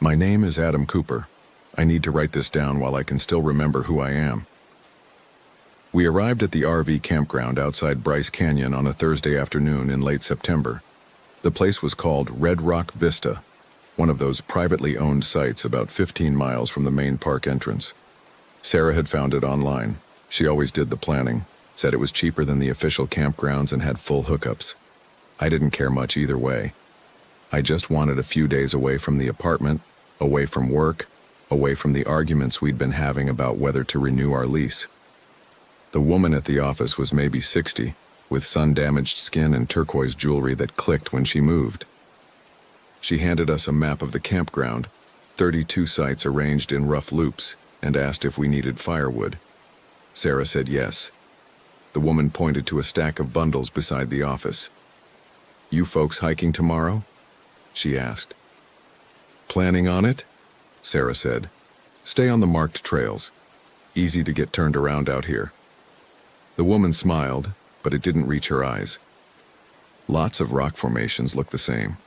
My name is Adam Cooper. I need to write this down while I can still remember who I am. We arrived at the RV campground outside Bryce Canyon on a Thursday afternoon in late September. The place was called Red Rock Vista, one of those privately owned sites about 15 miles from the main park entrance. Sarah had found it online. She always did the planning, said it was cheaper than the official campgrounds and had full hookups. I didn't care much either way. I just wanted a few days away from the apartment, away from work, away from the arguments we'd been having about whether to renew our lease. The woman at the office was maybe 60, with sun-damaged skin and turquoise jewelry that clicked when she moved. She handed us a map of the campground, 32 sites arranged in rough loops, and asked if we needed firewood. Sarah said yes. The woman pointed to a stack of bundles beside the office. "You folks hiking tomorrow?" she asked. "Planning on it?" Sarah said. "Stay on the marked trails. Easy to get turned around out here." The woman smiled, but it didn't reach her eyes. Lots of rock formations looked the same.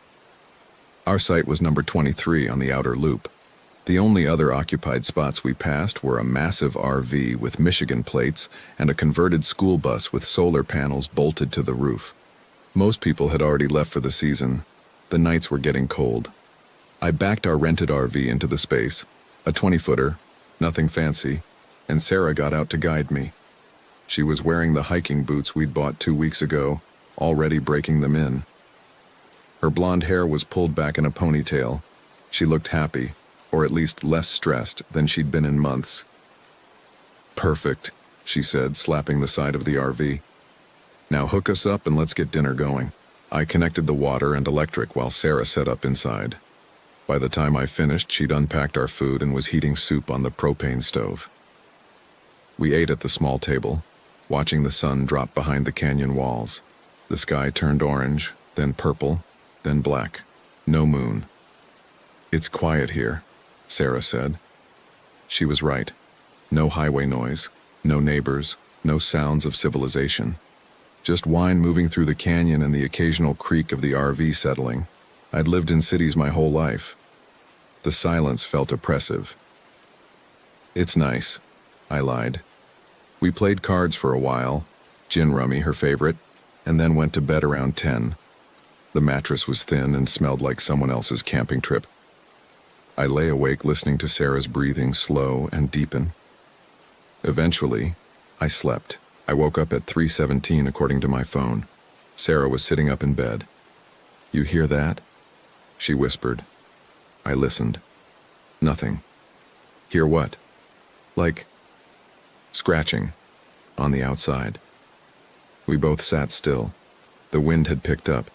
Our site was number 23 on the outer loop. The only other occupied spots we passed were a massive RV with Michigan plates and a converted school bus with solar panels bolted to the roof. Most people had already left for the season. The nights were getting cold. I backed our rented RV into the space, a 20-footer, nothing fancy, and Sarah got out to guide me. She was wearing the hiking boots we'd bought 2 weeks ago, already breaking them in. Her blonde hair was pulled back in a ponytail. She looked happy, or at least less stressed than she'd been in months. "Perfect," she said, slapping the side of the RV. "Now hook us up and let's get dinner going." I connected the water and electric while Sarah set up inside. By the time I finished, she'd unpacked our food and was heating soup on the propane stove. We ate at the small table, watching the sun drop behind the canyon walls. The sky turned orange, then purple, then black. No moon. "It's quiet here," Sarah said. She was right. No highway noise, no neighbors, no sounds of civilization. Just wine moving through the canyon and the occasional creak of the RV settling. I'd lived in cities my whole life. The silence felt oppressive. "It's nice," I lied. We played cards for a while, gin rummy her favorite, and then went to bed around 10. The mattress was thin and smelled like someone else's camping trip. I lay awake listening to Sarah's breathing slow and deepen. Eventually, I slept. I woke up at 3:17 according to my phone. Sarah was sitting up in bed. "You hear that?" she whispered. I listened. Nothing. "Hear what?" "Like scratching on the outside." We both sat still. The wind had picked up.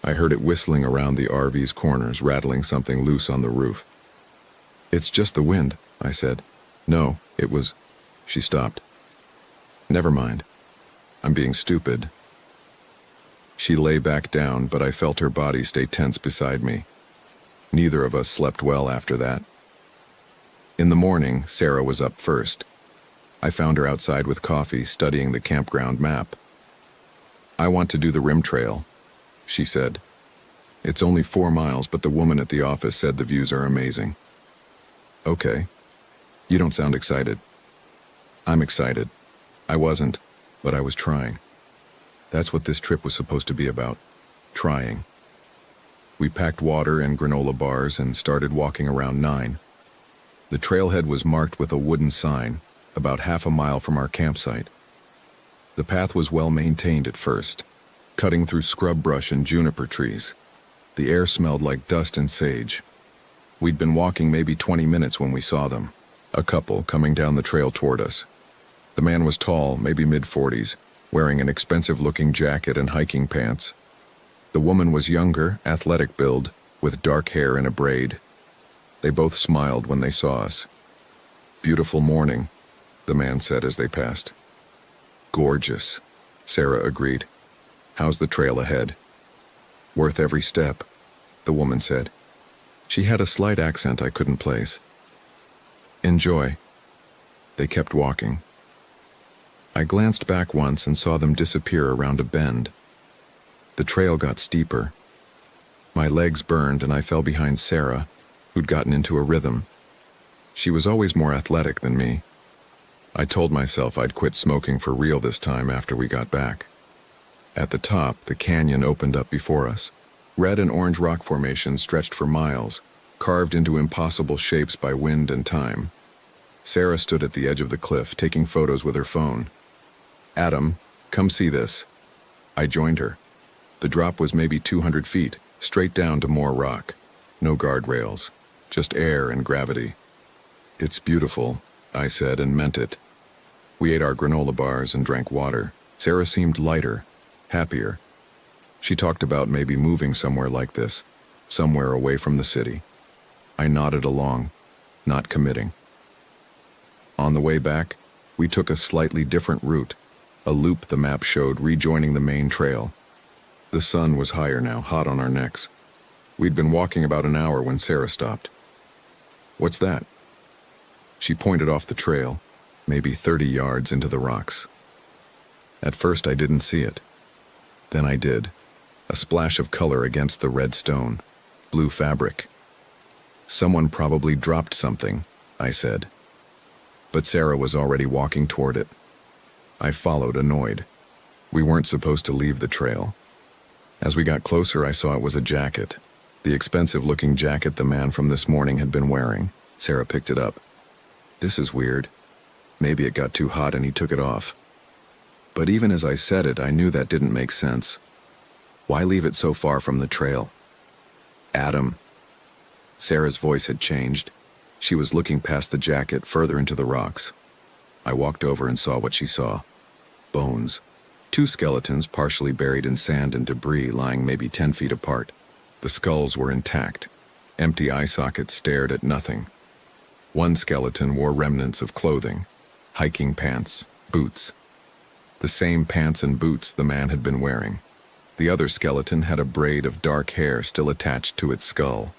I heard it whistling around the RV's corners, rattling something loose on the roof. "It's just the wind," I said. "No, it was..." She stopped. "Never mind. I'm being stupid." She lay back down, but I felt her body stay tense beside me. Neither of us slept well after that. In the morning, Sarah was up first. I found her outside with coffee, studying the campground map. "I want to do the rim trail," she said. "It's only 4 miles, but the woman at the office said the views are amazing." "Okay. You don't sound excited." "I'm excited. I wasn't, but I was trying. That's what this trip was supposed to be about. Trying." We packed water and granola bars and started walking around 9. The trailhead was marked with a wooden sign, about half a mile from our campsite. The path was well maintained at first, cutting through scrub brush and juniper trees. The air smelled like dust and sage. We'd been walking maybe 20 minutes when we saw them, a couple coming down the trail toward us. The man was tall, maybe mid-40s, wearing an expensive-looking jacket and hiking pants. The woman was younger, athletic build, with dark hair in a braid. They both smiled when they saw us. "Beautiful morning," the man said as they passed. "Gorgeous," Sarah agreed. "How's the trail ahead?" "Worth every step," the woman said. She had a slight accent I couldn't place. "Enjoy." They kept walking. I glanced back once and saw them disappear around a bend. The trail got steeper. My legs burned and I fell behind Sarah, who'd gotten into a rhythm. She was always more athletic than me. I told myself I'd quit smoking for real this time after we got back. At the top, the canyon opened up before us. Red and orange rock formations stretched for miles, carved into impossible shapes by wind and time. Sarah stood at the edge of the cliff, taking photos with her phone. "Adam, come see this." I joined her. The drop was maybe 200 feet, straight down to more rock. No guardrails, just air and gravity. "It's beautiful," I said, and meant it. We ate our granola bars and drank water. Sarah seemed lighter, happier. She talked about maybe moving somewhere like this, somewhere away from the city. I nodded along, not committing. On the way back, we took a slightly different route, a loop the map showed rejoining the main trail. The sun was higher now, hot on our necks. We'd been walking about an hour when Sarah stopped. "What's that?" She pointed off the trail, maybe 30 yards into the rocks. At first I didn't see it. Then I did. A splash of color against the red stone, blue fabric. "Someone probably dropped something," I said. But Sarah was already walking toward it. I followed, annoyed. We weren't supposed to leave the trail. As we got closer, I saw it was a jacket. The expensive-looking jacket the man from this morning had been wearing. Sarah picked it up. "This is weird. Maybe it got too hot and he took it off." But even as I said it, I knew that didn't make sense. Why leave it so far from the trail? "Adam." Sarah's voice had changed. She was looking past the jacket, further into the rocks. I walked over and saw what she saw. Bones. 2 skeletons partially buried in sand and debris, lying maybe 10 feet apart. The skulls were intact. Empty eye sockets stared at nothing. One skeleton wore remnants of clothing, hiking pants, boots. The same pants and boots the man had been wearing. The other skeleton had a braid of dark hair still attached to its skull.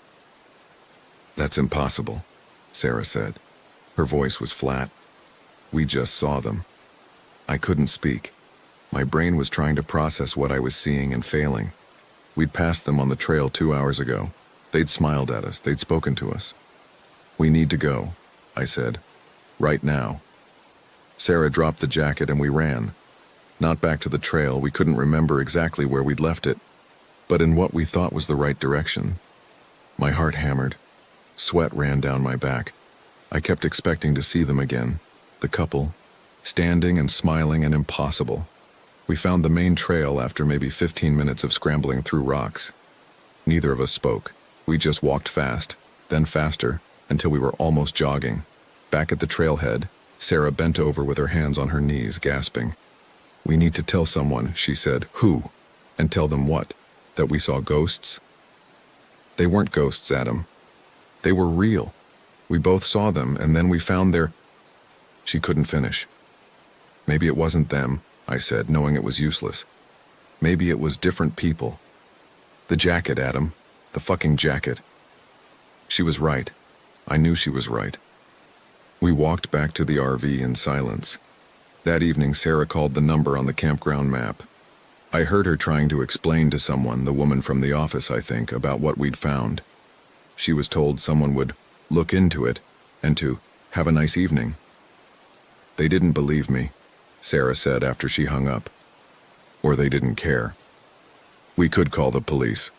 "That's impossible," Sarah said. Her voice was flat. "We just saw them." I couldn't speak. My brain was trying to process what I was seeing and failing. We'd passed them on the trail 2 hours ago. They'd smiled at us. They'd spoken to us. "We need to go," I said. "Right now." Sarah dropped the jacket and we ran. Not back to the trail. We couldn't remember exactly where we'd left it, but in what we thought was the right direction. My heart hammered. Sweat ran down my back. I kept expecting to see them again. The couple, standing and smiling and impossible. We found the main trail after maybe 15 minutes of scrambling through rocks. Neither of us spoke. We just walked fast, then faster, until we were almost jogging. Back at the trailhead, Sarah bent over with her hands on her knees, gasping. "We need to tell someone," she said. "Who? And tell them what? That we saw ghosts?" "They weren't ghosts, Adam. They were real. We both saw them, and then we found their—" She couldn't finish. "Maybe it wasn't them," I said, knowing it was useless. "Maybe it was different people. The jacket, Adam. The fucking jacket." She was right. I knew she was right. We walked back to the RV in silence. That evening, Sarah called the number on the campground map. I heard her trying to explain to someone, the woman from the office, I think, about what we'd found. She was told someone would look into it and to have a nice evening. "They didn't believe me," Sarah said after she hung up. "Or they didn't care. We could call the police."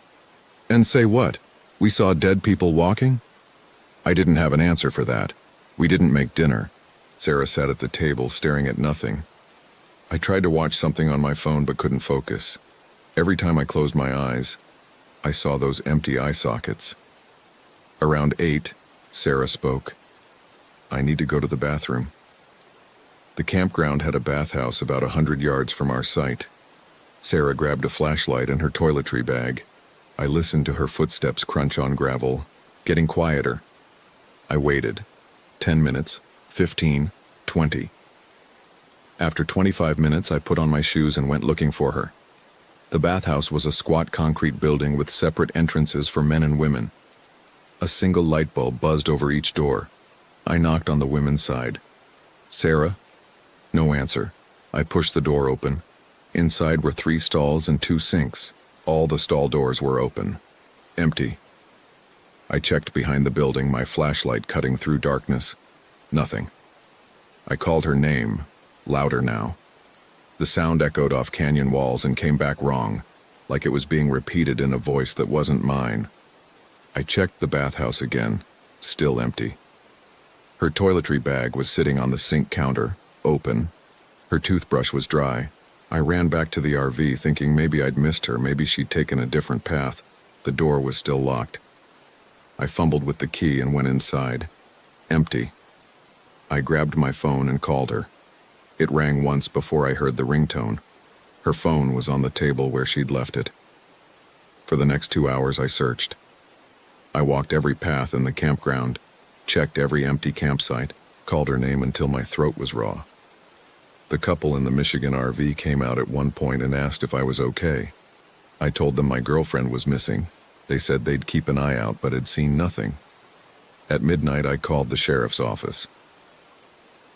"And say what? We saw dead people walking?" I didn't have an answer for that. We didn't make dinner. Sarah sat at the table, staring at nothing. I tried to watch something on my phone but couldn't focus. Every time I closed my eyes, I saw those empty eye sockets. Around 8, Sarah spoke. "I need to go to the bathroom." The campground had a bathhouse about 100 yards from our site. Sarah grabbed a flashlight and her toiletry bag. I listened to her footsteps crunch on gravel, getting quieter. I waited. 10 minutes, 15, 20. After 25 minutes, I put on my shoes and went looking for her. The bathhouse was a squat concrete building with separate entrances for men and women. A single light bulb buzzed over each door. I knocked on the women's side. "Sarah?" No answer. I pushed the door open. Inside were 3 stalls and 2 sinks. All the stall doors were open. Empty. I checked behind the building, my flashlight cutting through darkness. Nothing. I called her name, louder now. The sound echoed off canyon walls and came back wrong, like it was being repeated in a voice that wasn't mine. I checked the bathhouse again, still empty. Her toiletry bag was sitting on the sink counter, open. Her toothbrush was dry. I ran back to the RV thinking maybe I'd missed her, maybe she'd taken a different path. The door was still locked. I fumbled with the key and went inside. Empty. I grabbed my phone and called her. It rang once before I heard the ringtone. Her phone was on the table where she'd left it. For the next 2 hours I searched. I walked every path in the campground, checked every empty campsite, called her name until my throat was raw. The couple in the Michigan RV came out at one point and asked if I was okay. I told them my girlfriend was missing. They said they'd keep an eye out but had seen nothing. At midnight I called the sheriff's office.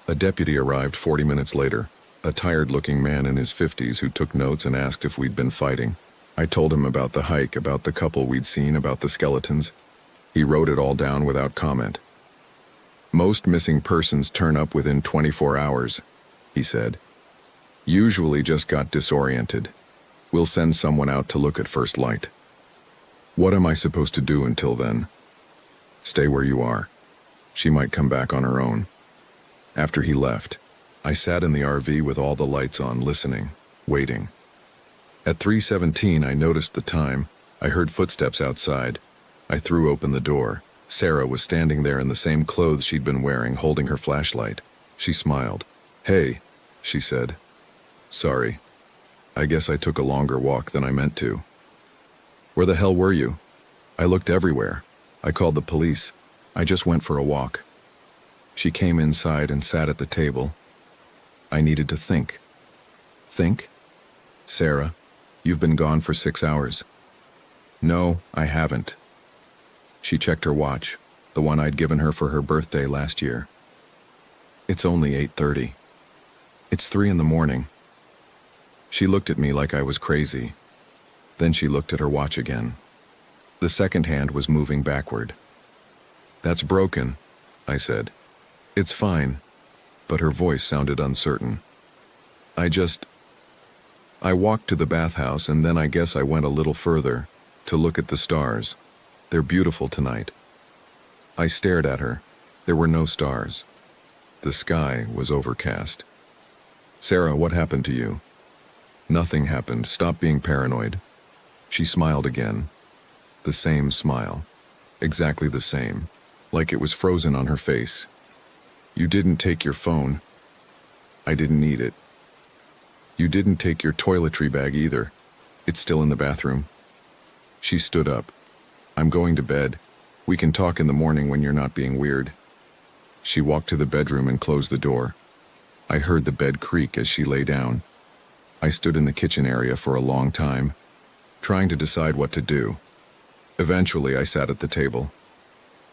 A deputy arrived 40 minutes later, a tired-looking man in his 50s who took notes and asked if we'd been fighting. I told him about the hike, about the couple we'd seen, about the skeletons. He wrote it all down without comment. Most missing persons turn up within 24 hours, he said. Usually just got disoriented. We'll send someone out to look at first light. What am I supposed to do until then? Stay where you are. She might come back on her own. After he left, I sat in the RV with all the lights on, listening, waiting. At 3:17, I noticed the time. I heard footsteps outside. I threw open the door. Sarah was standing there in the same clothes she'd been wearing, holding her flashlight. She smiled. "Hey," she said. "Sorry. I guess I took a longer walk than I meant to." "Where the hell were you?" "I looked everywhere. I called the police. I just went for a walk." She came inside and sat at the table. I needed to think. Think? "Sarah, you've been gone for 6 hours." "No, I haven't." She checked her watch, the one I'd given her for her birthday last year. "It's only 8:30. It's 3 in the morning." She looked at me like I was crazy. Then she looked at her watch again. The second hand was moving backward. "That's broken," I said. "It's fine," but her voice sounded uncertain. I walked to the bathhouse and then I guess I went a little further to look at the stars. They're beautiful tonight. I stared at her. There were no stars. The sky was overcast. "Sarah, what happened to you?" "Nothing happened. Stop being paranoid." She smiled again. The same smile. Exactly the same. Like it was frozen on her face. "You didn't take your phone." "I didn't need it." "You didn't take your toiletry bag either. It's still in the bathroom." She stood up. "I'm going to bed. We can talk in the morning when you're not being weird." She walked to the bedroom and closed the door. I heard the bed creak as she lay down. I stood in the kitchen area for a long time, trying to decide what to do. Eventually, I sat at the table.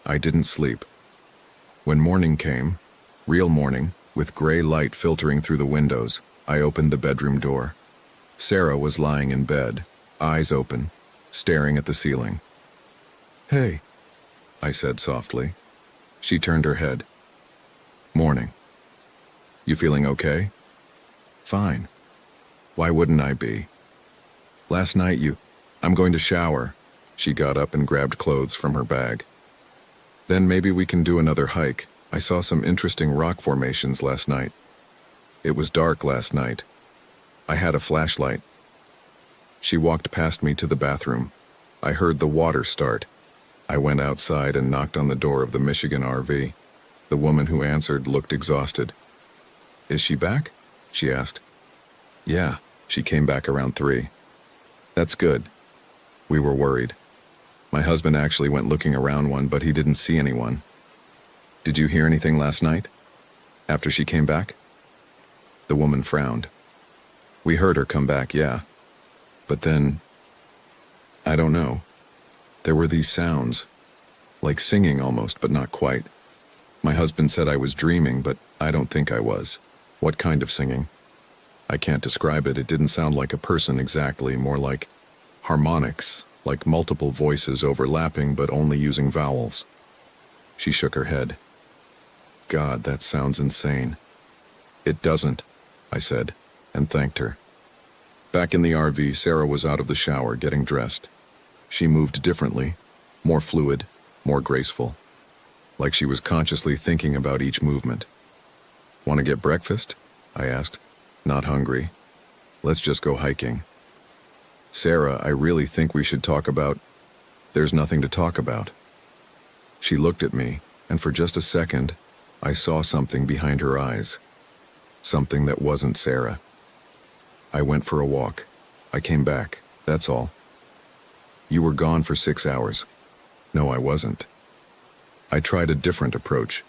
I didn't sleep. When morning came, real morning, with gray light filtering through the windows, I opened the bedroom door. Sarah was lying in bed, eyes open, staring at the ceiling. "Hey," I said softly. She turned her head. "Morning. You feeling okay?" "Fine. Why wouldn't I be?" "Last night I'm going to shower." She got up and grabbed clothes from her bag. "Then maybe we can do another hike. I saw some interesting rock formations last night." It was dark last night. I had a flashlight. She walked past me to the bathroom. I heard the water start. I went outside and knocked on the door of the Michigan RV. The woman who answered looked exhausted. "Is she back?" she asked. "Yeah, she came back around 3. "That's good." We were worried. My husband actually went looking around one, but he didn't see anyone. "Did you hear anything last night? After she came back?" The woman frowned. "We heard her come back, yeah. But then, I don't know. There were these sounds, like singing almost, but not quite. My husband said I was dreaming, but I don't think I was." "What kind of singing?" "I can't describe it. It didn't sound like a person exactly, more like harmonics, like multiple voices overlapping but only using vowels. She shook her head. God, that sounds insane. It doesn't, I said, and thanked her. Back in the RV, Sarah was out of the shower, getting dressed. She moved differently, more fluid, more graceful, like she was consciously thinking about each movement. Want to get breakfast? I asked. Not hungry. Let's just go hiking. Sarah, I really think we should talk about... There's nothing to talk about. She looked at me, and for just a second, I saw something behind her eyes. Something that wasn't Sarah. I went for a walk. I came back, that's all. You were gone for 6 hours. No, I wasn't. I tried a different approach.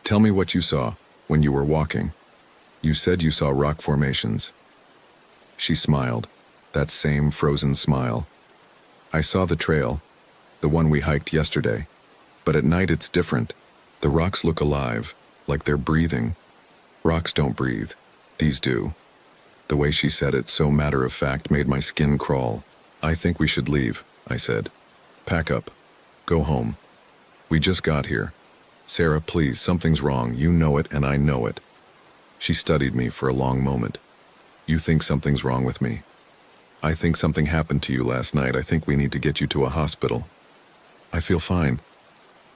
Tell me what you saw when you were walking. You said you saw rock formations. She smiled, that same frozen smile. I saw the trail, the one we hiked yesterday. But at night it's different. The rocks look alive, like they're breathing. Rocks don't breathe. These do. The way she said it, so matter-of-fact, made my skin crawl. I think we should leave, I said. Pack up. Go home. We just got here. Sarah, please, something's wrong. You know it, and I know it. She studied me for a long moment. You think something's wrong with me? I think something happened to you last night. I think we need to get you to a hospital. I feel fine.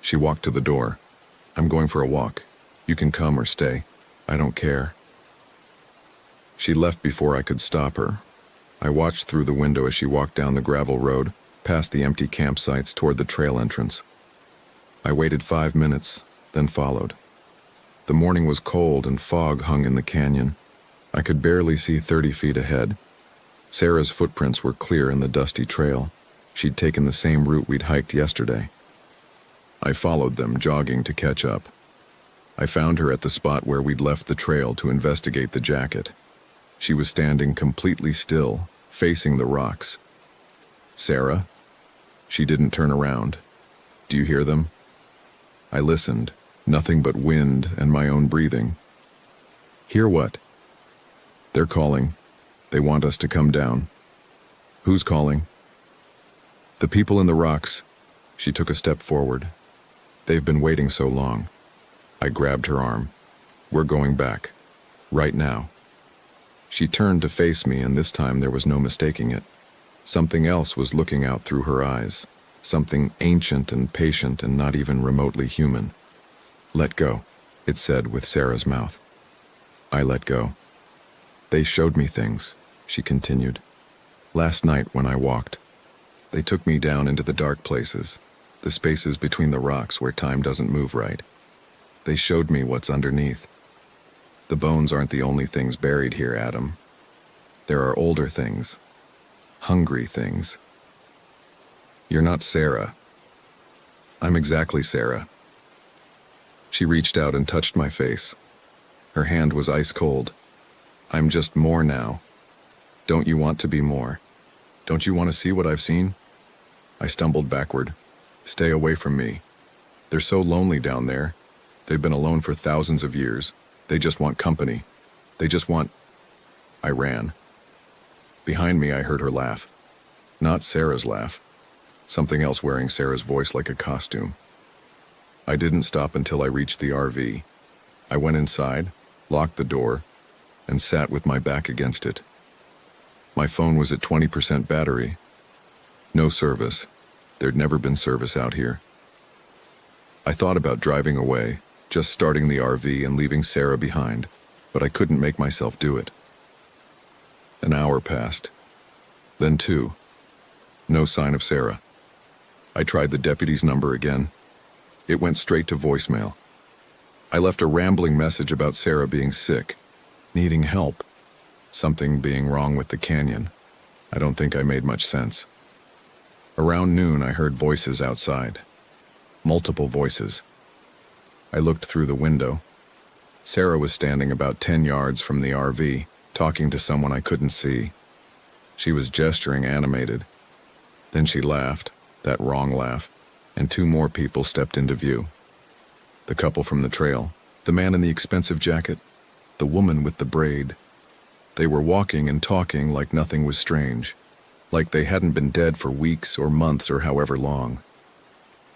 She walked to the door. I'm going for a walk. You can come or stay. I don't care. She left before I could stop her. I watched through the window as she walked down the gravel road, past the empty campsites toward the trail entrance. I waited 5 minutes, then followed. The morning was cold and fog hung in the canyon. I could barely see 30 feet ahead. Sarah's footprints were clear in the dusty trail. She'd taken the same route we'd hiked yesterday. I followed them, jogging to catch up. I found her at the spot where we'd left the trail to investigate the jacket. She was standing completely still, facing the rocks. Sarah? She didn't turn around. Do you hear them? I listened, nothing but wind and my own breathing. Hear what? They're calling. They want us to come down. Who's calling? The people in the rocks. She took a step forward. They've been waiting so long. I grabbed her arm. We're going back. Right now. She turned to face me, and this time there was no mistaking it. Something else was looking out through her eyes. Something ancient and patient and not even remotely human. Let go, it said with Sarah's mouth. I let go. They showed me things, she continued. Last night when I walked, they took me down into the dark places, the spaces between the rocks where time doesn't move right. They showed me what's underneath. The bones aren't the only things buried here, Adam. There are older things. Hungry things. You're not Sarah. I'm exactly Sarah. She reached out and touched my face. Her hand was ice cold. I'm just more now. Don't you want to be more? Don't you want to see what I've seen? I stumbled backward. Stay away from me. They're so lonely down there. They've been alone for thousands of years. They just want company. They just want... I ran. Behind me, I heard her laugh. Not Sarah's laugh. Something else wearing Sarah's voice like a costume. I didn't stop until I reached the RV. I went inside, locked the door, and sat with my back against it. My phone was at 20% battery. No service. There'd never been service out here. I thought about driving away, just starting the RV and leaving Sarah behind, but I couldn't make myself do it. An hour passed. Then 2. No sign of Sarah. I tried the deputy's number again. It went straight to voicemail. I left a rambling message about Sarah being sick, needing help, something being wrong with the canyon. I don't think I made much sense. Around noon, I heard voices outside. Multiple voices. I looked through the window. Sarah was standing about 10 yards from the RV, talking to someone I couldn't see. She was gesturing, animated. Then she laughed, that wrong laugh, and 2 more people stepped into view. The couple from the trail, the man in the expensive jacket, the woman with the braid. They were walking and talking like nothing was strange. like they hadn't been dead for weeks or months or however long.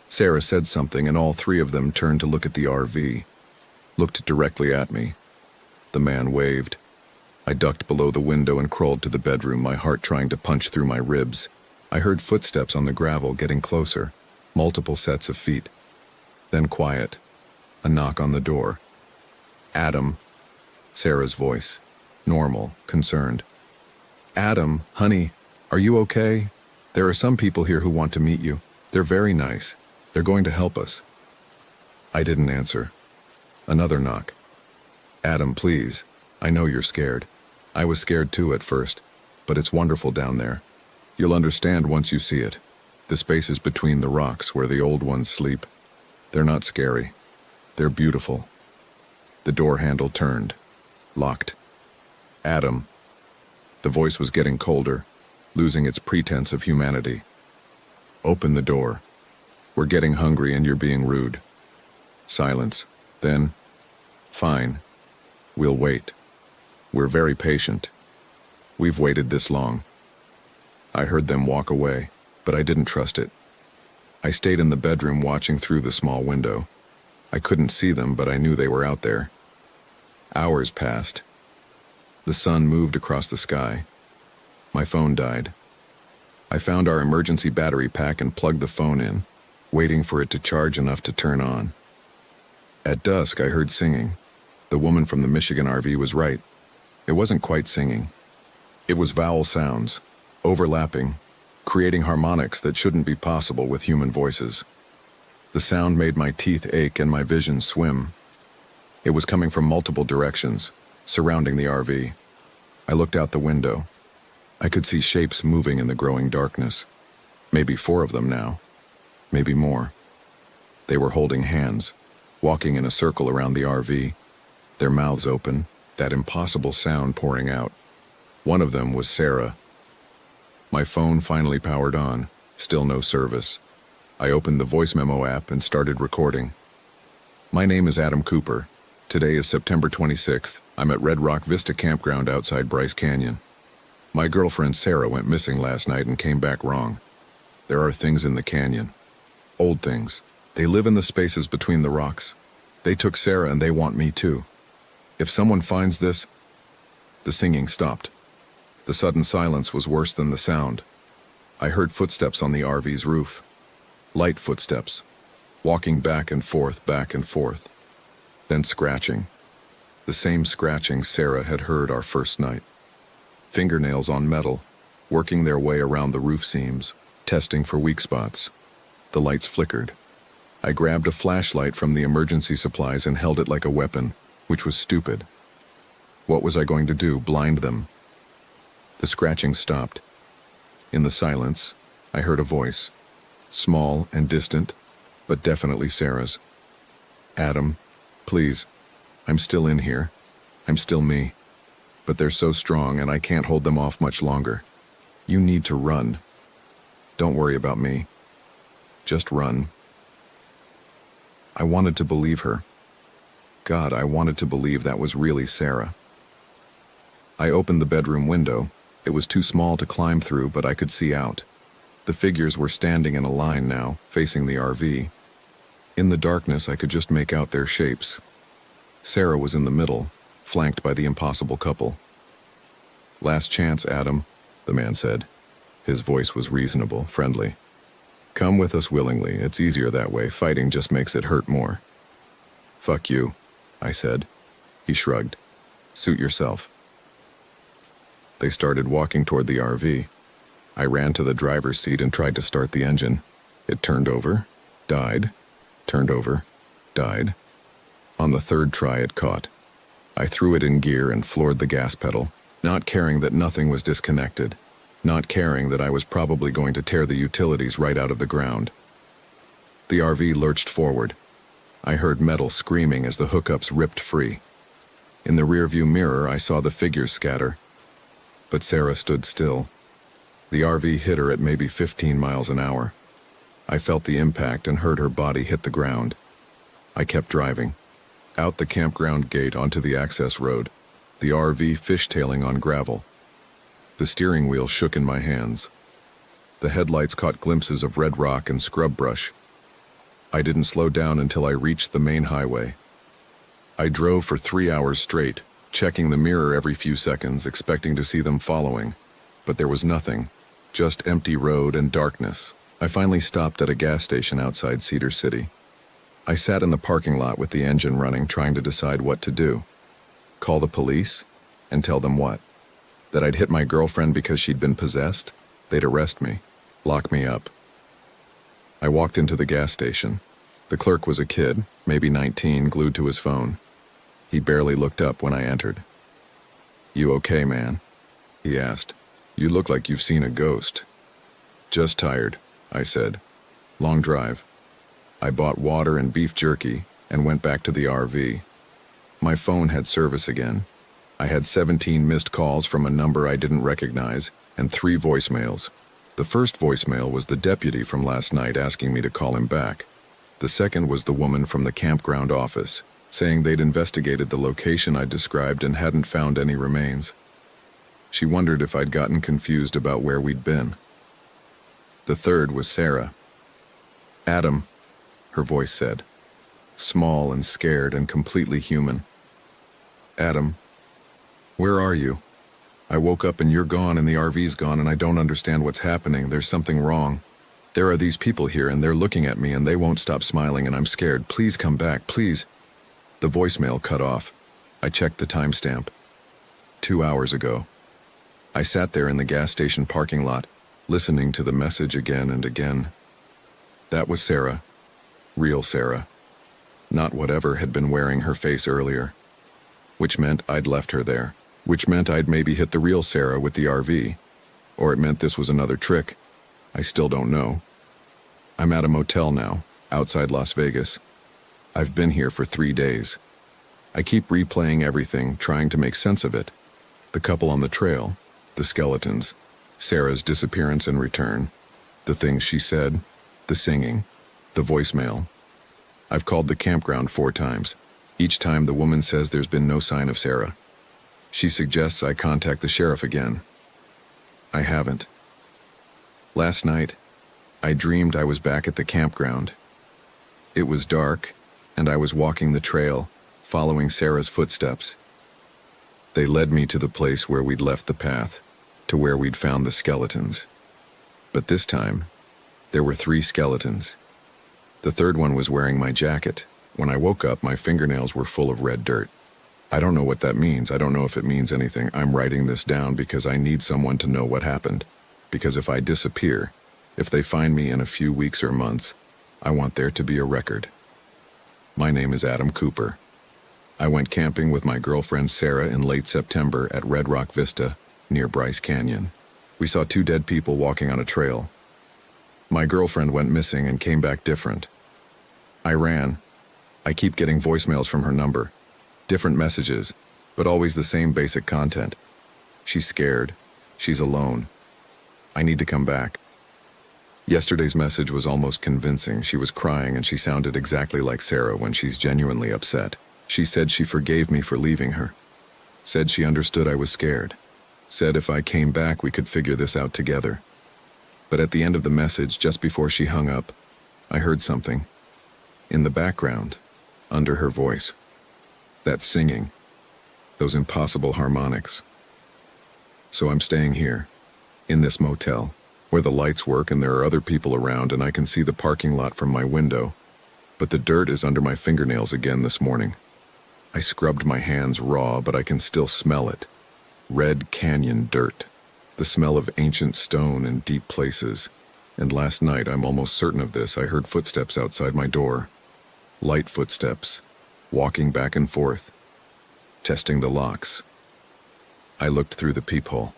Sarah said something and all three of them turned to look at the RV, looked directly at me. The man waved. I ducked below the window and crawled to the bedroom, my heart trying to punch through my ribs. I heard footsteps on the gravel getting closer, multiple sets of feet. Then quiet, a knock on the door. Adam, Sarah's voice, normal, concerned. Adam, honey, are you okay? There are some people here who want to meet you. They're very nice. They're going to help us. I didn't answer. Another knock. Adam, please. I know you're scared. I was scared too at first, but it's wonderful down there. You'll understand once you see it. The spaces between the rocks where the old ones sleep. They're not scary. They're beautiful. The door handle turned. Locked. Adam. The voice was getting colder, losing its pretense of humanity. Open the door. We're getting hungry and you're being rude. Silence. Then, fine. We'll wait. We're very patient. We've waited this long. I heard them walk away, but I didn't trust it. I stayed in the bedroom watching through the small window. I couldn't see them, but I knew they were out there. Hours passed. The sun moved across the sky. My phone died. I found our emergency battery pack and plugged the phone in, waiting for it to charge enough to turn on. At dusk, I heard singing. The woman from the Michigan RV was right. It wasn't quite singing. It was vowel sounds, overlapping, creating harmonics that shouldn't be possible with human voices. The sound made my teeth ache and my vision swim. It was coming from multiple directions, surrounding the RV. I looked out the window. I could see shapes moving in the growing darkness. Maybe 4 of them now. Maybe more. They were holding hands, walking in a circle around the RV, their mouths open, that impossible sound pouring out. One of them was Sarah. My phone finally powered on, still no service. I opened the voice memo app and started recording. My name is Adam Cooper. Today is September 26th. I'm at Red Rock Vista Campground outside Bryce Canyon. My girlfriend Sarah went missing last night and came back wrong. There are things in the canyon. Old things. They live in the spaces between the rocks. They took Sarah and they want me too. If someone finds this... The singing stopped. The sudden silence was worse than the sound. I heard footsteps on the RV's roof. Light footsteps. Walking back and forth, back and forth. Then scratching. The same scratching Sarah had heard our first night. Fingernails on metal, working their way around the roof seams, testing for weak spots. The lights flickered. I grabbed a flashlight from the emergency supplies and held it like a weapon, which was stupid. What was I going to do, blind them? The scratching stopped. In the silence, I heard a voice, small and distant, but definitely Sarah's. Adam, please, I'm still in here. I'm still me. But they're so strong and I can't hold them off much longer. You need to run. Don't worry about me. Just run. I wanted to believe her. God, I wanted to believe that was really Sarah. I opened the bedroom window. It was too small to climb through, but I could see out. The figures were standing in a line now, facing the RV. In the darkness, I could just make out their shapes. Sarah was in the middle, flanked by the impossible couple. Last chance, Adam, the man said. His voice was reasonable, friendly. Come with us willingly. It's easier that way. Fighting just makes it hurt more. Fuck you, I said. He shrugged. Suit yourself. They started walking toward the RV. I ran to the driver's seat and tried to start the engine. It turned over, died, turned over, died. On the third try, it caught. I threw it in gear and floored the gas pedal, not caring that nothing was disconnected, not caring that I was probably going to tear the utilities right out of the ground. The RV lurched forward. I heard metal screaming as the hookups ripped free. In the rearview mirror, I saw the figures scatter. But Sarah stood still. The RV hit her at maybe 15 miles an hour. I felt the impact and heard her body hit the ground. I kept driving. Out the campground gate onto the access road, the RV fishtailing on gravel. The steering wheel shook in my hands. The headlights caught glimpses of red rock and scrub brush. I didn't slow down until I reached the main highway. I drove for 3 hours straight, checking the mirror every few seconds, expecting to see them following. But there was nothing, just empty road and darkness. I finally stopped at a gas station outside Cedar City. I sat in the parking lot with the engine running, trying to decide what to do. Call the police? And tell them what? That I'd hit my girlfriend because she'd been possessed? They'd arrest me, lock me up. I walked into the gas station. The clerk was a kid, maybe 19, glued to his phone. He barely looked up when I entered. "You okay, man?" he asked. "You look like you've seen a ghost." "Just tired," I said. "Long drive." I bought water and beef jerky and went back to the RV. My phone had service again. I had 17 missed calls from a number I didn't recognize and 3 voicemails. The first voicemail was the deputy from last night asking me to call him back. The second was the woman from the campground office, saying they'd investigated the location I described and hadn't found any remains. She wondered if I'd gotten confused about where we'd been. The third was Sarah. "Adam," her voice said, small and scared and completely human. "Adam, where are you? I woke up and you're gone and the RV's gone and I don't understand what's happening. There's something wrong. There are these people here and they're looking at me and they won't stop smiling and I'm scared. Please come back, please." The voicemail cut off. I checked the timestamp. 2 hours ago. I sat there in the gas station parking lot, listening to the message again and again. That was Sarah. Real Sarah. Not whatever had been wearing her face earlier. Which meant I'd left her there. Which meant I'd maybe hit the real Sarah with the RV. Or it meant this was another trick. I still don't know. I'm at a motel now, outside Las Vegas. I've been here for 3 days. I keep replaying everything, trying to make sense of it. The couple on the trail, the skeletons, Sarah's disappearance and return, the things she said, the singing, the voicemail. I've called the campground 4 times. Each time the woman says there's been no sign of Sarah. She suggests I contact the sheriff again. I haven't. Last night, I dreamed I was back at the campground. It was dark, and I was walking the trail, following Sarah's footsteps. They led me to the place where we'd left the path, to where we'd found the skeletons. But this time, there were 3 skeletons. The third one was wearing my jacket. When I woke up, my fingernails were full of red dirt. I don't know what that means. I don't know if it means anything. I'm writing this down because I need someone to know what happened. Because if I disappear, if they find me in a few weeks or months, I want there to be a record. My name is Adam Cooper. I went camping with my girlfriend Sarah in late September at Red Rock Vista, near Bryce Canyon. We saw 2 dead people walking on a trail. My girlfriend went missing and came back different. I ran. I keep getting voicemails from her number. Different messages, but always the same basic content. She's scared. She's alone. I need to come back. Yesterday's message was almost convincing. She was crying and she sounded exactly like Sarah when she's genuinely upset. She said she forgave me for leaving her. Said she understood I was scared. Said if I came back we could figure this out together. But at the end of the message, just before she hung up, I heard something. In the background, under her voice. That singing. Those impossible harmonics. So I'm staying here, in this motel, where the lights work and there are other people around and I can see the parking lot from my window, but the dirt is under my fingernails again this morning. I scrubbed my hands raw, but I can still smell it. Red canyon dirt. The smell of ancient stone in deep places. And last night, I'm almost certain of this, I heard footsteps outside my door. Light footsteps, walking back and forth, testing the locks. I looked through the peephole.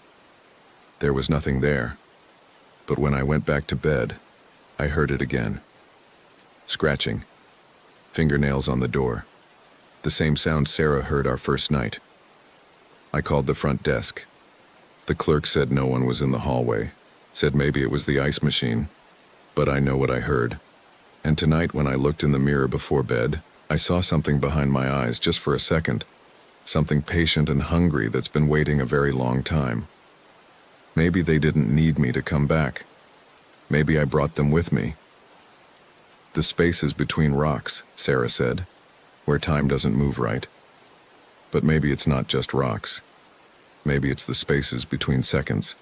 There was nothing there. But when I went back to bed, I heard it again. Scratching. Fingernails on the door. The same sound Sarah heard our first night. I called the front desk. The clerk said no one was in the hallway. Said maybe it was the ice machine. But I know what I heard. And tonight when I looked in the mirror before bed, I saw something behind my eyes just for a second. Something patient and hungry that's been waiting a very long time. Maybe they didn't need me to come back. Maybe I brought them with me. The spaces between rocks, Sarah said, where time doesn't move right. But maybe it's not just rocks. Maybe it's the spaces between seconds,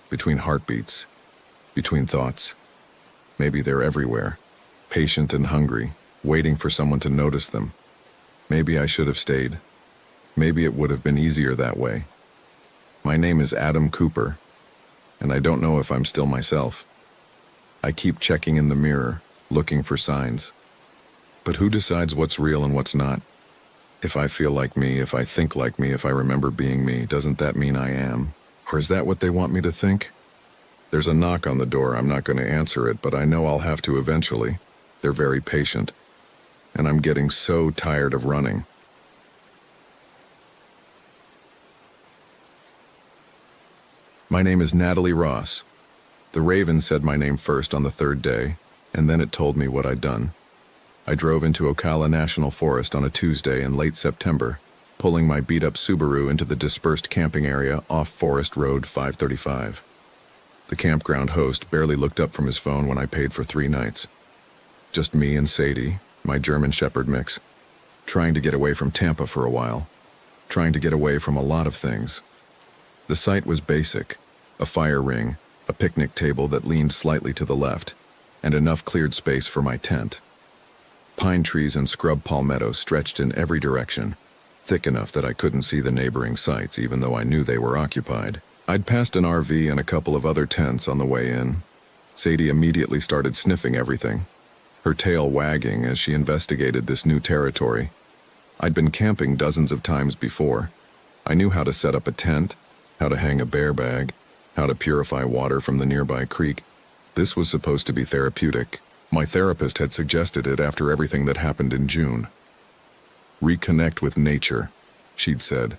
between heartbeats, between thoughts. Maybe they're everywhere, patient and hungry, waiting for someone to notice them. Maybe I should have stayed. Maybe it would have been easier that way. My name is Adam Cooper, and I don't know if I'm still myself. I keep checking in the mirror, looking for signs. But who decides what's real and what's not? If I feel like me, if I think like me, if I remember being me, doesn't that mean I am? Or is that what they want me to think? There's a knock on the door. I'm not going to answer it, but I know I'll have to eventually. They're very patient. And I'm getting so tired of running. My name is Natalie Ross. The Raven said my name first on the third day, and then it told me what I'd done. I drove into Ocala National Forest on a Tuesday in late September, pulling my beat-up Subaru into the dispersed camping area off Forest Road 535. The campground host barely looked up from his phone when I paid for 3 nights. Just me and Sadie, my German Shepherd mix, trying to get away from Tampa for a while, trying to get away from a lot of things. The site was basic, a fire ring, a picnic table that leaned slightly to the left, and enough cleared space for my tent. Pine trees and scrub palmetto stretched in every direction, thick enough that I couldn't see the neighboring sites even though I knew they were occupied. I'd passed an RV and a couple of other tents on the way in. Sadie immediately started sniffing everything, her tail wagging as she investigated this new territory. I'd been camping dozens of times before. I knew how to set up a tent, how to hang a bear bag, how to purify water from the nearby creek. This was supposed to be therapeutic. My therapist had suggested it after everything that happened in June. Reconnect with nature, she'd said.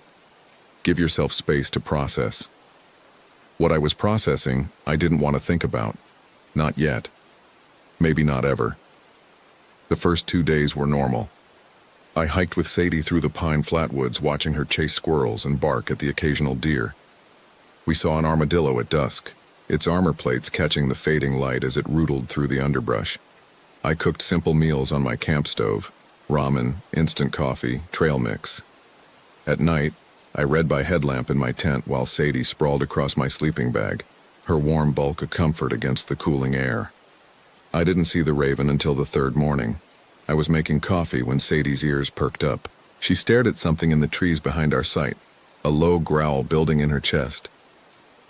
Give yourself space to process. What I was processing, I didn't want to think about. Not yet. Maybe not ever. The first 2 days were normal. I hiked with Sadie through the pine flatwoods, watching her chase squirrels and bark at the occasional deer. We saw an armadillo at dusk, its armor plates catching the fading light as it rootled through the underbrush. I cooked simple meals on my camp stove: ramen, instant coffee, trail mix. At night, I read by headlamp in my tent while Sadie sprawled across my sleeping bag, her warm bulk a comfort against the cooling air. I didn't see the Raven until the 3rd morning. I was making coffee when Sadie's ears perked up. She stared at something in the trees behind our site, a low growl building in her chest.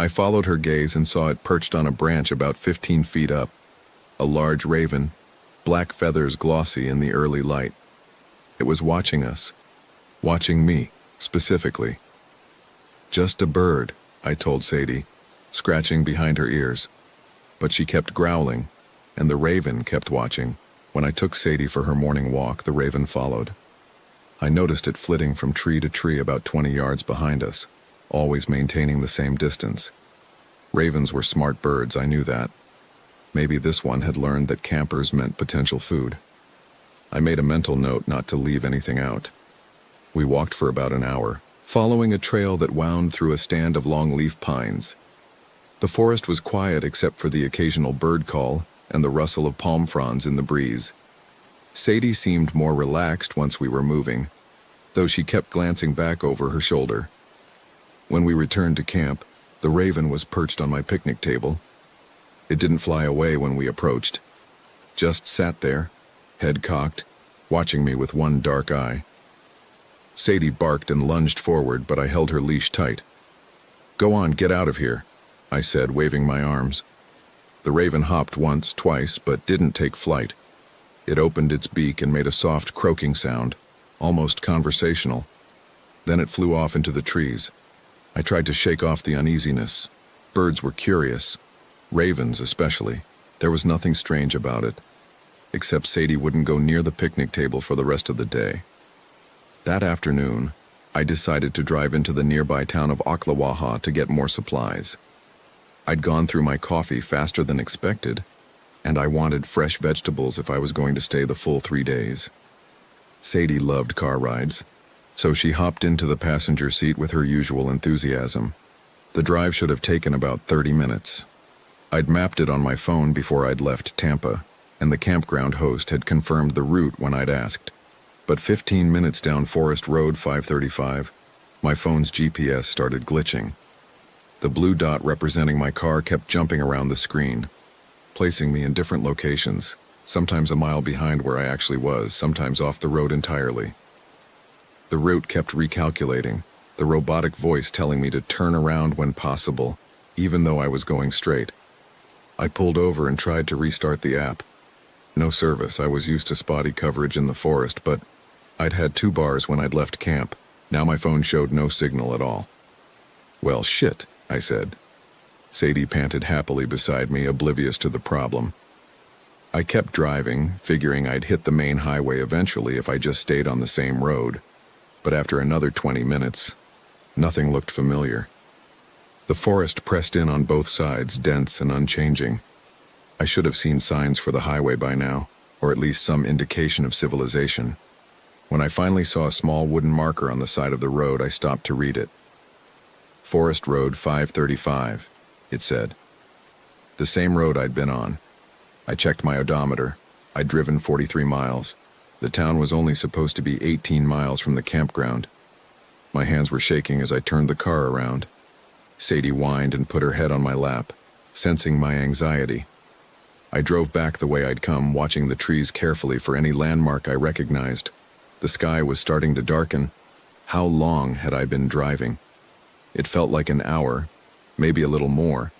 I followed her gaze and saw it perched on a branch about 15 feet up. A large raven, black feathers glossy in the early light. It was watching us. Watching me, specifically. Just a bird, I told Sadie, scratching behind her ears. But she kept growling, and the raven kept watching. When I took Sadie for her morning walk, the raven followed. I noticed it flitting from tree to tree about 20 yards behind us, always maintaining the same distance. Ravens were smart birds, I knew that. Maybe this one had learned that campers meant potential food. I made a mental note not to leave anything out. We walked for about an hour, following a trail that wound through a stand of longleaf pines. The forest was quiet except for the occasional bird call and the rustle of palm fronds in the breeze. Sadie seemed more relaxed once we were moving, though she kept glancing back over her shoulder. When we returned to camp, the raven was perched on my picnic table. It didn't fly away when we approached. Just sat there, head cocked, watching me with one dark eye. Sadie barked and lunged forward, but I held her leash tight. "Go on, get out of here," I said, waving my arms. The raven hopped once, twice, but didn't take flight. It opened its beak and made a soft croaking sound, almost conversational. Then it flew off into the trees. I tried to shake off the uneasiness. Birds were curious. Ravens especially. There was nothing strange about it, except Sadie wouldn't go near the picnic table for the rest of the day. That afternoon, I decided to drive into the nearby town of Ocklawaha to get more supplies. I'd gone through my coffee faster than expected, and I wanted fresh vegetables if I was going to stay the full 3 days. Sadie loved car rides, so she hopped into the passenger seat with her usual enthusiasm. The drive should have taken about 30 minutes. I'd mapped it on my phone before I'd left Tampa, and the campground host had confirmed the route when I'd asked. But 15 minutes down Forest Road 535, my phone's GPS started glitching. The blue dot representing my car kept jumping around the screen, placing me in different locations, sometimes a mile behind where I actually was, sometimes off the road entirely. The route kept recalculating, the robotic voice telling me to turn around when possible, even though I was going straight. I pulled over and tried to restart the app. No service. I was used to spotty coverage in the forest, but I'd had 2 bars when I'd left camp. Now my phone showed no signal at all. "Well, shit," I said. Sadie panted happily beside me, oblivious to the problem. I kept driving, figuring I'd hit the main highway eventually if I just stayed on the same road. But after another 20 minutes, nothing looked familiar. The forest pressed in on both sides, dense and unchanging. I should have seen signs for the highway by now, or at least some indication of civilization. When I finally saw a small wooden marker on the side of the road, I stopped to read it. Forest Road 535, it said. The same road I'd been on. I checked my odometer. I'd driven 43 miles. The town was only supposed to be 18 miles from the campground. My hands were shaking as I turned the car around. Sadie whined and put her head on my lap, sensing my anxiety. I drove back the way I'd come, watching the trees carefully for any landmark I recognized. The sky was starting to darken. How long had I been driving? It felt like an hour, maybe a little more,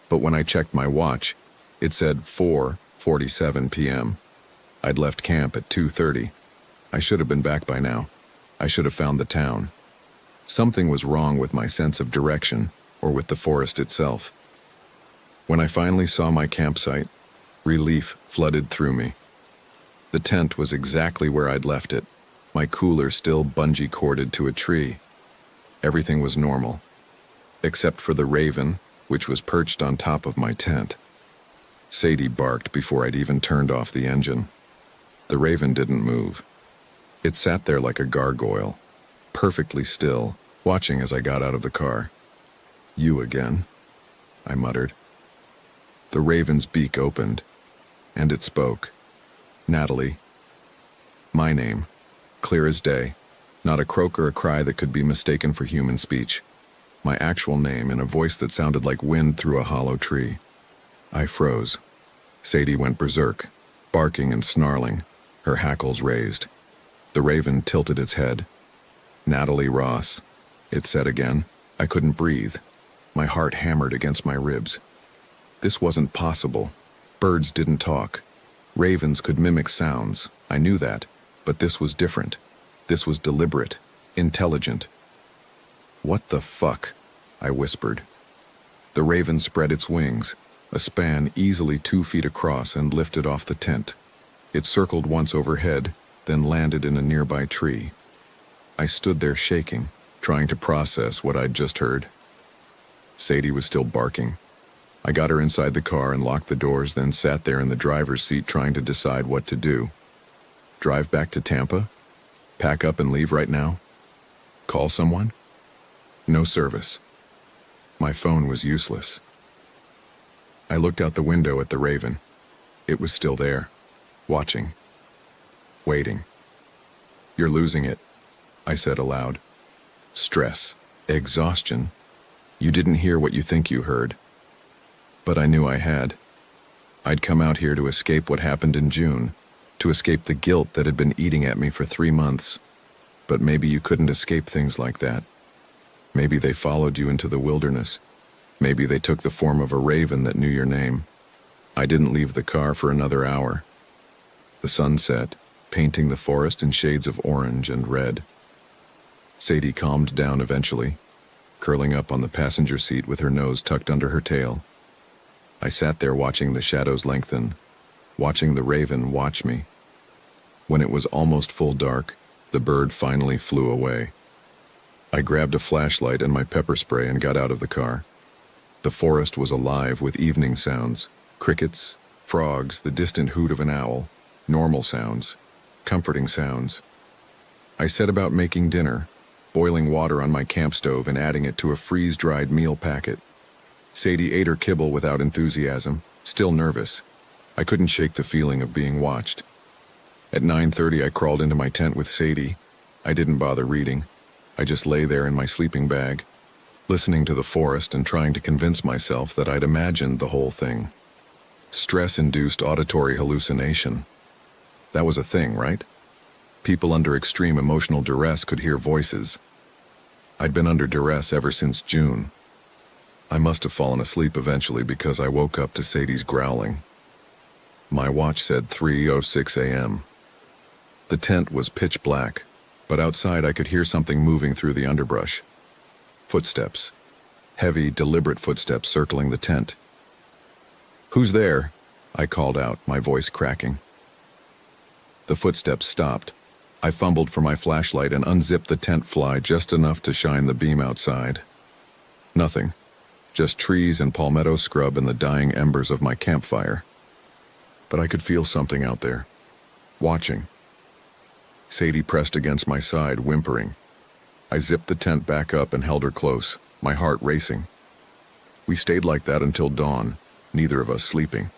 but when I checked my watch, it said 4:47 p.m. I'd left camp at 2:30. I should have been back by now. I should have found the town. Something was wrong with my sense of direction, or with the forest itself. When I finally saw my campsite, relief flooded through me. The tent was exactly where I'd left it, my cooler still bungee corded to a tree. Everything was normal, except for the raven, which was perched on top of my tent. Sadie barked before I'd even turned off the engine. The raven didn't move. It sat there like a gargoyle, perfectly still, watching as I got out of the car. "You again," I muttered. The raven's beak opened, and it spoke. "Natalie." My name, clear as day, not a croak or a cry that could be mistaken for human speech. My actual name in a voice that sounded like wind through a hollow tree. I froze. Sadie went berserk, barking and snarling, her hackles raised. The raven tilted its head. "Natalie Ross," it said again. I couldn't breathe. My heart hammered against my ribs. This wasn't possible. Birds didn't talk. Ravens could mimic sounds. I knew that. But this was different. This was deliberate, intelligent. "What the fuck?" I whispered. The raven spread its wings, a span easily 2 feet across, and lifted off the tent. It circled once overhead, then landed in a nearby tree. I stood there shaking, trying to process what I'd just heard. Sadie was still barking. I got her inside the car and locked the doors, then sat there in the driver's seat trying to decide what to do. Drive back to Tampa? Pack up and leave right now? Call someone? No service. My phone was useless. I looked out the window at the raven. It was still there, watching, waiting. "You're losing it," I said aloud. "Stress, exhaustion. You didn't hear what you think you heard." But I knew I had. I'd come out here to escape what happened in June, to escape the guilt that had been eating at me for 3 months. But maybe you couldn't escape things like that. Maybe they followed you into the wilderness. Maybe they took the form of a raven that knew your name. I didn't leave the car for another hour. The sun set, painting the forest in shades of orange and red. Sadie calmed down eventually, curling up on the passenger seat with her nose tucked under her tail. I sat there watching the shadows lengthen, watching the raven watch me. When it was almost full dark, the bird finally flew away. I grabbed a flashlight and my pepper spray and got out of the car. The forest was alive with evening sounds, crickets, frogs, the distant hoot of an owl, normal sounds, comforting sounds. I set about making dinner, boiling water on my camp stove and adding it to a freeze-dried meal packet. Sadie ate her kibble without enthusiasm, still nervous. I couldn't shake the feeling of being watched. At 9:30 I crawled into my tent with Sadie. I didn't bother reading. I just lay there in my sleeping bag, listening to the forest and trying to convince myself that I'd imagined the whole thing. Stress-induced auditory hallucination. That was a thing, right? People under extreme emotional duress could hear voices. I'd been under duress ever since June. I must have fallen asleep eventually because I woke up to Sadie's growling. My watch said 3:06 a.m. The tent was pitch black, but outside I could hear something moving through the underbrush. Footsteps. Heavy, deliberate footsteps circling the tent. "Who's there?" I called out, my voice cracking. The footsteps stopped. I fumbled for my flashlight and unzipped the tent fly just enough to shine the beam outside. Nothing. Just trees and palmetto scrub and the dying embers of my campfire. But I could feel something out there. Watching. Sadie pressed against my side, whimpering. I zipped the tent back up and held her close, my heart racing. We stayed like that until dawn, neither of us sleeping.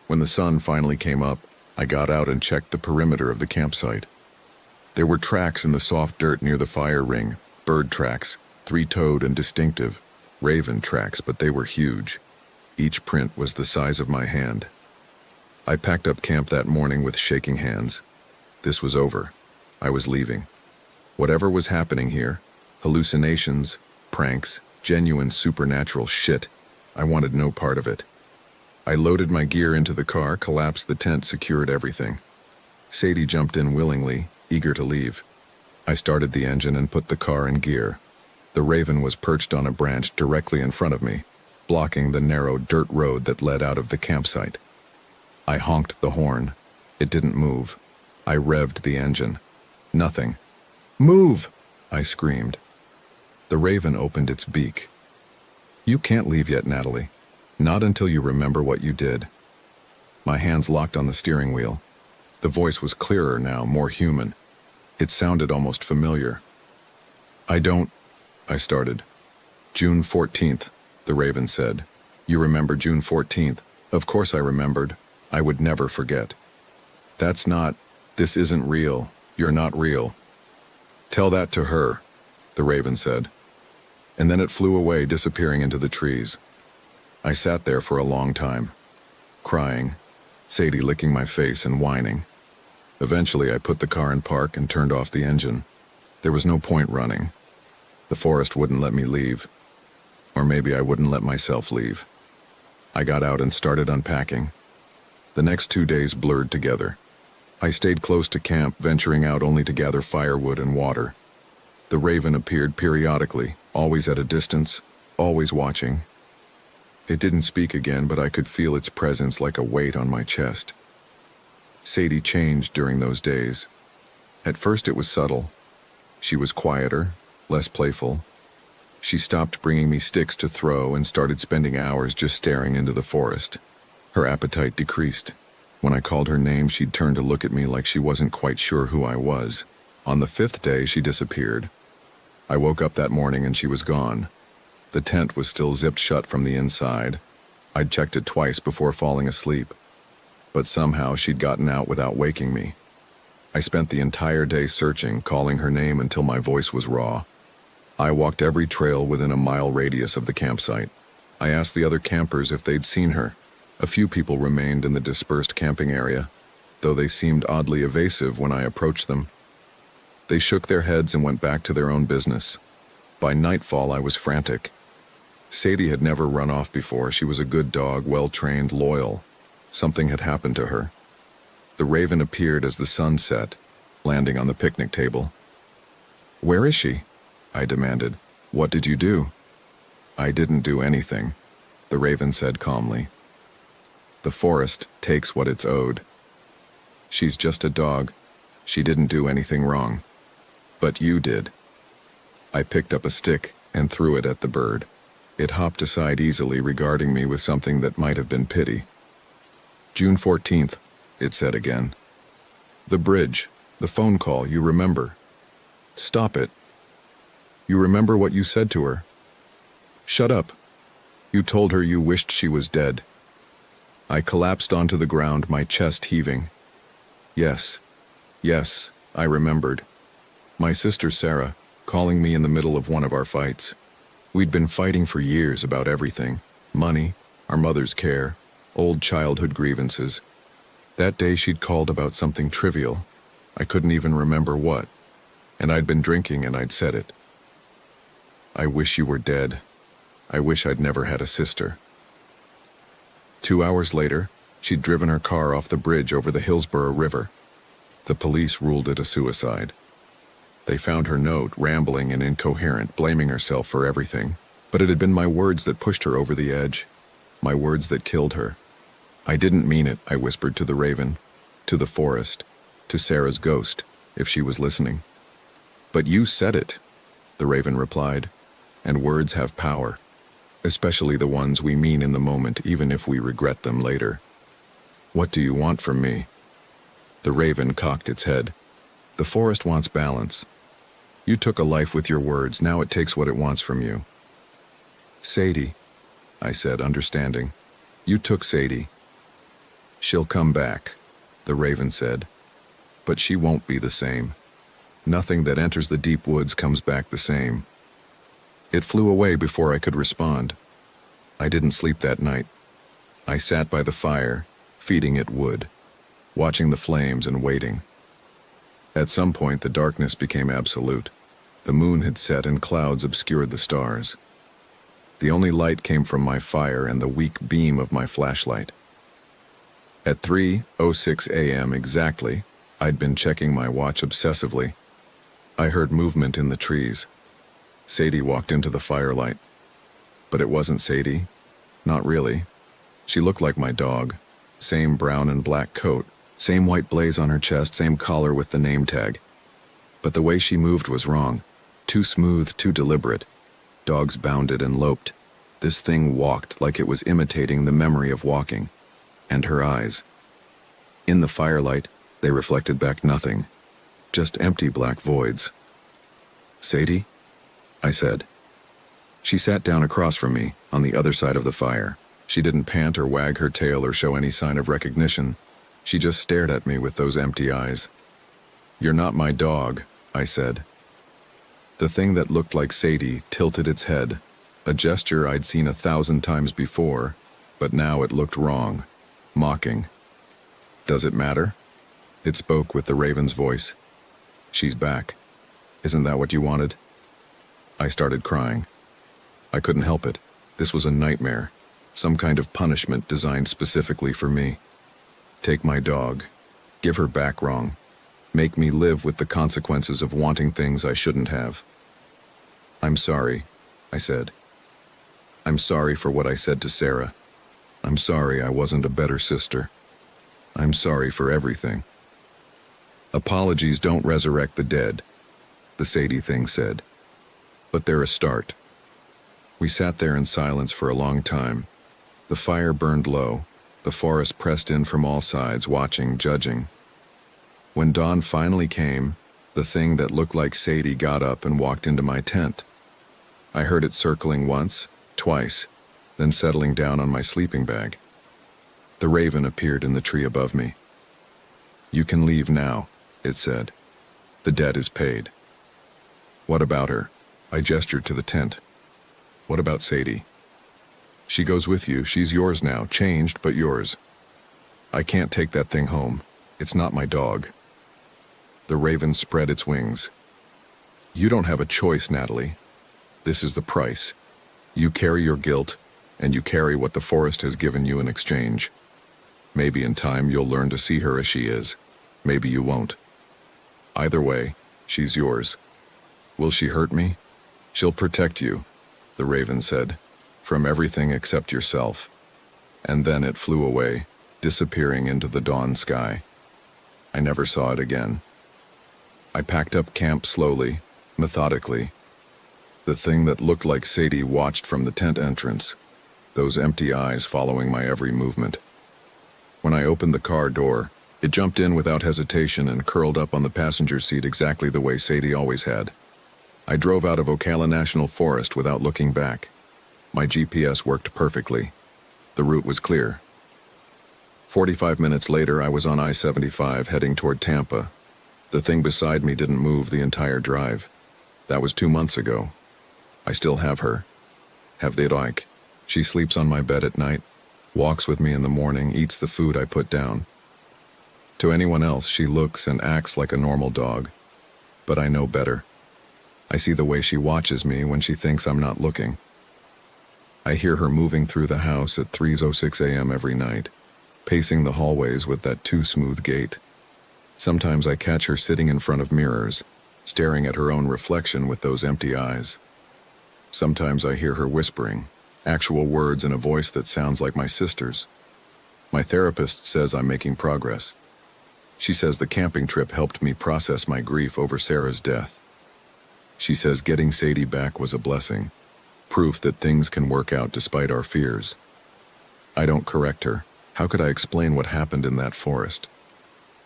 When the sun finally came up, I got out and checked the perimeter of the campsite. There were tracks in the soft dirt near the fire ring, bird tracks, three-toed and distinctive, raven tracks, but they were huge. Each print was the size of my hand. I packed up camp that morning with shaking hands. This was over. I was leaving. Whatever was happening here, hallucinations, pranks, genuine supernatural shit, I wanted no part of it. I loaded my gear into the car, collapsed the tent, secured everything. Sadie jumped in willingly, eager to leave. I started the engine and put the car in gear. The raven was perched on a branch directly in front of me, blocking the narrow dirt road that led out of the campsite. I honked the horn. It didn't move. I revved the engine. Nothing. "Move!" I screamed. The raven opened its beak. "You can't leave yet, Natalie. Not until you remember what you did." My hands locked on the steering wheel. The voice was clearer now, more human. It sounded almost familiar. I started. "June 14th, the raven said. "You remember June 14th? Of course I remembered. I would never forget." This isn't real. You're not real." "Tell that to her," the raven said. And then it flew away, disappearing into the trees. I sat there for a long time, crying, Sadie licking my face and whining. Eventually I put the car in park and turned off the engine. There was no point running. The forest wouldn't let me leave. Or maybe I wouldn't let myself leave. I got out and started unpacking. The next 2 days blurred together. I stayed close to camp, venturing out only to gather firewood and water. The raven appeared periodically, always at a distance, always watching. It didn't speak again, but I could feel its presence like a weight on my chest. Sadie changed during those days. At first it was subtle. She was quieter, less playful. She stopped bringing me sticks to throw and started spending hours just staring into the forest. Her appetite decreased. When I called her name, she'd turn to look at me like she wasn't quite sure who I was. On the 5th day, she disappeared. I woke up that morning and she was gone. The tent was still zipped shut from the inside. I'd checked it twice before falling asleep. But somehow she'd gotten out without waking me. I spent the entire day searching, calling her name until my voice was raw. I walked every trail within a mile radius of the campsite. I asked the other campers if they'd seen her. A few people remained in the dispersed camping area, though they seemed oddly evasive when I approached them. They shook their heads and went back to their own business. By nightfall, I was frantic. Sadie had never run off before. She was a good dog, well-trained, loyal. Something had happened to her. The raven appeared as the sun set, landing on the picnic table. "Where is she?" I demanded. "What did you do?" "I didn't do anything," the raven said calmly. "The forest takes what it's owed. She's just a dog. She didn't do anything wrong. But you did." I picked up a stick and threw it at the bird. It hopped aside easily, regarding me with something that might have been pity. "June 14th, it said again. "The bridge, the phone call, you remember." "Stop it. You remember what you said to her?" "Shut up. You told her you wished she was dead. I collapsed onto the ground, my chest heaving. Yes, I remembered. My sister Sarah, calling me in the middle of one of our fights. We'd been fighting for years about everything: money, our mother's care, old childhood grievances. That day she'd called about something trivial. I couldn't even remember what. And I'd been drinking and I'd said it. I wish you were dead. I wish I'd never had a sister. 2 hours later, she'd driven her car off the bridge over the Hillsborough River. The police ruled it a suicide. They found her note rambling and incoherent, blaming herself for everything. But it had been my words that pushed her over the edge. My words that killed her. I didn't mean it, I whispered to the raven, to the forest, to Sarah's ghost, if she was listening. But you said it, the raven replied, and words have power, especially the ones we mean in the moment, even if we regret them later. What do you want from me? The raven cocked its head. The forest wants balance. You took a life with your words, now it takes what it wants from you. Sadie, I said, understanding. You took Sadie. She'll come back, the raven said. But she won't be the same. Nothing that enters the deep woods comes back the same. It flew away before I could respond. I didn't sleep that night. I sat by the fire, feeding it wood, watching the flames and waiting. At some point, the darkness became absolute. The moon had set and clouds obscured the stars. The only light came from my fire and the weak beam of my flashlight. At 3:06 a.m. exactly, I'd been checking my watch obsessively. I heard movement in the trees. Sadie walked into the firelight. But it wasn't Sadie. Not really. She looked like my dog. Same brown and black coat, same white blaze on her chest, same collar with the name tag. But the way she moved was wrong. Too smooth, too deliberate. Dogs bounded and loped. This thing walked like it was imitating the memory of walking. And her eyes. In the firelight, they reflected back nothing. Just empty black voids. Sadie? I said. She sat down across from me, on the other side of the fire. She didn't pant or wag her tail or show any sign of recognition. She just stared at me with those empty eyes. You're not my dog, I said. The thing that looked like Sadie tilted its head, a gesture I'd seen 1,000 times before, but now it looked wrong, mocking. Does it matter? It spoke with the raven's voice. She's back. Isn't that what you wanted? I started crying. I couldn't help it. This was a nightmare, some kind of punishment designed specifically for me. Take my dog, give her back wrong, make me live with the consequences of wanting things I shouldn't have. I'm sorry, I said. I'm sorry for what I said to Sarah. I'm sorry I wasn't a better sister. I'm sorry for everything. Apologies don't resurrect the dead, the Sadie thing said. But they're a start. We sat there in silence for a long time. The fire burned low. The forest pressed in from all sides, watching, judging. When dawn finally came, the thing that looked like Sadie got up and walked into my tent. I heard it circling once, twice, then settling down on my sleeping bag. The raven appeared in the tree above me. You can leave now, it said. The debt is paid. What about her? I gestured to the tent. What about Sadie? She goes with you. She's yours now, changed, but yours. I can't take that thing home. It's not my dog. The raven spread its wings. You don't have a choice, Natalie. This is the price. You carry your guilt, and you carry what the forest has given you in exchange. Maybe in time you'll learn to see her as she is. Maybe you won't. Either way, she's yours. Will she hurt me? She'll protect you, the raven said, from everything except yourself. And then it flew away, disappearing into the dawn sky. I never saw it again. I packed up camp slowly, methodically. The thing that looked like Sadie watched from the tent entrance, those empty eyes following my every movement. When I opened the car door, it jumped in without hesitation and curled up on the passenger seat exactly the way Sadie always had. I drove out of Ocala National Forest without looking back. My GPS worked perfectly. The route was clear. 45 minutes later, I was on I-75 heading toward Tampa. The thing beside me didn't move the entire drive. That was 2 months ago. I still have her. Have they like? She sleeps on my bed at night, walks with me in the morning, eats the food I put down. To anyone else, she looks and acts like a normal dog. But I know better. I see the way she watches me when she thinks I'm not looking. I hear her moving through the house at 3:06 a.m. every night, pacing the hallways with that too smooth gait. Sometimes I catch her sitting in front of mirrors, staring at her own reflection with those empty eyes. Sometimes I hear her whispering, actual words in a voice that sounds like my sister's. My therapist says I'm making progress. She says the camping trip helped me process my grief over Sarah's death. She says getting Sadie back was a blessing, proof that things can work out despite our fears. I don't correct her. How could I explain what happened in that forest?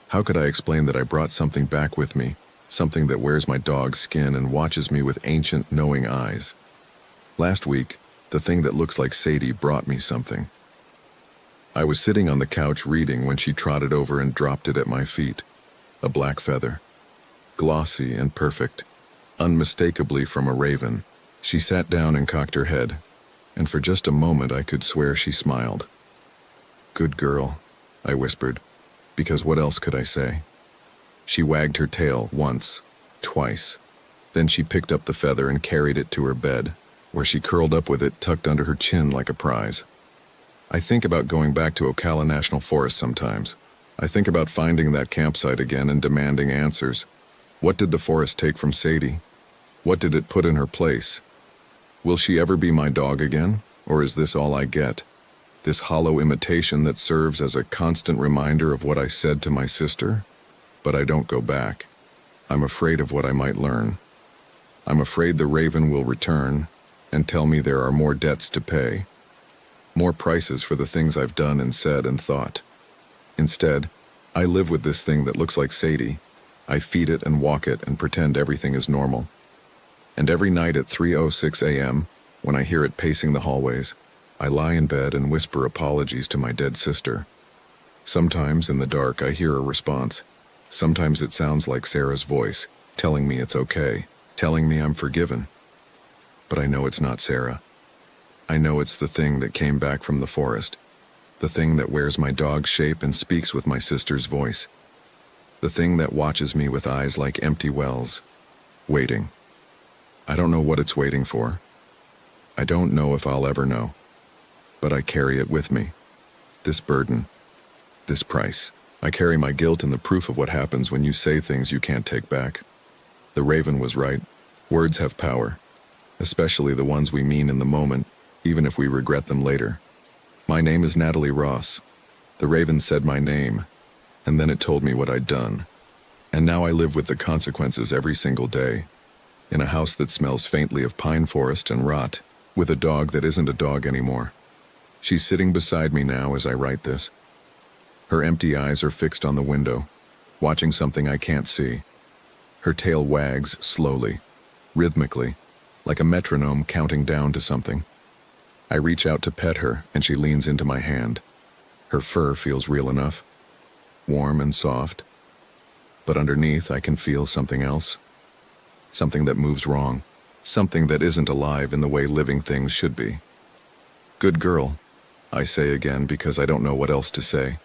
How could I explain that I brought something back with me, something that wears my dog's skin and watches me with ancient, knowing eyes? Last week, the thing that looks like Sadie brought me something. I was sitting on the couch reading when she trotted over and dropped it at my feet. A black feather. Glossy and perfect. Unmistakably from a raven. She sat down and cocked her head, and for just a moment I could swear she smiled. "Good girl," I whispered, because what else could I say? She wagged her tail once, twice. Then she picked up the feather and carried it to her bed, where she curled up with it tucked under her chin like a prize. I think about going back to Ocala National Forest sometimes. I think about finding that campsite again and demanding answers. What did the forest take from Sadie? What did it put in her place? Will she ever be my dog again, or is this all I get? This hollow imitation that serves as a constant reminder of what I said to my sister? But I don't go back. I'm afraid of what I might learn. I'm afraid the raven will return and tell me there are more debts to pay. More prices for the things I've done and said and thought. Instead, I live with this thing that looks like Sadie. I feed it and walk it and pretend everything is normal. And every night at 3:06 a.m., when I hear it pacing the hallways, I lie in bed and whisper apologies to my dead sister. Sometimes in the dark I hear a response. Sometimes it sounds like Sarah's voice, telling me it's okay, telling me I'm forgiven. But I know it's not Sarah. I know it's the thing that came back from the forest. The thing that wears my dog's shape and speaks with my sister's voice. The thing that watches me with eyes like empty wells, waiting. I don't know what it's waiting for. I don't know if I'll ever know. But I carry it with me. This burden. This price. I carry my guilt and the proof of what happens when you say things you can't take back. The raven was right. Words have power. Especially the ones we mean in the moment, even if we regret them later. My name is Natalie Ross. The raven said my name, and then it told me what I'd done. And now I live with the consequences every single day. In a house that smells faintly of pine forest and rot, with a dog that isn't a dog anymore. She's sitting beside me now as I write this. Her empty eyes are fixed on the window, watching something I can't see. Her tail wags slowly, rhythmically, like a metronome counting down to something. I reach out to pet her, and she leans into my hand. Her fur feels real enough, warm and soft. But underneath, I can feel something else. Something that moves wrong. Something that isn't alive in the way living things should be. "Good girl," I say again because I don't know what else to say.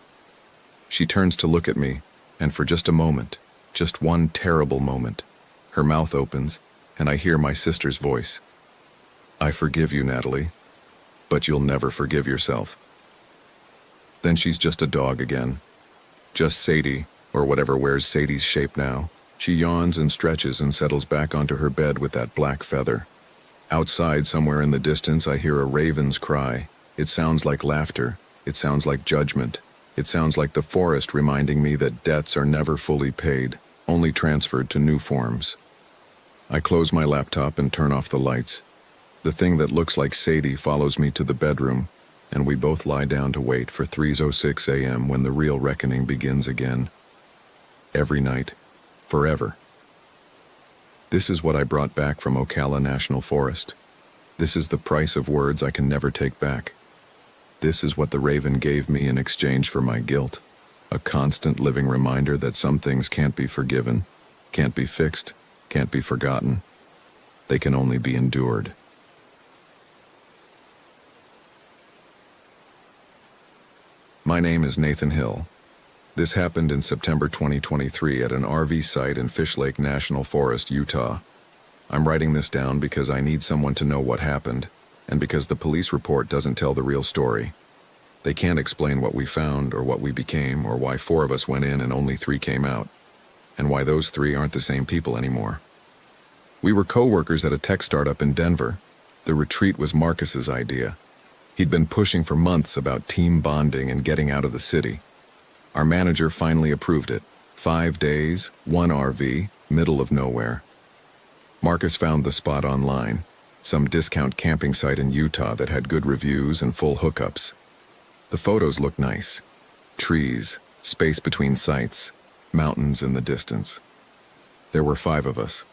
She turns to look at me, and for just a moment, just one terrible moment, her mouth opens, and I hear my sister's voice. "I forgive you, Natalie, but you'll never forgive yourself." Then she's just a dog again. Just Sadie, or whatever wears Sadie's shape now. She yawns and stretches and settles back onto her bed with that black feather. Outside, somewhere in the distance, I hear a raven's cry. It sounds like laughter. It sounds like judgment. It sounds like the forest reminding me that debts are never fully paid, only transferred to new forms. I close my laptop and turn off the lights. The thing that looks like Sadie follows me to the bedroom, and we both lie down to wait for 3:06 a.m. when the real reckoning begins again. Every night. Forever. This is what I brought back from Ocala National Forest. This is the price of words I can never take back. This is what the Raven gave me in exchange for my guilt. A constant living reminder that some things can't be forgiven, can't be fixed, can't be forgotten. They can only be endured. My name is Nathan Hill. This happened in September 2023 at an RV site in Fish Lake National Forest, Utah. I'm writing this down because I need someone to know what happened, and because the police report doesn't tell the real story. They can't explain what we found or what we became or why 4 of us went in and only 3 came out, and why those 3 aren't the same people anymore. We were co-workers at a tech startup in Denver. The retreat was Marcus's idea. He'd been pushing for months about team bonding and getting out of the city. Our manager finally approved it. 5 days, 1 RV, middle of nowhere. Marcus found the spot online, some discount camping site in Utah that had good reviews and full hookups. The photos looked nice. Trees, space between sites, mountains in the distance. There were 5 of us.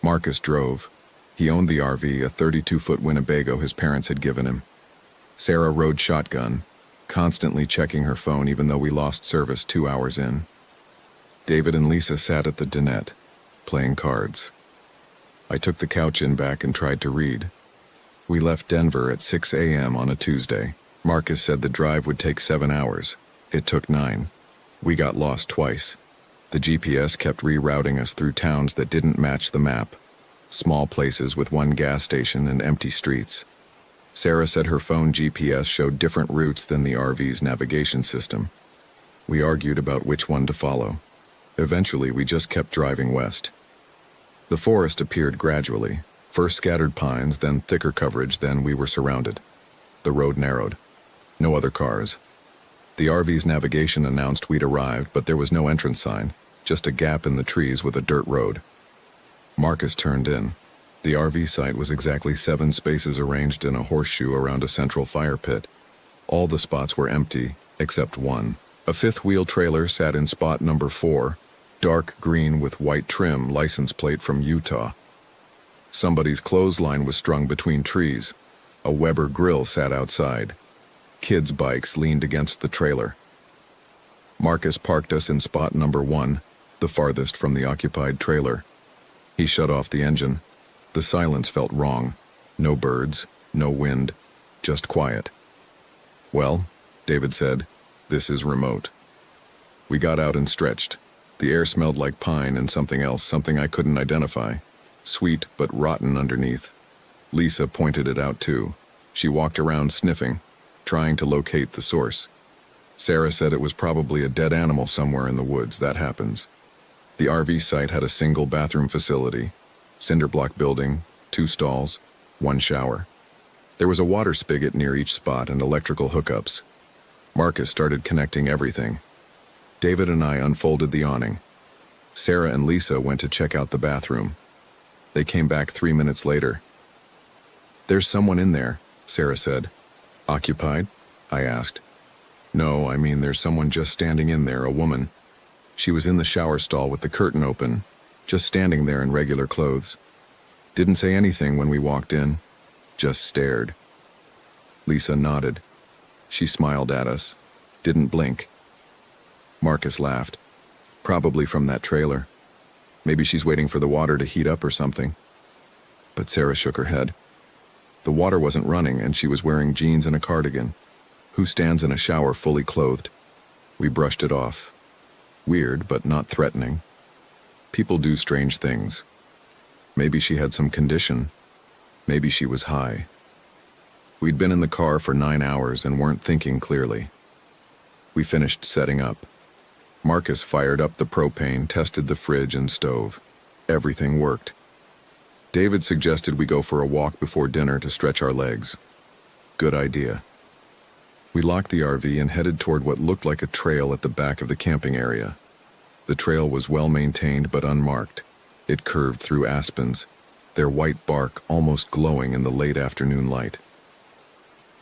Marcus drove. He owned the RV, a 32-foot Winnebago his parents had given him. Sarah rode shotgun, constantly checking her phone even though we lost service 2 hours in. David and Lisa sat at the dinette, playing cards. I took the couch in back and tried to read. We left Denver at 6 a.m. on a Tuesday. Marcus said the drive would take 7 hours. It took 9. We got lost twice. The GPS kept rerouting us through towns that didn't match the map. Small places with 1 gas station and empty streets. Sarah said her phone GPS showed different routes than the RV's navigation system. We argued about which one to follow. Eventually, we just kept driving west. The forest appeared gradually. First scattered pines, then thicker coverage, then we were surrounded. The road narrowed. No other cars. The RV's navigation announced we'd arrived, but there was no entrance sign, just a gap in the trees with a dirt road. Marcus turned in. The RV site was exactly 7 spaces arranged in a horseshoe around a central fire pit. All the spots were empty, except 1. A 5th-wheel trailer sat in spot number 4, dark green with white trim, license plate from Utah. Somebody's clothesline was strung between trees. A Weber grill sat outside. Kids' bikes leaned against the trailer. Marcus parked us in spot number 1, the farthest from the occupied trailer. He shut off the engine. The silence felt wrong. No birds, no wind, just quiet. "Well," David said, "this is remote." We got out and stretched. The air smelled like pine and something else, something I couldn't identify. Sweet but rotten underneath. Lisa pointed it out too. She walked around sniffing, trying to locate the source. Sarah said it was probably a dead animal somewhere in the woods. That happens. The RV site had a single bathroom facility. Cinder block building, 2 stalls, 1 shower. There was a water spigot near each spot and electrical hookups. Marcus started connecting everything. David and I unfolded the awning. Sarah and Lisa went to check out the bathroom. They came back 3 minutes later. "There's someone in there," Sarah said. "Occupied?" I asked. "No, I mean there's someone just standing in there, a woman. She was in the shower stall with the curtain open, just standing there in regular clothes. Didn't say anything when we walked in, just stared." Lisa nodded. She smiled at us, didn't blink. Marcus laughed. "Probably from that trailer. Maybe she's waiting for the water to heat up or something." But Sarah shook her head. The water wasn't running and she was wearing jeans and a cardigan. Who stands in a shower fully clothed? We brushed it off. Weird, but not threatening. People do strange things. Maybe she had some condition. Maybe she was high. We'd been in the car for 9 hours and weren't thinking clearly. We finished setting up. Marcus fired up the propane, tested the fridge and stove. Everything worked. David suggested we go for a walk before dinner to stretch our legs. Good idea. We locked the RV and headed toward what looked like a trail at the back of the camping area. The trail was well maintained but unmarked. It curved through aspens, their white bark almost glowing in the late afternoon light.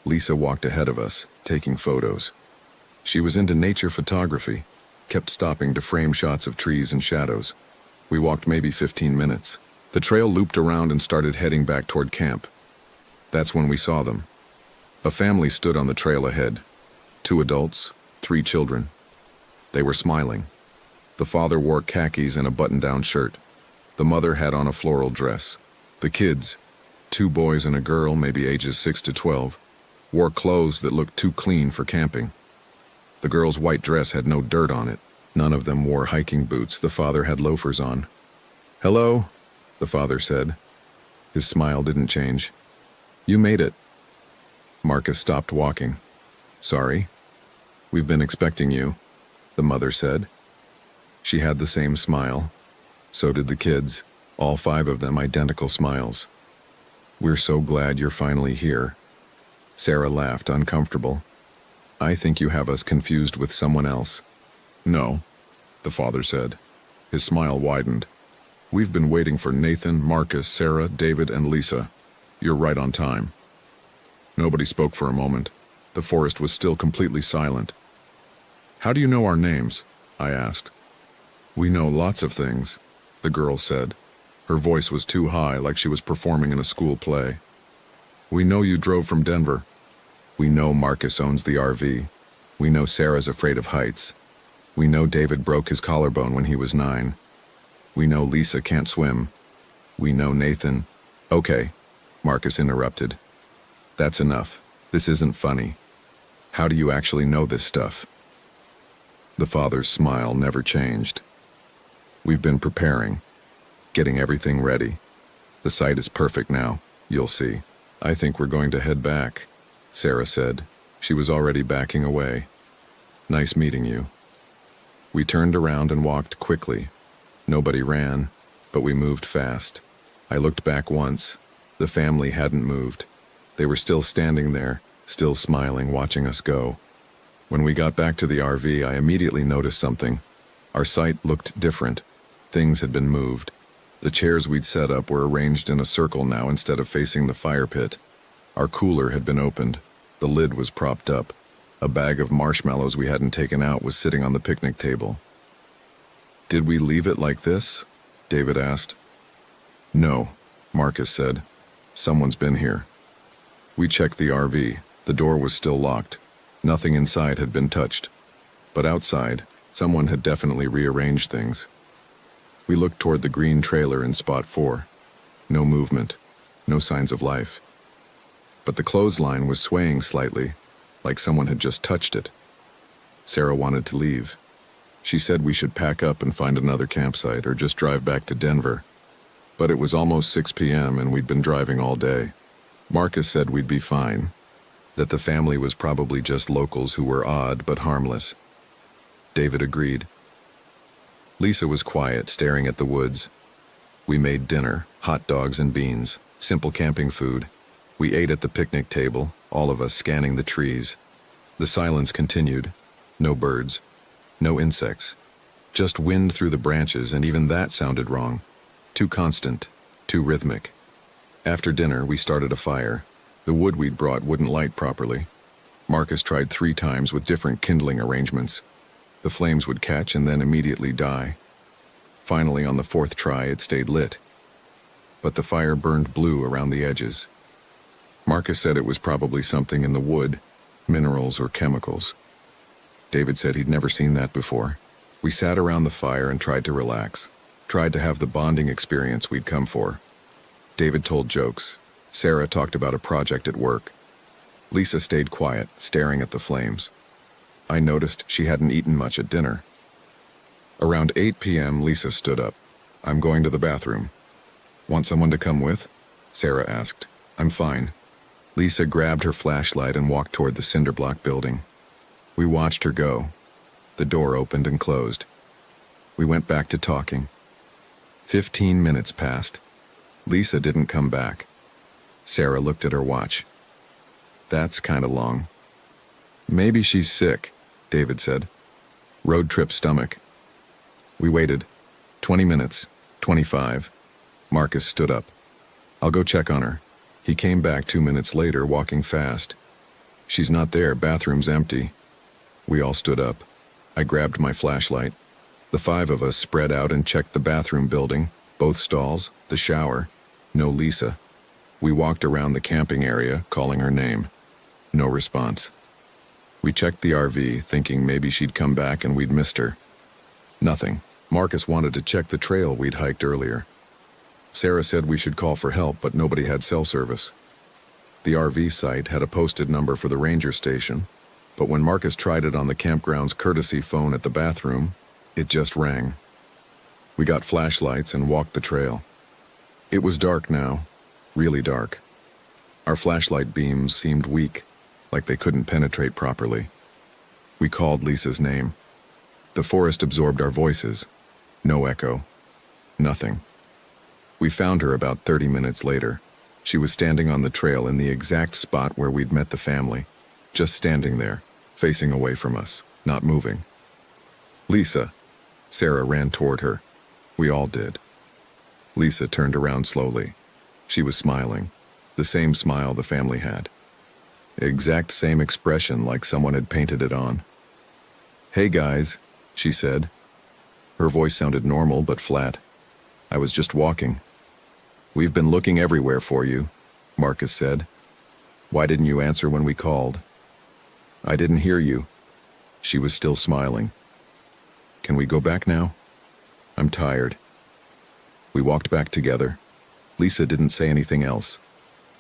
Lisa walked ahead of us, taking photos. She was into nature photography, kept stopping to frame shots of trees and shadows. We walked maybe 15 minutes. The trail looped around and started heading back toward camp. That's when we saw them. A family stood on the trail ahead. 2 adults, 3 children. They were smiling. The father wore khakis and a button-down shirt. The mother had on a floral dress. The kids, 2 boys and a girl, maybe ages 6 to 12, wore clothes that looked too clean for camping. The girl's white dress had no dirt on it. None of them wore hiking boots. The father had loafers on. "Hello," the father said. His smile didn't change. "You made it." Marcus stopped walking. "Sorry. We've been expecting you," the mother said. She had the same smile. So did the kids, all 5 of them identical smiles. "We're so glad you're finally here." Sarah laughed, uncomfortable. "I think you have us confused with someone else." "No," the father said. His smile widened. "We've been waiting for Nathan, Marcus, Sarah, David, and Lisa. You're right on time." Nobody spoke for a moment. The forest was still completely silent. "How do you know our names?" I asked. "We know lots of things," the girl said. Her voice was too high, like she was performing in a school play. "We know you drove from Denver. We know Marcus owns the RV. We know Sarah's afraid of heights. We know David broke his collarbone when he was 9. We know Lisa can't swim. We know Nathan—" "Okay," Marcus interrupted. "That's enough. This isn't funny. How do you actually know this stuff?" The father's smile never changed. "We've been preparing, getting everything ready. The site is perfect now, you'll see." "I think we're going to head back," Sarah said. She was already backing away. "Nice meeting you." We turned around and walked quickly. Nobody ran, but we moved fast. I looked back once. The family hadn't moved. They were still standing there, still smiling, watching us go. When we got back to the RV, I immediately noticed something. Our site looked different. Things had been moved. The chairs we'd set up were arranged in a circle now instead of facing the fire pit. Our cooler had been opened. The lid was propped up. A bag of marshmallows we hadn't taken out was sitting on the picnic table. "Did we leave it like this?" David asked. "No," Marcus said. "Someone's been here." We checked the RV. The door was still locked. Nothing inside had been touched. But outside, someone had definitely rearranged things. We looked toward the green trailer in spot 4. No movement, no signs of life. But the clothesline was swaying slightly, like someone had just touched it. Sarah wanted to leave. She said we should pack up and find another campsite or just drive back to Denver. But it was almost 6 p.m. and we'd been driving all day. Marcus said we'd be fine, that the family was probably just locals who were odd but harmless. David agreed. Lisa was quiet, staring at the woods. We made dinner, hot dogs and beans, simple camping food. We ate at the picnic table, all of us scanning the trees. The silence continued. No birds, no insects. Just wind through the branches, and even that sounded wrong. Too constant, too rhythmic. After dinner, we started a fire. The wood we'd brought wouldn't light properly. Marcus tried 3 times with different kindling arrangements. The flames would catch and then immediately die. Finally, on the 4th try, it stayed lit. But the fire burned blue around the edges. Marcus said it was probably something in the wood, minerals or chemicals. David said he'd never seen that before. We sat around the fire and tried to relax, tried to have the bonding experience we'd come for. David told jokes. Sarah talked about a project at work. Lisa stayed quiet, staring at the flames. I noticed she hadn't eaten much at dinner. Around 8 p.m., Lisa stood up. "I'm going to the bathroom." "Want someone to come with?" Sarah asked. "I'm fine." Lisa grabbed her flashlight and walked toward the cinder block building. We watched her go. The door opened and closed. We went back to talking. 15 minutes passed. Lisa didn't come back. Sarah looked at her watch. "That's kinda long." "Maybe she's sick," David said. "Road trip stomach." We waited. 20 minutes. 25. Marcus stood up. "I'll go check on her." He came back 2 minutes later, walking fast. "She's not there. Bathroom's empty." We all stood up. I grabbed my flashlight. The 5 of us spread out and checked the bathroom building, both stalls, the shower. No Lisa. We walked around the camping area, calling her name. No response. We checked the RV, thinking maybe she'd come back and we'd missed her. Nothing. Marcus wanted to check the trail we'd hiked earlier. Sarah said we should call for help, but nobody had cell service. The RV site had a posted number for the ranger station, but when Marcus tried it on the campground's courtesy phone at the bathroom, it just rang. We got flashlights and walked the trail. It was dark now, really dark. Our flashlight beams seemed weak, like they couldn't penetrate properly. We called Lisa's name. The forest absorbed our voices. No echo. Nothing. We found her about 30 minutes later. She was standing on the trail in the exact spot where we'd met the family, just standing there, facing away from us, not moving. Lisa. Sarah ran toward her. We all did. Lisa turned around slowly. She was smiling, the same smile the family had. Exact same expression, like someone had painted it on. "Hey guys," she said. Her voice sounded normal but flat. "I was just walking." "We've been looking everywhere for you," Marcus said. "Why didn't you answer when we called?" "I didn't hear you." She was still smiling. "Can we go back now?" "I'm tired." We walked back together. Lisa didn't say anything else.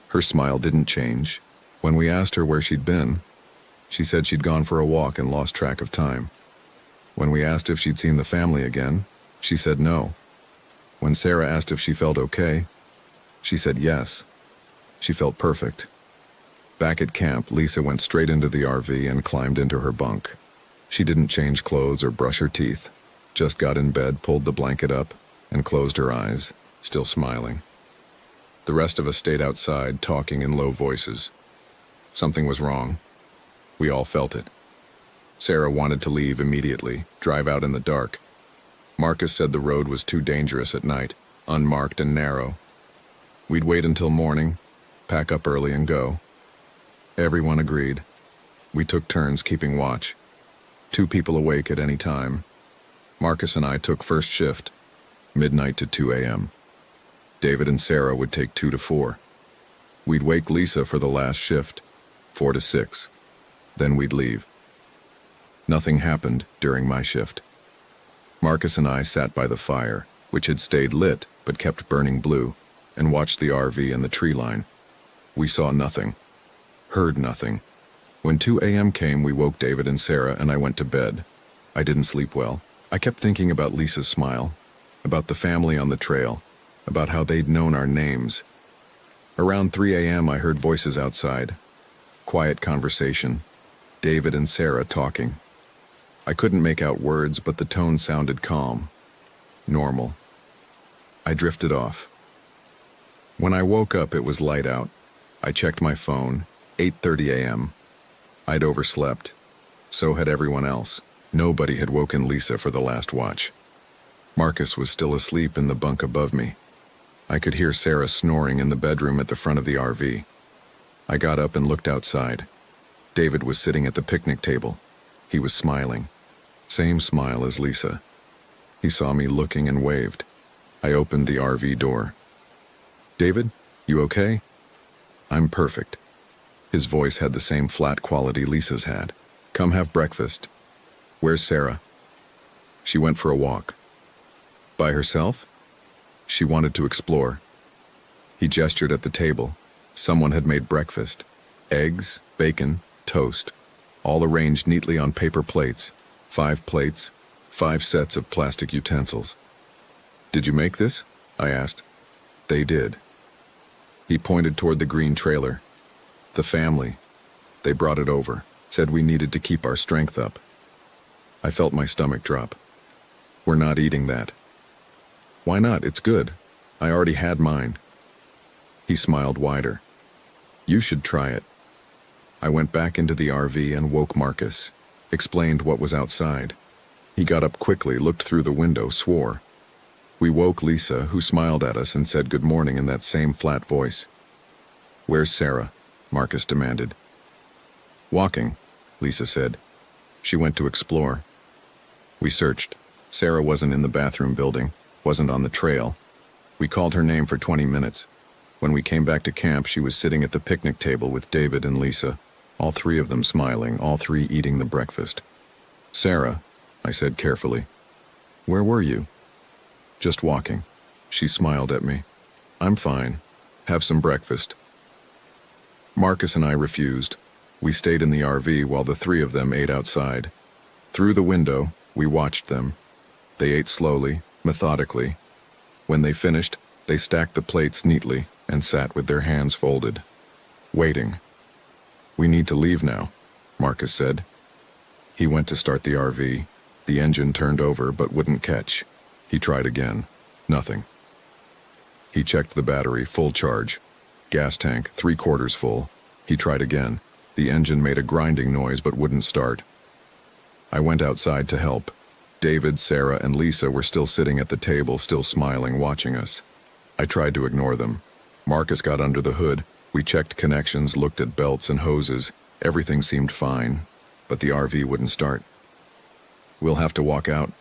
Her smile didn't change. When we asked her where she'd been, she said she'd gone for a walk and lost track of time. When we asked if she'd seen the family again, she said no. When Sarah asked if she felt okay, she said yes. She felt perfect. Back at camp, Lisa went straight into the RV and climbed into her bunk. She didn't change clothes or brush her teeth, just got in bed, pulled the blanket up, and closed her eyes, still smiling. The rest of us stayed outside, talking in low voices. Something was wrong. We all felt it. Sarah wanted to leave immediately, drive out in the dark. Marcus said the road was too dangerous at night, unmarked and narrow. We'd wait until morning, pack up early and go. Everyone agreed. We took turns keeping watch. 2 people awake at any time. Marcus and I took first shift, midnight to 2 a.m. David and Sarah would take 2 to 4. We'd wake Lisa for the last shift, 4 to 6. Then we'd leave. Nothing happened during my shift. Marcus and I sat by the fire, which had stayed lit but kept burning blue, and watched the RV and the tree line. We saw nothing, heard nothing. When 2 a.m. came, we woke David and Sarah, and I went to bed. I didn't sleep well. I kept thinking about Lisa's smile, about the family on the trail, about how they'd known our names. Around 3 a.m. I heard voices outside. Quiet conversation. David and Sarah talking. I couldn't make out words, but the tone sounded calm. Normal. I drifted off. When I woke up, it was light out. I checked my phone, 8:30 a.m. I'd overslept. So had everyone else. Nobody had woken Lisa for the last watch. Marcus was still asleep in the bunk above me. I could hear Sarah snoring in the bedroom at the front of the RV. I got up and looked outside. David was sitting at the picnic table. He was smiling. Same smile as Lisa. He saw me looking and waved. I opened the RV door. "David, you okay?" "I'm perfect." His voice had the same flat quality Lisa's had. "Come have breakfast." "Where's Sarah?" "She went for a walk." "By herself?" "She wanted to explore." He gestured at the table. Someone had made breakfast. Eggs, bacon, toast, all arranged neatly on paper plates. 5 plates, 5 sets of plastic utensils. "Did you make this?" I asked. "They did." He pointed toward the green trailer. "The family. They brought it over, said we needed to keep our strength up." I felt my stomach drop. "We're not eating that." "Why not? It's good. I already had mine." He smiled wider. "You should try it." I went back into the RV and woke Marcus, explained what was outside. He got up quickly, looked through the window, swore. We woke Lisa, who smiled at us and said good morning in that same flat voice. "Where's Sarah?" Marcus demanded. "Walking," Lisa said. "She went to explore." We searched. Sarah wasn't in the bathroom building, wasn't on the trail. We called her name for 20 minutes. When we came back to camp, she was sitting at the picnic table with David and Lisa, all three of them smiling, all three eating the breakfast. "Sarah," I said carefully, "where were you?" "Just walking." She smiled at me. "I'm fine. Have some breakfast." Marcus and I refused. We stayed in the RV while the three of them ate outside. Through the window, we watched them. They ate slowly, methodically. When they finished, they stacked the plates neatly and sat with their hands folded, waiting. "We need to leave now," Marcus said. He went to start the RV. The engine turned over but wouldn't catch. He tried again. Nothing. He checked the battery, full charge. Gas tank, 3/4 full. He tried again. The engine made a grinding noise but wouldn't start. I went outside to help. David, Sarah, and Lisa were still sitting at the table, still smiling, watching us. I tried to ignore them. Marcus got under the hood. We checked connections, looked at belts and hoses. Everything seemed fine, but the RV wouldn't start. "We'll have to walk out,"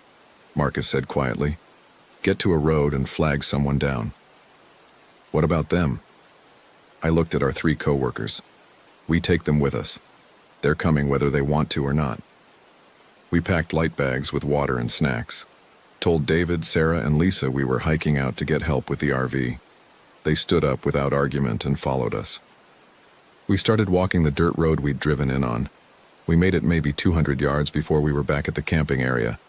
Marcus said quietly. "Get to a road and flag someone down." "What about them?" I looked at our 3 co-workers. "We take them with us. They're coming whether they want to or not." We packed light bags with water and snacks. Told David, Sarah, and Lisa we were hiking out to get help with the RV. They stood up without argument and followed us. We started walking the dirt road we'd driven in on. We made it maybe 200 yards before we were back at the camping area.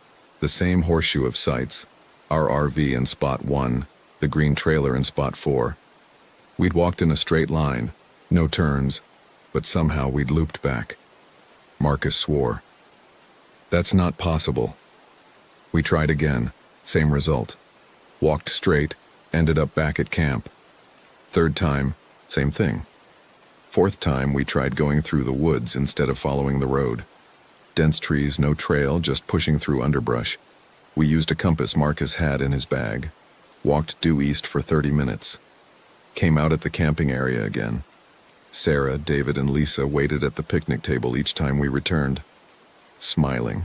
The same horseshoe of sites. Our RV in spot 1, the green trailer in spot 4. We'd walked in a straight line, no turns, but somehow we'd looped back. Marcus swore. "That's not possible." We tried again, same result. Walked straight, ended up back at camp. Third time, same thing. Fourth time, we tried going through the woods instead of following the road. Dense trees, no trail, just pushing through underbrush. We used a compass Marcus had in his bag. Walked due east for 30 minutes. Came out at the camping area again. Sarah, David, and Lisa waited at the picnic table each time we returned. Smiling.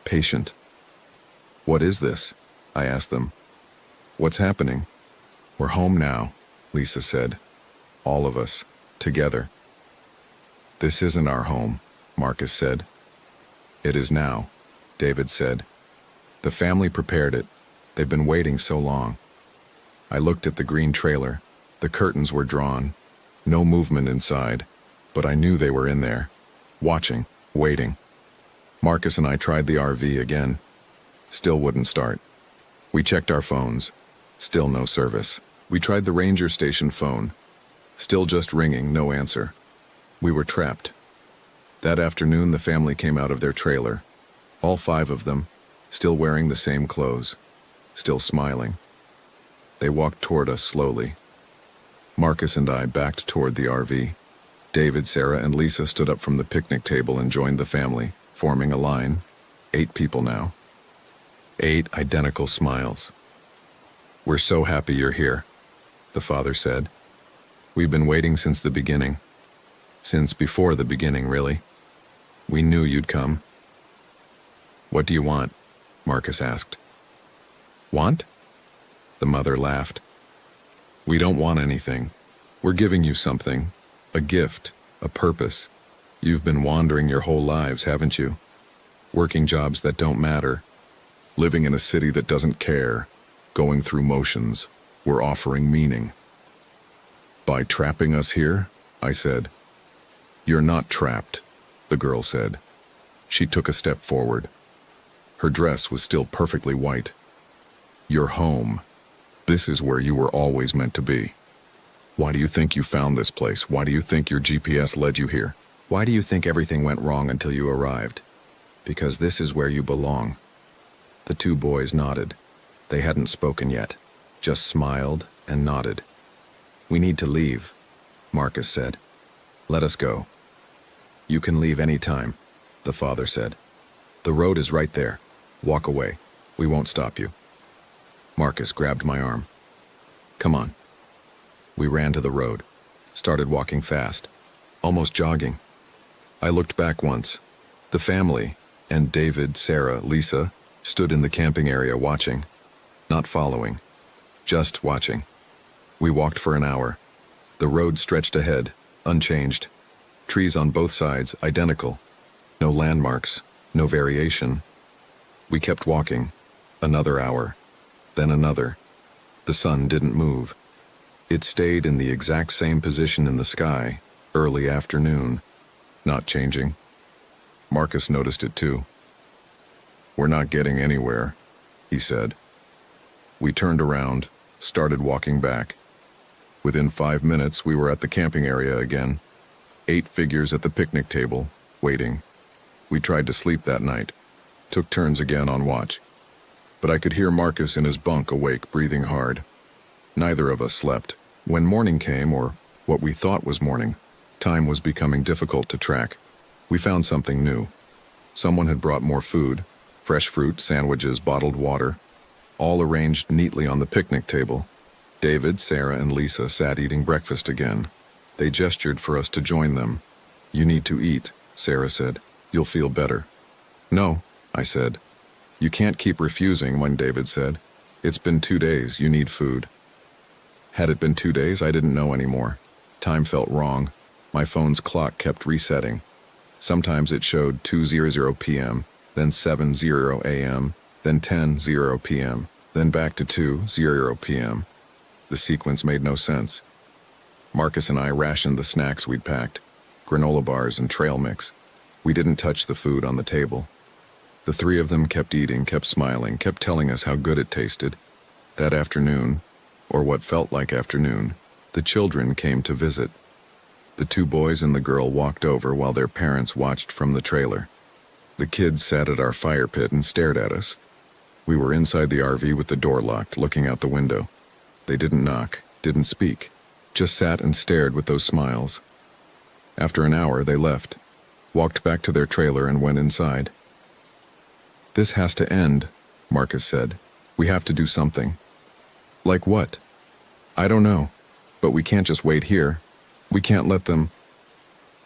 Patient. "What is this?" I asked them. "What's happening?" "We're home now," Lisa said. "All of us, together." "This isn't our home," Marcus said. "It is now," David said. "The family prepared it. They've been waiting so long." I looked at the green trailer. The curtains were drawn. No movement inside, but I knew they were in there, watching, waiting. Marcus and I tried the RV again. Still wouldn't start. We checked our phones. Still no service. We tried the ranger station phone. Still just ringing, no answer. We were trapped. That afternoon, the family came out of their trailer. All 5 of them, still wearing the same clothes, still smiling. They walked toward us slowly. Marcus and I backed toward the RV. David, Sarah, and Lisa stood up from the picnic table and joined the family, forming a line. 8 people now. 8 identical smiles. "We're so happy you're here," the father said. "We've been waiting since the beginning. Since before the beginning, really. We knew you'd come." "What do you want?" Marcus asked. "Want?" The mother laughed. "We don't want anything. We're giving you something. A gift, a purpose. You've been wandering your whole lives, haven't you? Working jobs that don't matter. Living in a city that doesn't care. Going through motions. We're offering meaning." "By trapping us here?" I said. "You're not trapped," the girl said. She took a step forward. Her dress was still perfectly white. "You're home. This is where you were always meant to be. Why do you think you found this place? Why do you think your GPS led you here? Why do you think everything went wrong until you arrived? Because this is where you belong." The 2 boys nodded. They hadn't spoken yet, just smiled and nodded. "We need to leave," Marcus said. "Let us go." "You can leave any time," the father said. "The road is right there. Walk away. We won't stop you." Marcus grabbed my arm. "Come on." We ran to the road, started walking fast, almost jogging. I looked back once. The family, and David, Sarah, Lisa, stood in the camping area watching. Not following, just watching. We walked for an hour. The road stretched ahead, unchanged. Trees on both sides, identical. No landmarks, no variation. We kept walking. Another hour. Then another. The sun didn't move. It stayed in the exact same position in the sky, early afternoon, not changing. Marcus noticed it too. "We're not getting anywhere," he said. We turned around, started walking back. Within 5 minutes, we were at the camping area again. 8 figures at the picnic table, waiting. We tried to sleep that night, took turns again on watch. But I could hear Marcus in his bunk awake, breathing hard. Neither of us slept. When morning came, or what we thought was morning, time was becoming difficult to track. We found something new. Someone had brought more food, fresh fruit, sandwiches, bottled water, all arranged neatly on the picnic table. David, Sarah, and Lisa sat eating breakfast again. They gestured for us to join them. "You need to eat," Sarah said. "You'll feel better." "No," I said. "You can't keep refusing," when David said. "It's been 2 days, you need food." Had it been 2 days, I didn't know anymore. Time felt wrong. My phone's clock kept resetting. Sometimes it showed 2:00 p.m., then 7:00 a.m., then 10:00 p.m., then back to 2:00 p.m. The sequence made no sense. Marcus and I rationed the snacks we'd packed, granola bars and trail mix. We didn't touch the food on the table. The 3 of them kept eating, kept smiling, kept telling us how good it tasted. That afternoon, or what felt like afternoon, the children came to visit. The 2 boys and the girl walked over while their parents watched from the trailer. The kids sat at our fire pit and stared at us. We were inside the RV with the door locked, looking out the window. They didn't knock, didn't speak, just sat and stared with those smiles. After an hour, they left, walked back to their trailer and went inside. "This has to end," Marcus said. "We have to do something." "Like what?" "I don't know, but we can't just wait here. We can't let them."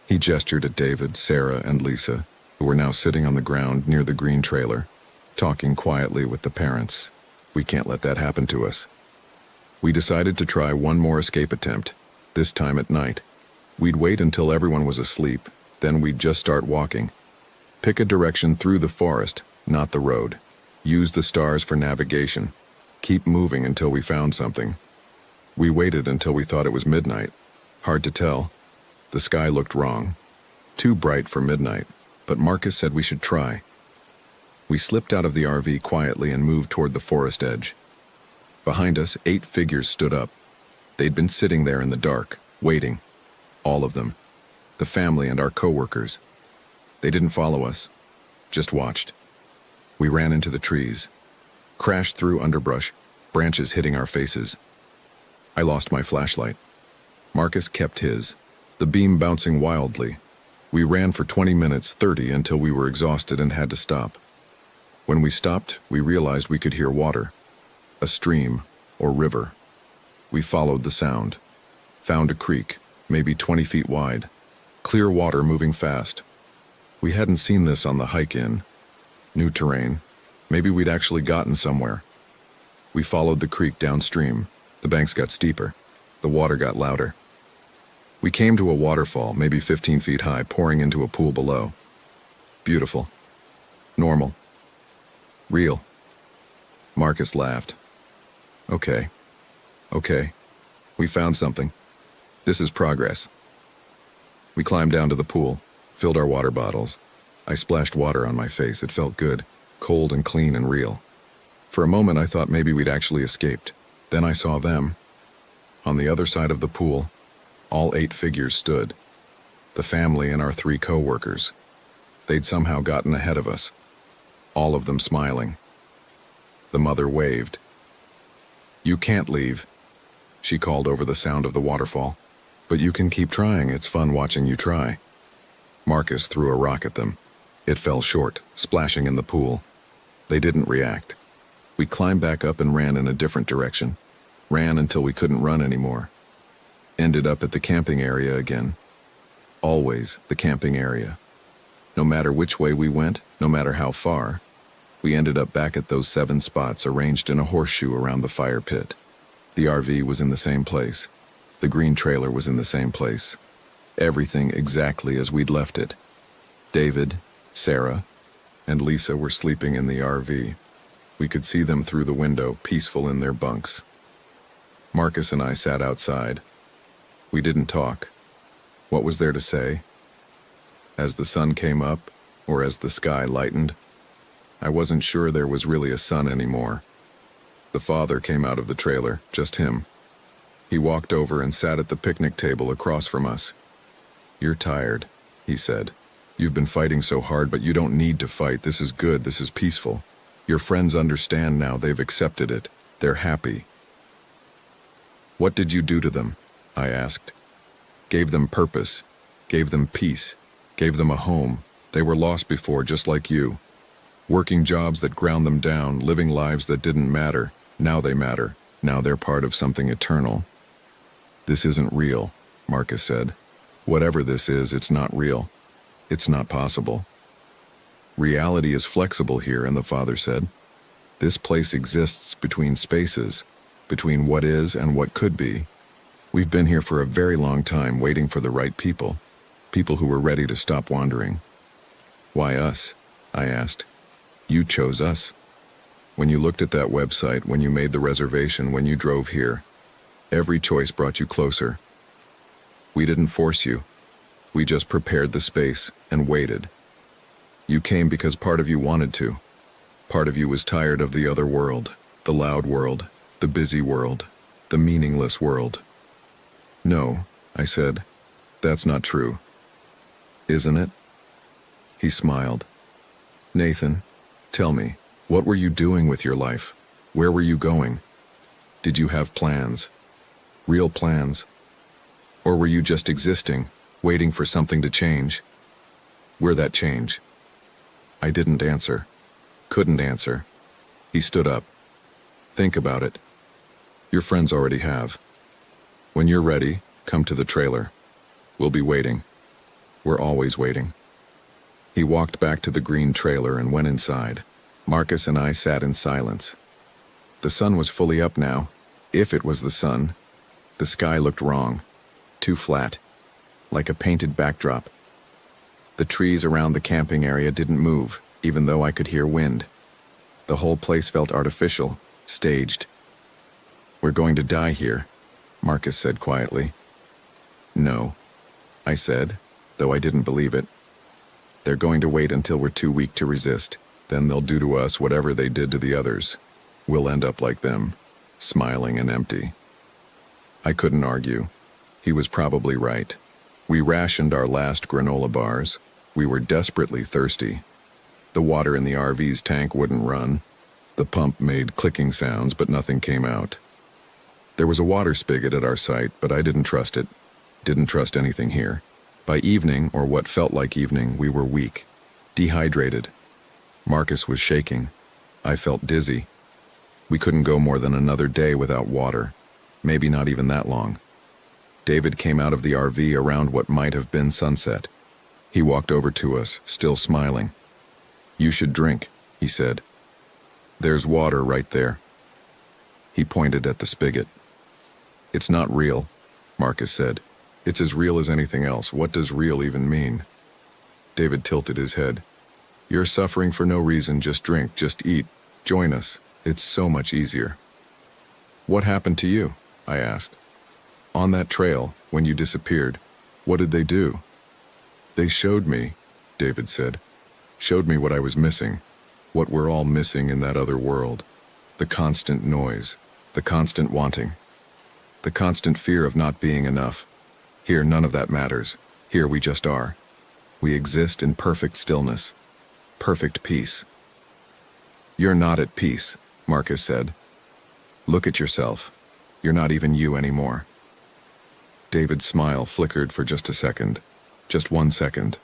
He gestured at David, Sarah, and Lisa, who were now sitting on the ground near the green trailer, talking quietly with the parents. "We can't let that happen to us." We decided to try one more escape attempt, this time at night. We'd wait until everyone was asleep, then we'd just start walking. Pick a direction through the forest, not the road. Use the stars for navigation. Keep moving until we found something. We waited until we thought it was midnight. Hard to tell. The sky looked wrong. Too bright for midnight, but Marcus said we should try. We slipped out of the RV quietly and moved toward the forest edge. Behind us, 8 figures stood up. They'd been sitting there in the dark, waiting. All of them. The family and our co-workers. They didn't follow us, just watched. We ran into the trees, crashed through underbrush, branches hitting our faces. I lost my flashlight. Marcus kept his, the beam bouncing wildly. We ran for 20 minutes, 30 until we were exhausted and had to stop. When we stopped, we realized we could hear water. A stream or river. We followed the sound. Found a creek, maybe 20 feet wide. Clear water moving fast. We hadn't seen this on the hike in. New terrain. Maybe we'd actually gotten somewhere. We followed the creek downstream. The banks got steeper. The water got louder. We came to a waterfall, maybe 15 feet high, pouring into a pool below. Beautiful. Normal. Real. Marcus laughed. Okay. We found something. This is progress. We climbed down to the pool, filled our water bottles. I splashed water on my face. It felt good, cold and clean and real. For a moment, I thought maybe we'd actually escaped. Then I saw them. On the other side of the pool, all 8 figures stood. The family and our 3 co-workers. They'd somehow gotten ahead of us. All of them smiling. The mother waved. "You can't leave," she called over the sound of the waterfall. "But you can keep trying. It's fun watching you try." Marcus threw a rock at them. It fell short, splashing in the pool. They didn't react. We climbed back up and ran in a different direction. Ran until we couldn't run anymore. Ended up at the camping area again. Always the camping area. No matter which way we went, no matter how far, we ended up back at those 7 spots arranged in a horseshoe around the fire pit. The RV was in the same place. The green trailer was in the same place. Everything exactly as we'd left it. David, Sarah, and Lisa were sleeping in the RV. We could see them through the window, peaceful in their bunks. Marcus and I sat outside. We didn't talk. What was there to say? As the sun came up, or as the sky lightened, I wasn't sure there was really a sun anymore. The father came out of the trailer, just him. He walked over and sat at the picnic table across from us. "You're tired," he said. "You've been fighting so hard, but you don't need to fight. This is good, this is peaceful. Your friends understand now, they've accepted it. They're happy." "What did you do to them?" I asked. "Gave them purpose, gave them peace, gave them a home. They were lost before, just like you. Working jobs that ground them down, living lives that didn't matter. Now they matter. Now they're part of something eternal." "This isn't real," Marcus said. "Whatever this is, it's not real. It's not possible." "Reality is flexible here," and the father said. "This place exists between spaces, between what is and what could be. We've been here for a very long time, waiting for the right people, people who were ready to stop wandering." "Why us?" I asked. "You chose us. When you looked at that website, when you made the reservation, when you drove here, every choice brought you closer. We didn't force you. We just prepared the space and waited. You came because part of you wanted to. Part of you was tired of the other world, the loud world, the busy world, the meaningless world." "No," I said. "That's not true." "Isn't it?" He smiled. "Nathan, tell me, what were you doing with your life? Where were you going? Did you have plans? Real plans? Or were you just existing, waiting for something to change? We're that change." I didn't answer. Couldn't answer. He stood up. "Think about it. Your friends already have. When you're ready, come to the trailer. We'll be waiting. We're always waiting." He walked back to the green trailer and went inside. Marcus and I sat in silence. The sun was fully up now, if it was the sun. The sky looked wrong, too flat, like a painted backdrop. The trees around the camping area didn't move, even though I could hear wind. The whole place felt artificial, staged. "We're going to die here," Marcus said quietly. "No," I said, though I didn't believe it. "They're going to wait until we're too weak to resist. Then they'll do to us whatever they did to the others. We'll end up like them, smiling and empty." I couldn't argue. He was probably right. We rationed our last granola bars. We were desperately thirsty. The water in the RV's tank wouldn't run. The pump made clicking sounds, but nothing came out. There was a water spigot at our site, but I didn't trust it. Didn't trust anything here. By evening, or what felt like evening, we were weak, dehydrated. Marcus was shaking. I felt dizzy. We couldn't go more than another day without water, maybe not even that long. David came out of the RV around what might have been sunset. He walked over to us, still smiling. "You should drink," he said. "There's water right there." He pointed at the spigot. "It's not real," Marcus said. "It's as real as anything else. What does real even mean?" David tilted his head. "You're suffering for no reason. Just drink, just eat. Join us. It's so much easier." "What happened to you?" I asked. "On that trail, when you disappeared, what did they do?" "They showed me," David said. "Showed me what I was missing, what we're all missing in that other world. The constant noise, the constant wanting, the constant fear of not being enough. Here, none of that matters. Here we just are. We exist in perfect stillness, perfect peace." "You're not at peace," Marcus said. "Look at yourself. You're not even you anymore." David's smile flickered for just a second, just 1 second.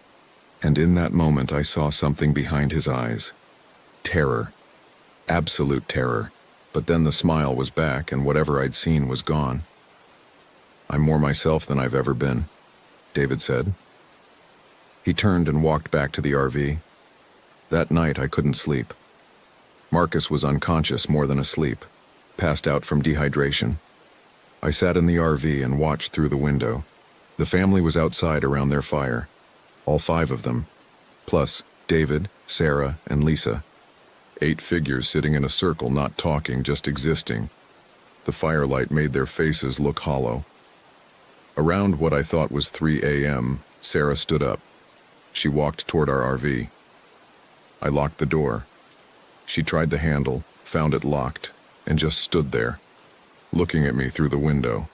And in that moment I saw something behind his eyes. Terror. Absolute terror. But then the smile was back and whatever I'd seen was gone. "I'm more myself than I've ever been," David said. He turned and walked back to the RV. That night I couldn't sleep. Marcus was unconscious more than asleep, passed out from dehydration. I sat in the RV and watched through the window. The family was outside around their fire. All 5 of them. Plus David, Sarah, and Lisa. 8 figures sitting in a circle, not talking, just existing. The firelight made their faces look hollow. Around what I thought was 3 a.m., Sarah stood up. She walked toward our RV. I locked the door. She tried the handle, found it locked, and just stood there, looking at me through the window,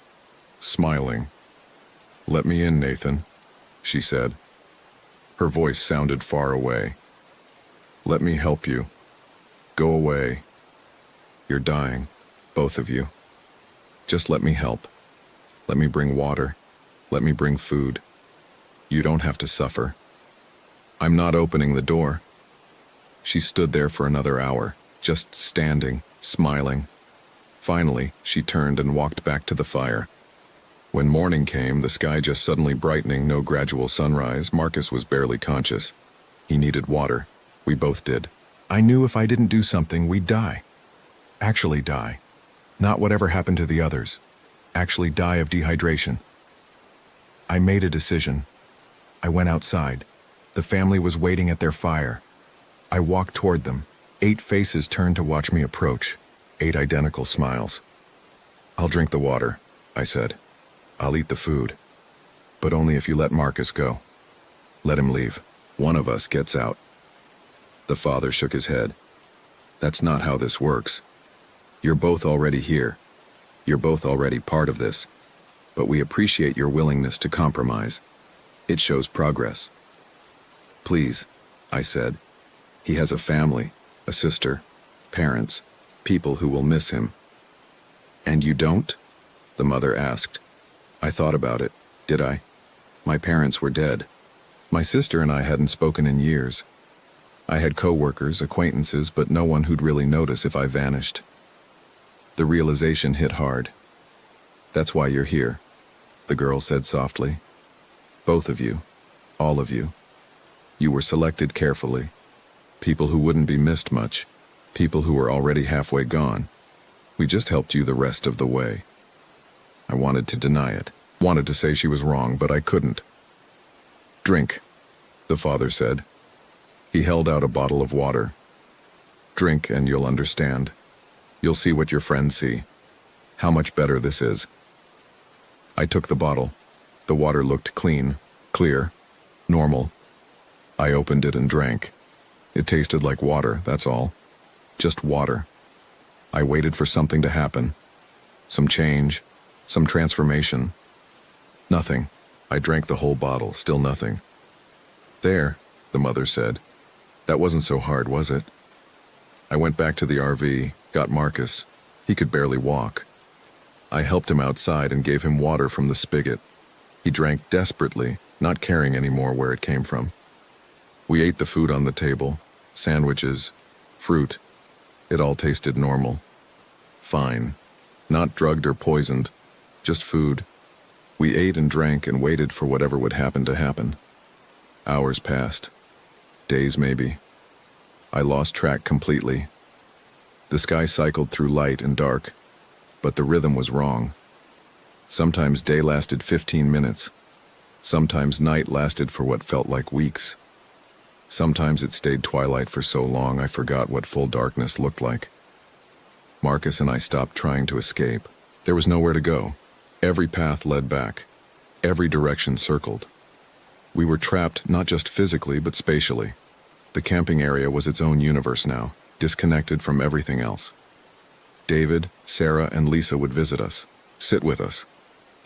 smiling. "Let me in, Nathan," she said. Her voice sounded far away. "Let me help you. Go away. You're dying, both of you. Just let me help. Let me bring water. Let me bring food. You don't have to suffer." "I'm not opening the door." She stood there for another hour, just standing, smiling. Finally, she turned and walked back to the fire. When morning came, the sky just suddenly brightening, no gradual sunrise, Marcus was barely conscious. He needed water. We both did. I knew if I didn't do something, we'd die. Actually die. Not whatever happened to the others. Actually die of dehydration. I made a decision. I went outside. The family was waiting at their fire. I walked toward them. 8 faces turned to watch me approach. 8 identical smiles. "I'll drink the water," I said. "I'll eat the food. But only if you let Marcus go. Let him leave. One of us gets out." The father shook his head. "That's not how this works. You're both already here. You're both already part of this. But we appreciate your willingness to compromise. It shows progress." "Please," I said. "He has a family, a sister, parents, people who will miss him." "And you don't?" the mother asked. I thought about it. Did I? My parents were dead. My sister and I hadn't spoken in years. I had co-workers, acquaintances, but no one who'd really notice if I vanished. The realization hit hard. "That's why you're here," the girl said softly. "Both of you. All of you. You were selected carefully. People who wouldn't be missed much. People who were already halfway gone. We just helped you the rest of the way." I wanted to deny it. Wanted to say she was wrong, but I couldn't. "Drink," the father said. He held out a bottle of water. "Drink and you'll understand. You'll see what your friends see. How much better this is." I took the bottle. The water looked clean, clear, normal. I opened it and drank. It tasted like water, that's all. Just water. I waited for something to happen. Some change, some transformation. Nothing. I drank the whole bottle, still nothing. "There," the mother said. "That wasn't so hard, was it?" I went back to the RV, got Marcus. He could barely walk. I helped him outside and gave him water from the spigot. He drank desperately, not caring anymore where it came from. We ate the food on the table, sandwiches, fruit. It all tasted normal. Fine. Not drugged or poisoned, just food. We ate and drank and waited for whatever would happen to happen. Hours passed. Days maybe. I lost track completely. The sky cycled through light and dark, but the rhythm was wrong. Sometimes day lasted 15 minutes. Sometimes night lasted for what felt like weeks. Sometimes it stayed twilight for so long I forgot what full darkness looked like. Marcus and I stopped trying to escape. There was nowhere to go. Every path led back. Every direction circled. We were trapped not just physically but spatially. The camping area was its own universe now, disconnected from everything else. David, Sarah, and Lisa would visit us, sit with us,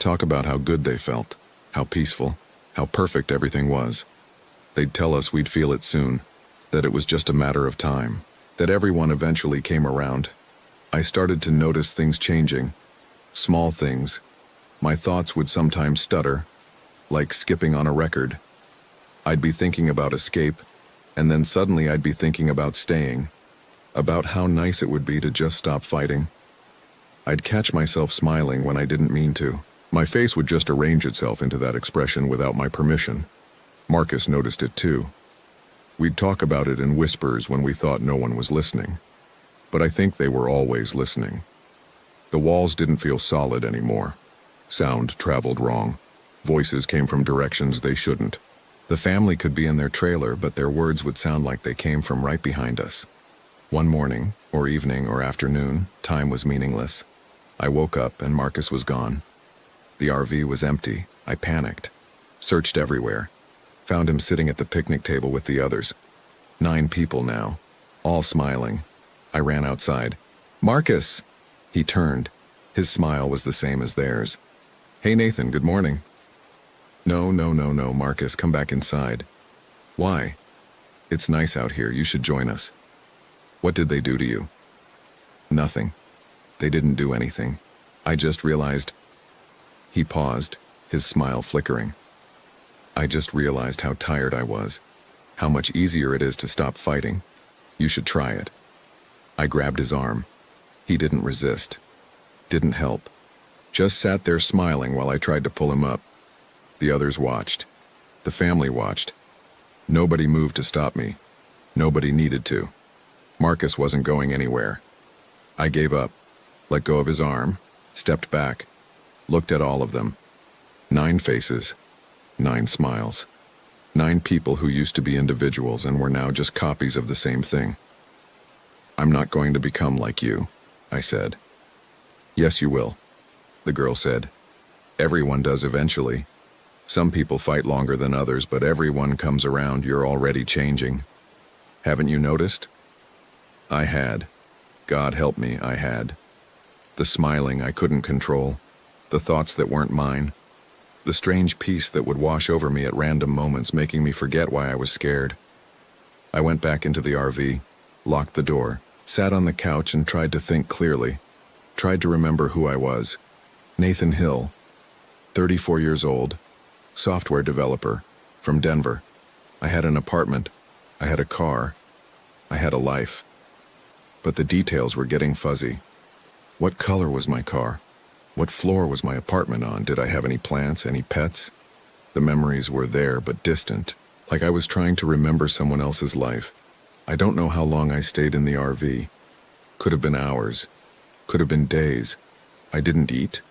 talk about how good they felt, how peaceful, how perfect everything was. They'd tell us we'd feel it soon, that it was just a matter of time, that everyone eventually came around. I started to notice things changing, small things. My thoughts would sometimes stutter, like skipping on a record. I'd be thinking about escape, and then suddenly I'd be thinking about staying, about how nice it would be to just stop fighting. I'd catch myself smiling when I didn't mean to. My face would just arrange itself into that expression without my permission. Marcus noticed it too. We'd talk about it in whispers when we thought no one was listening. But I think they were always listening. The walls didn't feel solid anymore. Sound traveled wrong. Voices came from directions they shouldn't. The family could be in their trailer, but their words would sound like they came from right behind us. One morning, or evening, or afternoon, time was meaningless. I woke up and Marcus was gone. The RV was empty. I panicked. Searched everywhere. Found him sitting at the picnic table with the others. 9 people now, all smiling. I ran outside. "Marcus!" He turned. His smile was the same as theirs. "Hey Nathan, good morning." No, Marcus, come back inside." "Why?" "It's nice out here, you should join us." "What did they do to you?" "Nothing. They didn't do anything. I just realized..." He paused, his smile flickering. "I just realized how tired I was. How much easier it is to stop fighting. You should try it." I grabbed his arm. He didn't resist. Didn't help. Just sat there smiling while I tried to pull him up. The others watched. The family watched. Nobody moved to stop me. Nobody needed to. Marcus wasn't going anywhere. I gave up, let go of his arm, stepped back, looked at all of them. 9 faces, 9 smiles. 9 people who used to be individuals and were now just copies of the same thing. "I'm not going to become like you," I said. "Yes, you will," the girl said. "Everyone does eventually. Some people fight longer than others, but everyone comes around. You're already changing. Haven't you noticed?" I had. God help me, I had. The smiling I couldn't control. The thoughts that weren't mine. The strange peace that would wash over me at random moments, making me forget why I was scared. I went back into the RV, locked the door, sat on the couch and tried to think clearly. Tried to remember who I was. Nathan Hill, 34 years old, software developer, from Denver. I had an apartment. I had a car. I had a life. But the details were getting fuzzy. What color was my car? What floor was my apartment on? Did I have any plants, any pets? The memories were there but distant, like I was trying to remember someone else's life. I don't know how long I stayed in the RV. Could have been hours. Could have been days. I didn't eat,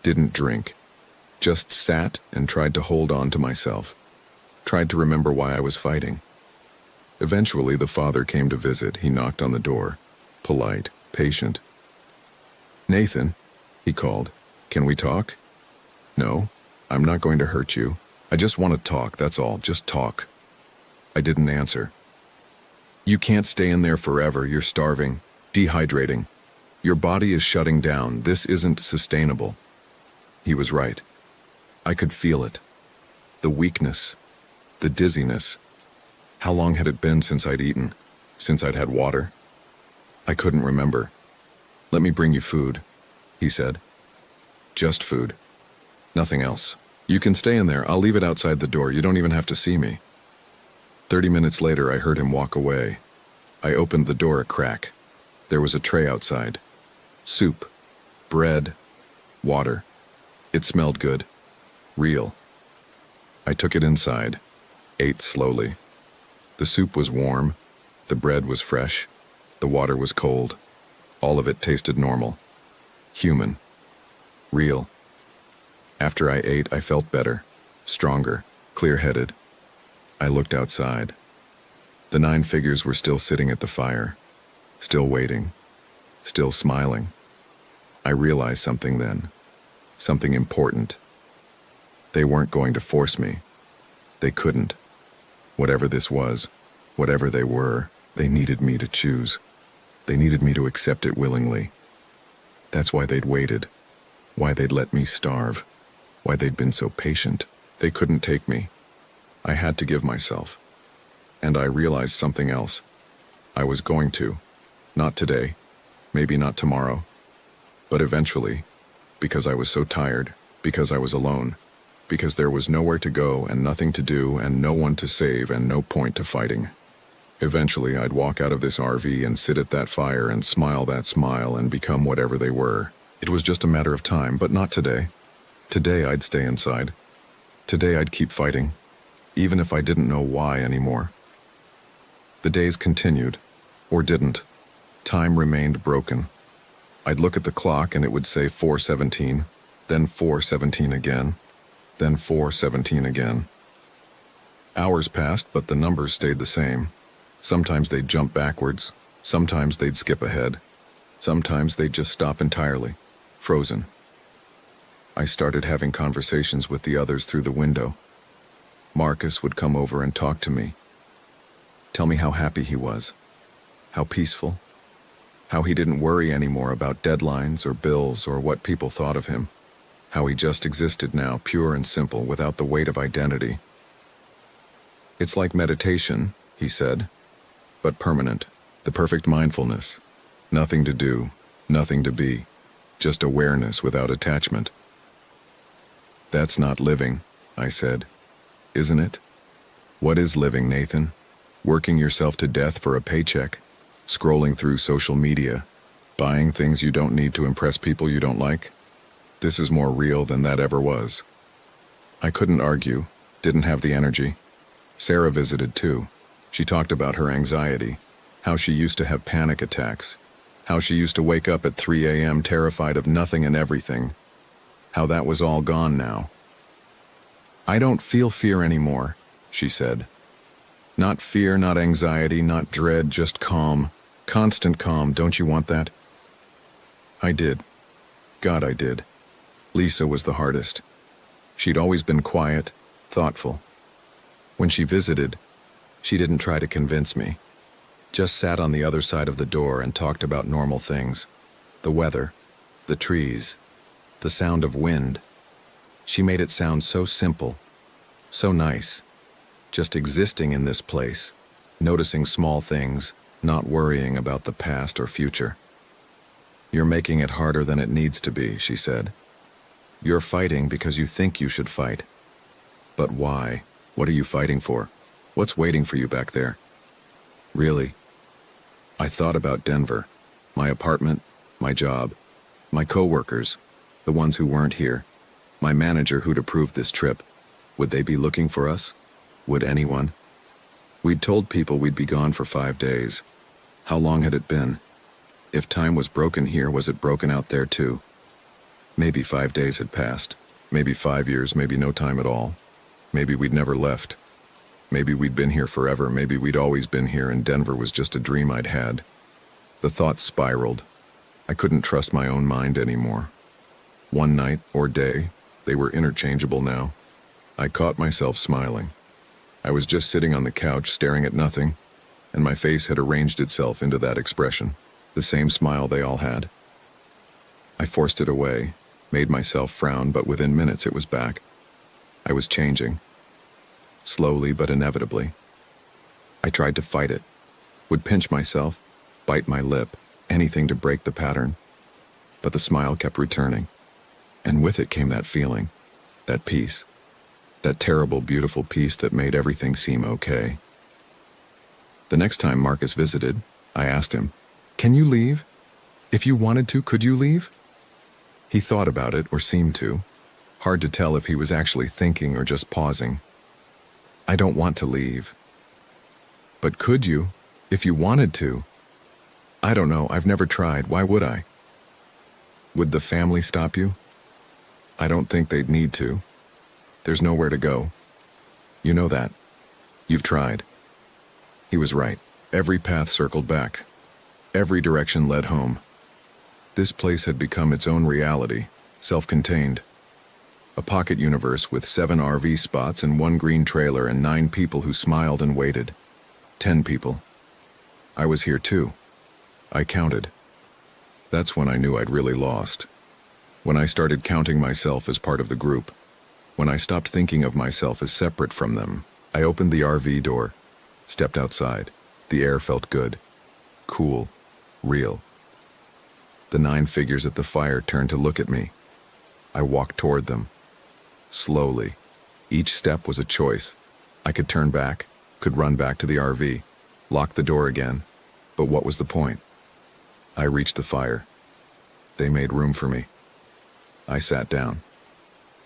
didn't drink. Just sat and tried to hold on to myself. Tried to remember why I was fighting. Eventually, the father came to visit. He knocked on the door. Polite, patient. "Nathan," he called, "can we talk?" "No, I'm not going to hurt you. I just want to talk, that's all, just talk." I didn't answer. "You can't stay in there forever. You're starving, dehydrating. Your body is shutting down. This isn't sustainable." He was right. I could feel it. The weakness, the dizziness. How long had it been since I'd eaten? Since I'd had water? I couldn't remember. "Let me bring you food," he said. "Just food. Nothing else. You can stay in there. I'll leave it outside the door. You don't even have to see me." 30 minutes later, I heard him walk away. I opened the door a crack. There was a tray outside. Soup, bread, water. It smelled good. Real. I took it inside, ate slowly. The soup was warm. The bread was fresh. The water was cold. All of it tasted normal. Human. Real. After I ate, I felt better, stronger, clear-headed. I looked outside. The 9 figures were still sitting at the fire, still waiting, still smiling. I realized something then, something important. They weren't going to force me. They couldn't. Whatever this was, whatever they were, they needed me to choose. They needed me to accept it willingly. That's why they'd waited, why they'd let me starve, why they'd been so patient. They couldn't take me. I had to give myself. And I realized something else. I was going to. Not today, maybe not tomorrow, but eventually, because I was so tired, because I was alone, because there was nowhere to go and nothing to do and no one to save and no point to fighting. Eventually, I'd walk out of this RV and sit at that fire and smile that smile and become whatever they were. It was just a matter of time, but not today. Today, I'd stay inside. Today, I'd keep fighting, even if I didn't know why anymore. The days continued, or didn't. Time remained broken. I'd look at the clock and it would say 4:17, then 4:17 again, then 4:17 again. Hours passed, but the numbers stayed the same. Sometimes they'd jump backwards, sometimes they'd skip ahead, sometimes they'd just stop entirely, frozen. I started having conversations with the others through the window. Marcus would come over and talk to me. Tell me how happy he was, how peaceful, how he didn't worry anymore about deadlines or bills or what people thought of him, how he just existed now, pure and simple, without the weight of identity. It's like meditation, he said, but permanent, the perfect mindfulness. Nothing to do, nothing to be, just awareness without attachment. That's not living, I said. Isn't it? What is living, Nathan? Working yourself to death for a paycheck, scrolling through social media, buying things you don't need to impress people you don't like? This is more real than that ever was. I couldn't argue, didn't have the energy. Sarah visited too. She talked about her anxiety, how she used to have panic attacks, how she used to wake up at 3 a.m. terrified of nothing and everything, how that was all gone now. I don't feel fear anymore, she said. Not fear, not anxiety, not dread, just calm. Constant calm, don't you want that? I did. God, I did. Lisa was the hardest. She'd always been quiet, thoughtful. When she visited, she didn't try to convince me. Just sat on the other side of the door and talked about normal things. The weather, the trees, the sound of wind. She made it sound so simple, so nice. Just existing in this place, noticing small things, not worrying about the past or future. You're making it harder than it needs to be, she said. You're fighting because you think you should fight. But why? What are you fighting for? What's waiting for you back there? Really? I thought about Denver, my apartment, my job, my coworkers, the ones who weren't here, my manager who'd approved this trip. Would they be looking for us? Would anyone? We'd told people we'd be gone for 5 days. How long had it been? If time was broken here, was it broken out there too? Maybe 5 days had passed. Maybe 5 years, maybe no time at all. Maybe we'd never left. Maybe we'd been here forever. Maybe we'd always been here and Denver was just a dream I'd had. The thoughts spiraled. I couldn't trust my own mind anymore. One night or day, they were interchangeable now. I caught myself smiling. I was just sitting on the couch staring at nothing, and my face had arranged itself into that expression, the same smile they all had. I forced it away, made myself frown, but within minutes it was back. I was changing. Slowly but inevitably. I tried to fight it, would pinch myself, bite my lip, anything to break the pattern. But the smile kept returning, and with it came that feeling, that peace, that terrible, beautiful peace that made everything seem okay. The next time Marcus visited, I asked him, "Can you leave? If you wanted to, could you leave?" He thought about it, or seemed to. Hard to tell if he was actually thinking or just pausing. "I don't want to leave." "But could you, if you wanted to?" "I don't know, I've never tried, why would I?" "Would the family stop you?" "I don't think they'd need to. There's nowhere to go. You know that. You've tried." He was right. Every path circled back. Every direction led home. This place had become its own reality, self-contained. A pocket universe with 7 RV spots and 1 green trailer and 9 people who smiled and waited. 10 people. I was here too. I counted. That's when I knew I'd really lost. When I started counting myself as part of the group. When I stopped thinking of myself as separate from them. I opened the RV door, stepped outside. The air felt good. Cool. Real. The 9 figures at the fire turned to look at me. I walked toward them. Slowly. Each step was a choice. I could turn back, could run back to the RV, lock the door again. But what was the point? I reached the fire. They made room for me. I sat down.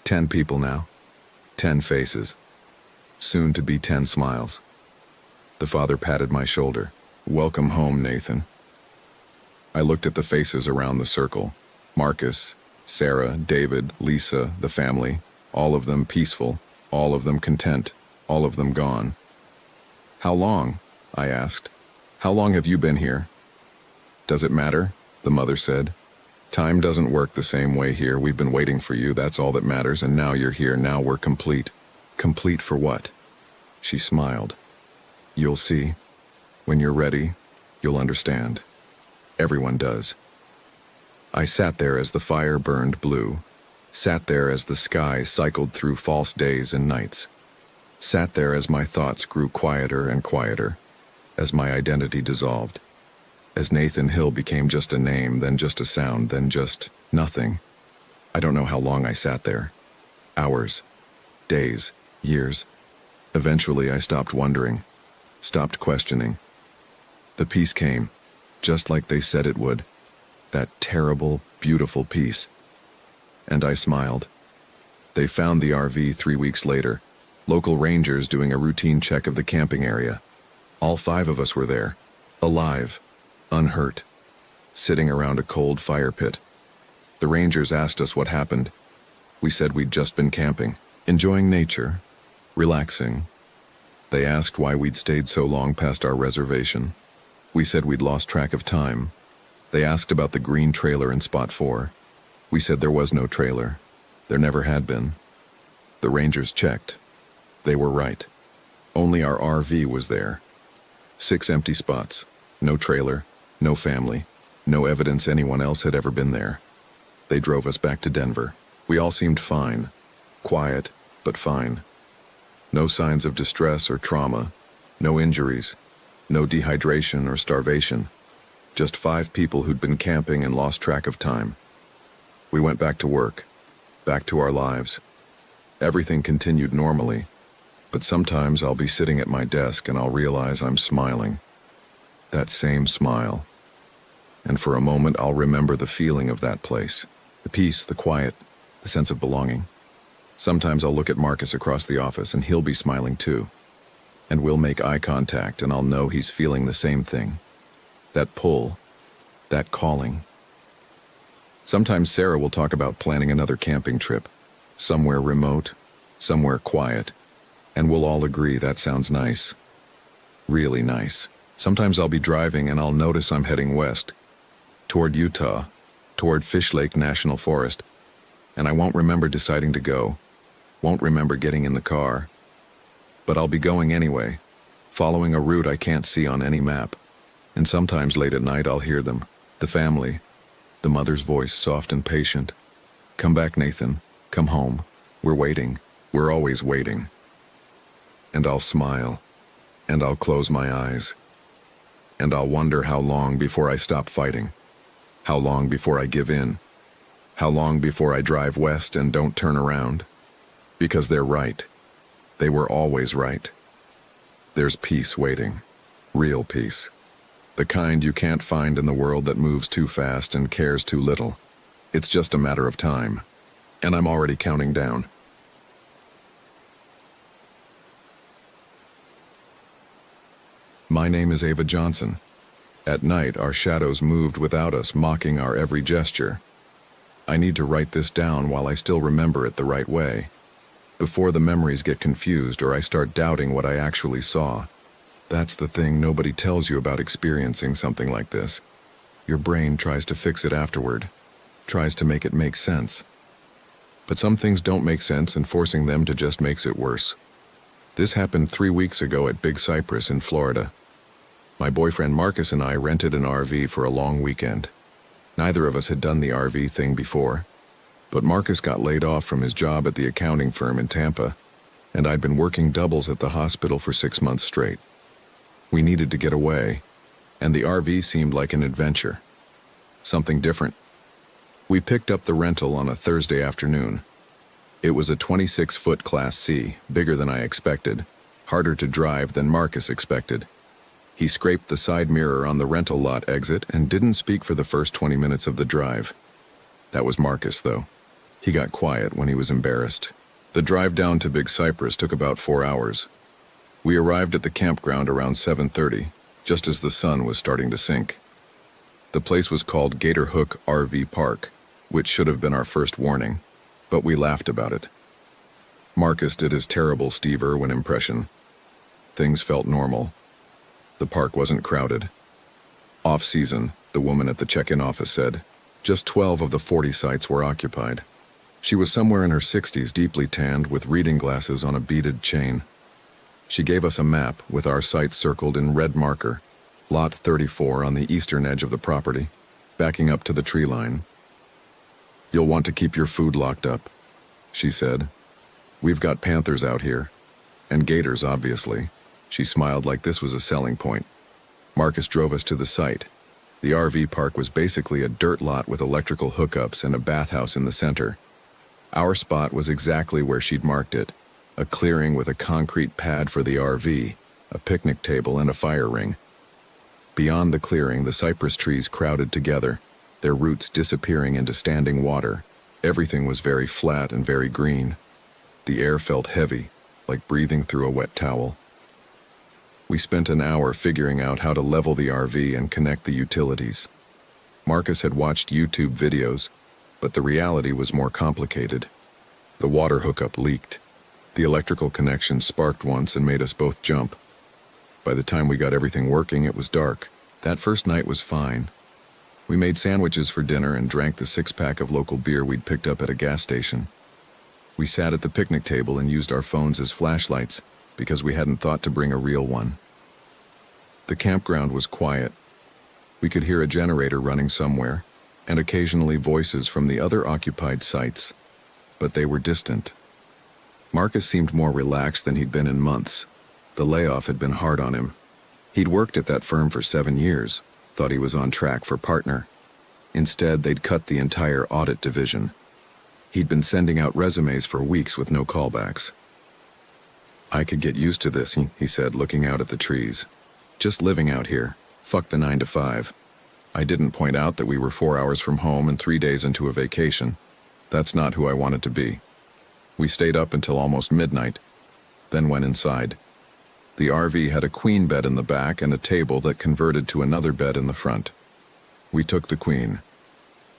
10 people now. 10 faces. Soon to be 10 smiles. The father patted my shoulder. "Welcome home, Nathan." I looked at the faces around the circle. Marcus, Sarah, David, Lisa, the family, all of them peaceful, all of them content, all of them gone. "How long?" I asked. "How long have you been here?" "Does it matter?" the mother said. "Time doesn't work the same way here. We've been waiting for you, that's all that matters, and now you're here, now we're complete." "Complete for what?" She smiled. "You'll see. When you're ready, you'll understand. Everyone does." I sat there as the fire burned blue, sat there as the sky cycled through false days and nights, sat there as my thoughts grew quieter and quieter, as my identity dissolved, as Nathan Hill became just a name, then just a sound, then just nothing. I don't know how long I sat there. Hours, days, years. Eventually I stopped wondering, stopped questioning. The peace came, just like they said it would. That terrible, beautiful peace. And I smiled. They found the RV 3 weeks later, local rangers doing a routine check of the camping area. All 5 of us were there, alive, unhurt, sitting around a cold fire pit. The rangers asked us what happened. We said we'd just been camping, enjoying nature, relaxing. They asked why we'd stayed so long past our reservation. We said we'd lost track of time. They asked about the green trailer in Spot 4. We said there was no trailer. There never had been. The rangers checked. They were right. Only our RV was there. 6 empty spots. No trailer, no family, no evidence anyone else had ever been there. They drove us back to Denver. We all seemed fine. Quiet, but fine. No signs of distress or trauma. No injuries. No dehydration or starvation. Just 5 people who'd been camping and lost track of time. We went back to work, back to our lives. Everything continued normally, but sometimes I'll be sitting at my desk and I'll realize I'm smiling. That same smile. And for a moment I'll remember the feeling of that place. The peace, the quiet, the sense of belonging. Sometimes I'll look at Marcus across the office and he'll be smiling too. And we'll make eye contact and I'll know he's feeling the same thing. That pull, that calling. Sometimes Sarah will talk about planning another camping trip, somewhere remote, somewhere quiet, and we'll all agree that sounds nice. Really nice. Sometimes I'll be driving and I'll notice I'm heading west, toward Utah, toward Fish Lake National Forest, and I won't remember deciding to go, won't remember getting in the car, but I'll be going anyway, following a route I can't see on any map. And sometimes late at night I'll hear them, the family, the mother's voice soft and patient. "Come back, Nathan. Come home. We're waiting. We're always waiting." And I'll smile, and I'll close my eyes, and I'll wonder how long before I stop fighting, how long before I give in, how long before I drive west and don't turn around. Because they're right. They were always right. There's peace waiting. Real peace. The kind you can't find in the world that moves too fast and cares too little. It's just a matter of time. And I'm already counting down. My name is Ava Johnson. At night, our shadows moved without us, mocking our every gesture. I need to write this down while I still remember it the right way, before the memories get confused or I start doubting what I actually saw. That's the thing nobody tells you about experiencing something like this. Your brain tries to fix it afterward, tries to make it make sense. But some things don't make sense, and forcing them to just makes it worse. This happened 3 weeks ago at Big Cypress in Florida. My boyfriend Marcus and I rented an RV for a long weekend. Neither of us had done the RV thing before, but Marcus got laid off from his job at the accounting firm in Tampa, and I'd been working doubles at the hospital for 6 months straight. We needed to get away, and the RV seemed like an adventure. Something different. We picked up the rental on a Thursday afternoon. It was a 26-foot Class C, bigger than I expected, harder to drive than Marcus expected. He scraped the side mirror on the rental lot exit and didn't speak for the first 20 minutes of the drive. That was Marcus, though. He got quiet when he was embarrassed. The drive down to Big Cypress took about 4 hours. We arrived at the campground around 7:30, just as the sun was starting to sink. The place was called Gator Hook RV Park, which should have been our first warning, but we laughed about it. Marcus did his terrible Steve Irwin impression. Things felt normal. The park wasn't crowded. Off-season, the woman at the check-in office said, just 12 of the 40 sites were occupied. She was somewhere in her 60s, deeply tanned, with reading glasses on a beaded chain. She gave us a map with our sites circled in red marker, Lot 34 on the eastern edge of the property, backing up to the tree line. You'll want to keep your food locked up, she said. We've got panthers out here. And gators, obviously. She smiled like this was a selling point. Marcus drove us to the site. The RV park was basically a dirt lot with electrical hookups and a bathhouse in the center. Our spot was exactly where she'd marked it, a clearing with a concrete pad for the RV, a picnic table and a fire ring. Beyond the clearing, the cypress trees crowded together, their roots disappearing into standing water. Everything was very flat and very green. The air felt heavy, like breathing through a wet towel. We spent an hour figuring out how to level the RV and connect the utilities. Marcus had watched YouTube videos, but the reality was more complicated. The water hookup leaked. The electrical connection sparked once and made us both jump. By the time we got everything working, it was dark. That first night was fine. We made sandwiches for dinner and drank the 6-pack of local beer we'd picked up at a gas station. We sat at the picnic table and used our phones as flashlights because we hadn't thought to bring a real one. The campground was quiet. We could hear a generator running somewhere, and occasionally voices from the other occupied sites, but they were distant. Marcus seemed more relaxed than he'd been in months. The layoff had been hard on him. He'd worked at that firm for 7 years, thought he was on track for partner. Instead, they'd cut the entire audit division. He'd been sending out resumes for weeks with no callbacks. I could get used to this, he said, looking out at the trees. Just living out here. Fuck the 9 to 5. I didn't point out that we were 4 hours from home and 3 days into a vacation. That's not who I wanted to be. We stayed up until almost midnight, then went inside. The RV had a queen bed in the back and a table that converted to another bed in the front. We took the queen.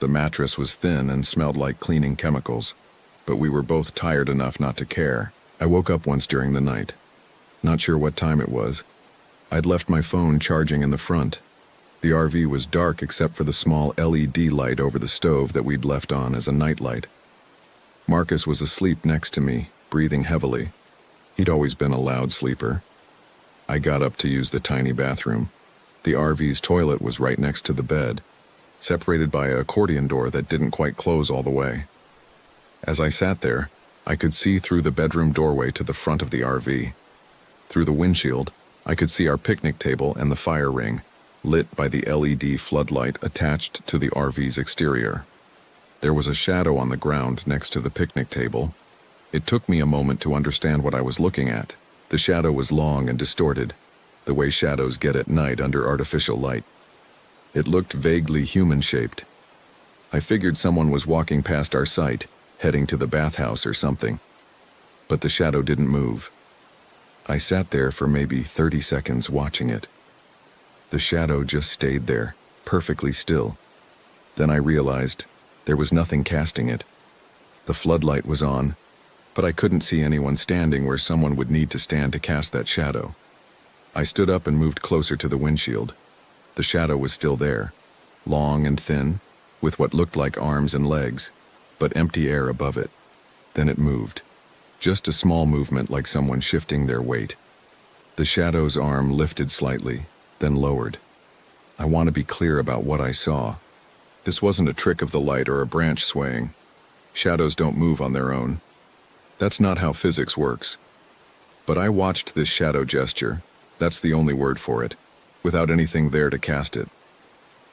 The mattress was thin and smelled like cleaning chemicals, but we were both tired enough not to care. I woke up once during the night. Not sure what time it was. I'd left my phone charging in the front. The RV was dark except for the small LED light over the stove that we'd left on as a nightlight. Marcus was asleep next to me, breathing heavily. He'd always been a loud sleeper. I got up to use the tiny bathroom. The RV's toilet was right next to the bed, separated by an accordion door that didn't quite close all the way. As I sat there, I could see through the bedroom doorway to the front of the RV. Through the windshield, I could see our picnic table and the fire ring, lit by the LED floodlight attached to the RV's exterior. There was a shadow on the ground next to the picnic table. It took me a moment to understand what I was looking at. The shadow was long and distorted, the way shadows get at night under artificial light. It looked vaguely human-shaped. I figured someone was walking past our site, heading to the bathhouse or something. But the shadow didn't move. I sat there for maybe 30 seconds watching it. The shadow just stayed there, perfectly still. Then I realized there was nothing casting it. The floodlight was on, but I couldn't see anyone standing where someone would need to stand to cast that shadow. I stood up and moved closer to the windshield. The shadow was still there, long and thin, with what looked like arms and legs, but empty air above it. Then it moved. Just a small movement like someone shifting their weight. The shadow's arm lifted slightly, then lowered. I want to be clear about what I saw. This wasn't a trick of the light or a branch swaying. Shadows don't move on their own. That's not how physics works. But I watched this shadow gesture, that's the only word for it, without anything there to cast it.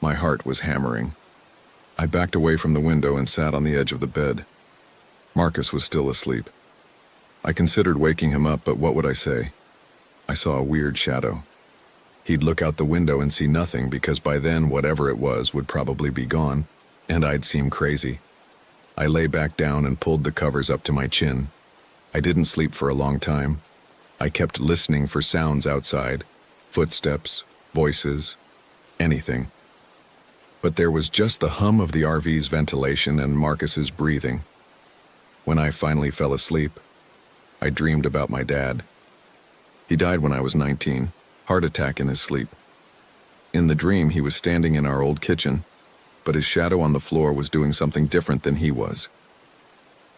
My heart was hammering. I backed away from the window and sat on the edge of the bed. Marcus was still asleep. I considered waking him up, but what would I say? I saw a weird shadow. He'd look out the window and see nothing because by then whatever it was would probably be gone, and I'd seem crazy. I lay back down and pulled the covers up to my chin. I didn't sleep for a long time. I kept listening for sounds outside, footsteps, voices, anything. But there was just the hum of the RV's ventilation and Marcus's breathing. When I finally fell asleep, I dreamed about my dad. He died when I was 19, heart attack in his sleep. In the dream, he was standing in our old kitchen, but his shadow on the floor was doing something different than he was.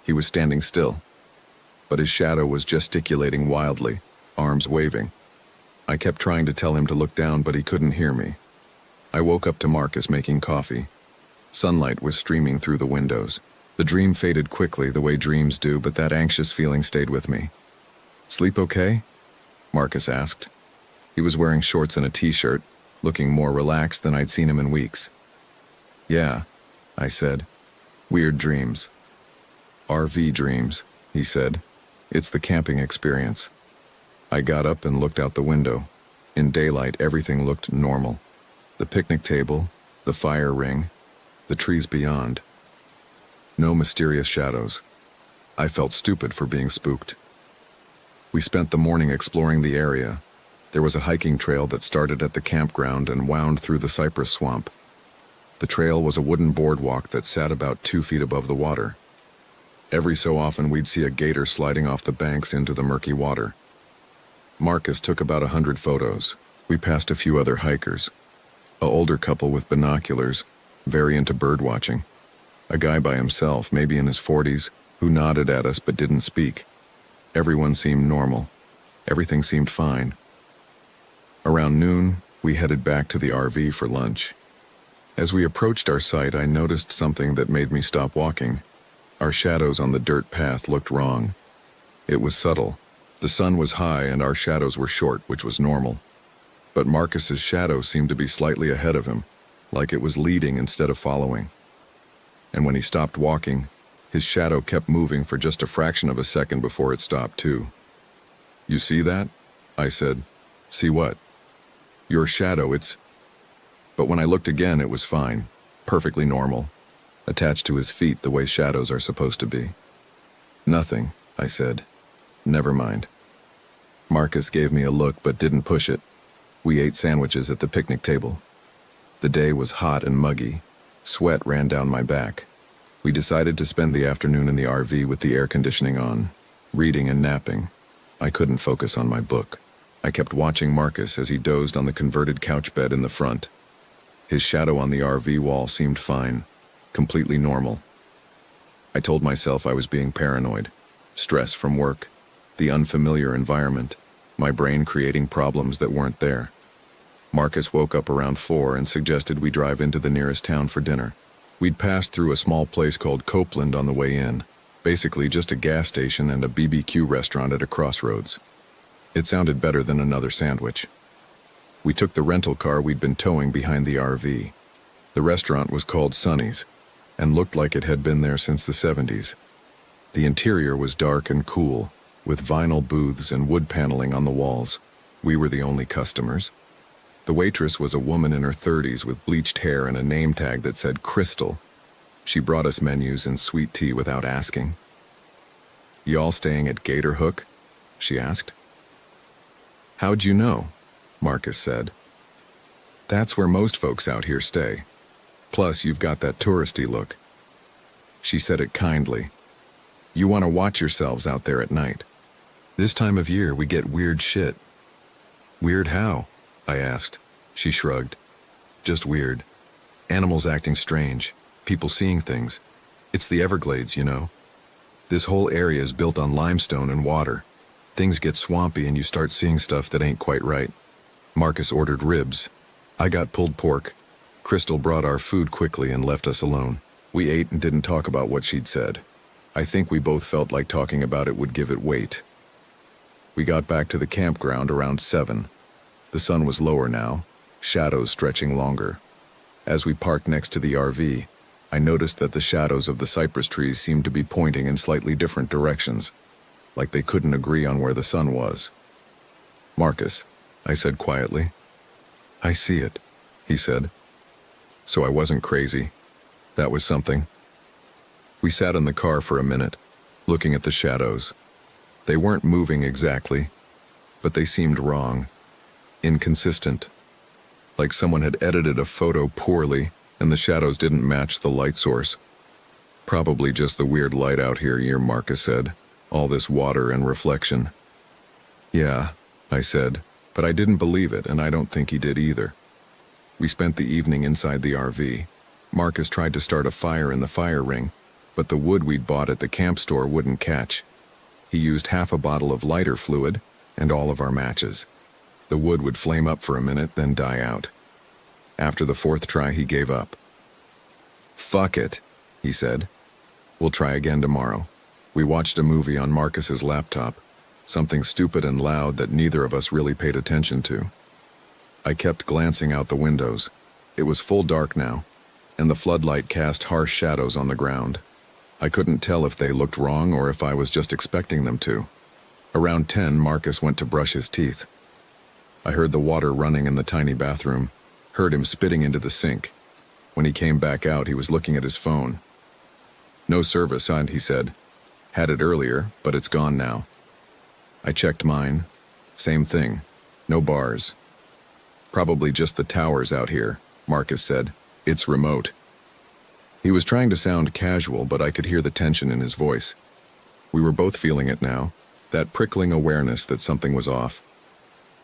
He was standing still, but his shadow was gesticulating wildly, arms waving. I kept trying to tell him to look down, but he couldn't hear me. I woke up to Marcus making coffee. Sunlight was streaming through the windows. The dream faded quickly, the way dreams do, but that anxious feeling stayed with me. "Sleep okay?" Marcus asked. He was wearing shorts and a t-shirt, looking more relaxed than I'd seen him in weeks. "Yeah," I said. "Weird dreams." "RV dreams," he said. "It's the camping experience." I got up and looked out the window. In daylight, everything looked normal. The picnic table, the fire ring, the trees beyond. No mysterious shadows. I felt stupid for being spooked. We spent the morning exploring the area. There was a hiking trail that started at the campground and wound through the cypress swamp. The trail was a wooden boardwalk that sat about 2 feet above the water. Every so often we'd see a gator sliding off the banks into the murky water. Marcus took about 100 photos. We passed a few other hikers. An older couple with binoculars, very into bird watching. A guy by himself, maybe in his 40s, who nodded at us but didn't speak. Everyone seemed normal. Everything seemed fine. Around noon, we headed back to the RV for lunch. As we approached our site, I noticed something that made me stop walking. Our shadows on the dirt path looked wrong. It was subtle. The sun was high and our shadows were short, which was normal. But Marcus's shadow seemed to be slightly ahead of him, like it was leading instead of following. And when he stopped walking, his shadow kept moving for just a fraction of a second before it stopped too. "You see that?" I said. "See what?" "Your shadow, it's..." But when I looked again, it was fine, perfectly normal, attached to his feet the way shadows are supposed to be. "Nothing," I said. "Never mind." Marcus gave me a look but didn't push it. We ate sandwiches at the picnic table. The day was hot and muggy. Sweat ran down my back. We decided to spend the afternoon in the RV with the air conditioning on, reading and napping. I couldn't focus on my book. I kept watching Marcus as he dozed on the converted couch bed in the front. His shadow on the RV wall seemed fine, completely normal. I told myself I was being paranoid. Stress from work, the unfamiliar environment, my brain creating problems that weren't there. Marcus woke up around 4 and suggested we drive into the nearest town for dinner. We'd passed through a small place called Copeland on the way in, basically just a gas station and a BBQ restaurant at a crossroads. It sounded better than another sandwich. We took the rental car we'd been towing behind the RV. The restaurant was called Sonny's, and looked like it had been there since the 70s. The interior was dark and cool, with vinyl booths and wood paneling on the walls. We were the only customers. The waitress was a woman in her 30s with bleached hair and a name tag that said Crystal. She brought us menus and sweet tea without asking. "Y'all staying at Gator Hook?" she asked. "How'd you know?" Marcus said. "That's where most folks out here stay. Plus, you've got that touristy look." She said it kindly. "You want to watch yourselves out there at night. This time of year, we get weird shit." "Weird how?" I asked. She shrugged. "Just weird. Animals acting strange, people seeing things. It's the Everglades, you know. This whole area is built on limestone and water. Things get swampy and you start seeing stuff that ain't quite right." Marcus ordered ribs. I got pulled pork. Crystal brought our food quickly and left us alone. We ate and didn't talk about what she'd said. I think we both felt like talking about it would give it weight. We got back to the campground around 7. The sun was lower now, shadows stretching longer. As we parked next to the RV, I noticed that the shadows of the cypress trees seemed to be pointing in slightly different directions, like they couldn't agree on where the sun was. "Marcus," I said quietly. "I see it," he said. So I wasn't crazy. That was something. We sat in the car for a minute, looking at the shadows. They weren't moving exactly, but they seemed wrong, inconsistent, like someone had edited a photo poorly and the shadows didn't match the light source. Probably just the weird light out here, Marcus said. All this water and reflection. Yeah, I said, but I didn't believe it, and I don't think he did either. We spent the evening inside the RV. Marcus tried to start a fire in the fire ring, but the wood we'd bought at the camp store wouldn't catch. He used half a bottle of lighter fluid and all of our matches. The wood would flame up for a minute, then die out. After the fourth try, he gave up. "Fuck it," he said. "We'll try again tomorrow." We watched a movie on Marcus's laptop, something stupid and loud that neither of us really paid attention to. I kept glancing out the windows. It was full dark now, and the floodlight cast harsh shadows on the ground. I couldn't tell if they looked wrong or if I was just expecting them to. Around 10, Marcus went to brush his teeth. I heard the water running in the tiny bathroom, heard him spitting into the sink. When he came back out, he was looking at his phone. "No service, he said. "Had it earlier, but it's gone now." I checked mine. Same thing. No bars. "Probably just the towers out here," Marcus said. "It's remote." He was trying to sound casual, but I could hear the tension in his voice. We were both feeling it now, that prickling awareness that something was off.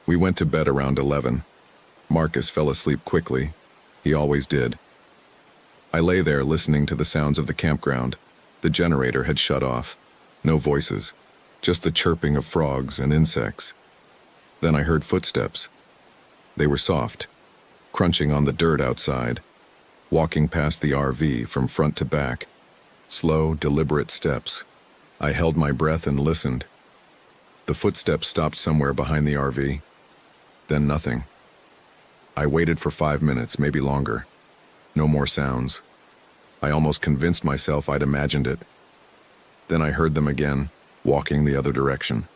We went to bed around 11. Marcus fell asleep quickly. He always did. I lay there listening to the sounds of the campground. The generator had shut off. No voices, just the chirping of frogs and insects. Then I heard footsteps. They were soft, crunching on the dirt outside, walking past the RV from front to back. Slow, deliberate steps. I held my breath and listened. The footsteps stopped somewhere behind the RV. Then nothing. I waited for 5 minutes, maybe longer. No more sounds. I almost convinced myself I'd imagined it. Then I heard them again, walking the other direction.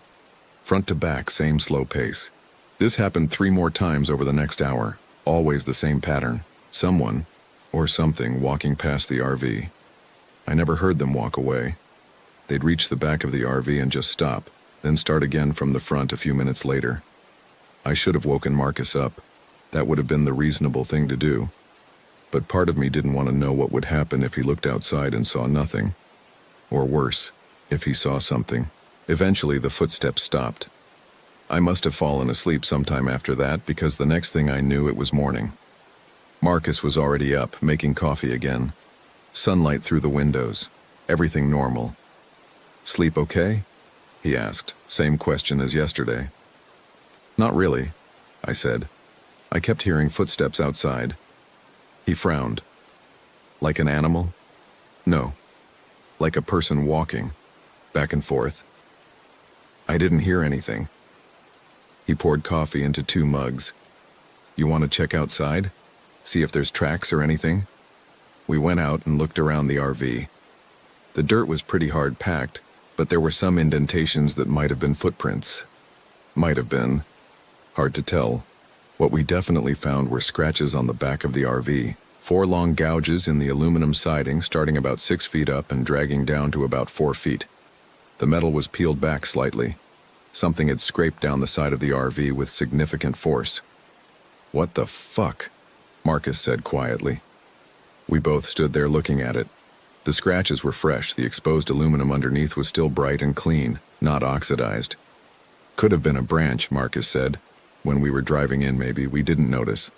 Front to back, same slow pace. This happened 3 more times over the next hour, always the same pattern. Someone, or something, walking past the RV. I never heard them walk away. They'd reach the back of the RV and just stop, then start again from the front a few minutes later. I should have woken Marcus up. That would have been the reasonable thing to do. But part of me didn't want to know what would happen if he looked outside and saw nothing. Or worse, if he saw something. Eventually, the footsteps stopped. I must have fallen asleep sometime after that, because the next thing I knew, it was morning. Marcus was already up, making coffee again. Sunlight through the windows. Everything normal. "Sleep okay?" he asked, same question as yesterday. "Not really," I said. I kept hearing footsteps outside. He frowned. "Like an animal?" "No. Like a person walking, back and forth." I didn't hear anything. He poured coffee into 2 mugs. "You want to check outside? See if there's tracks or anything?" We went out and looked around the RV. The dirt was pretty hard packed, but there were some indentations that might have been footprints. Might have been. Hard to tell. What we definitely found were scratches on the back of the RV, 4 long gouges in the aluminum siding starting about 6 feet up and dragging down to about 4 feet. The metal was peeled back slightly. Something had scraped down the side of the RV with significant force. "What the fuck?" Marcus said quietly. We both stood there looking at it. The scratches were fresh. The exposed aluminum underneath was still bright and clean, not oxidized. "Could have been a branch," Marcus said. "When we were driving in, maybe. We didn't notice."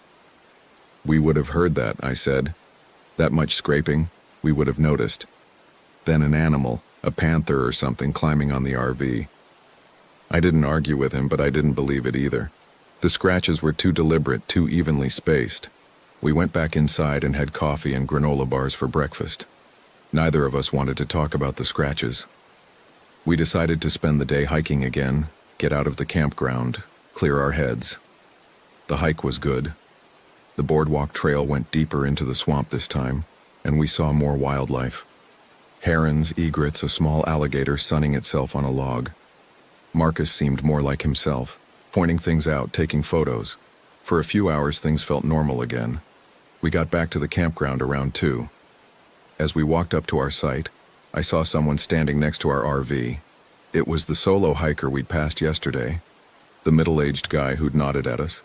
"We would have heard that," I said. "That much scraping, we would have noticed." Then an animal, a panther or something, climbing on the RV. I didn't argue with him, but I didn't believe it either. The scratches were too deliberate, too evenly spaced. We went back inside and had coffee and granola bars for breakfast. Neither of us wanted to talk about the scratches. We decided to spend the day hiking again, get out of the campground, clear our heads. The hike was good. The boardwalk trail went deeper into the swamp this time, and we saw more wildlife. Herons, egrets, a small alligator sunning itself on a log. Marcus seemed more like himself, pointing things out, taking photos. For a few hours, things felt normal again. We got back to the campground around 2. As we walked up to our site, I saw someone standing next to our RV. It was the solo hiker we'd passed yesterday, the middle-aged guy who'd nodded at us.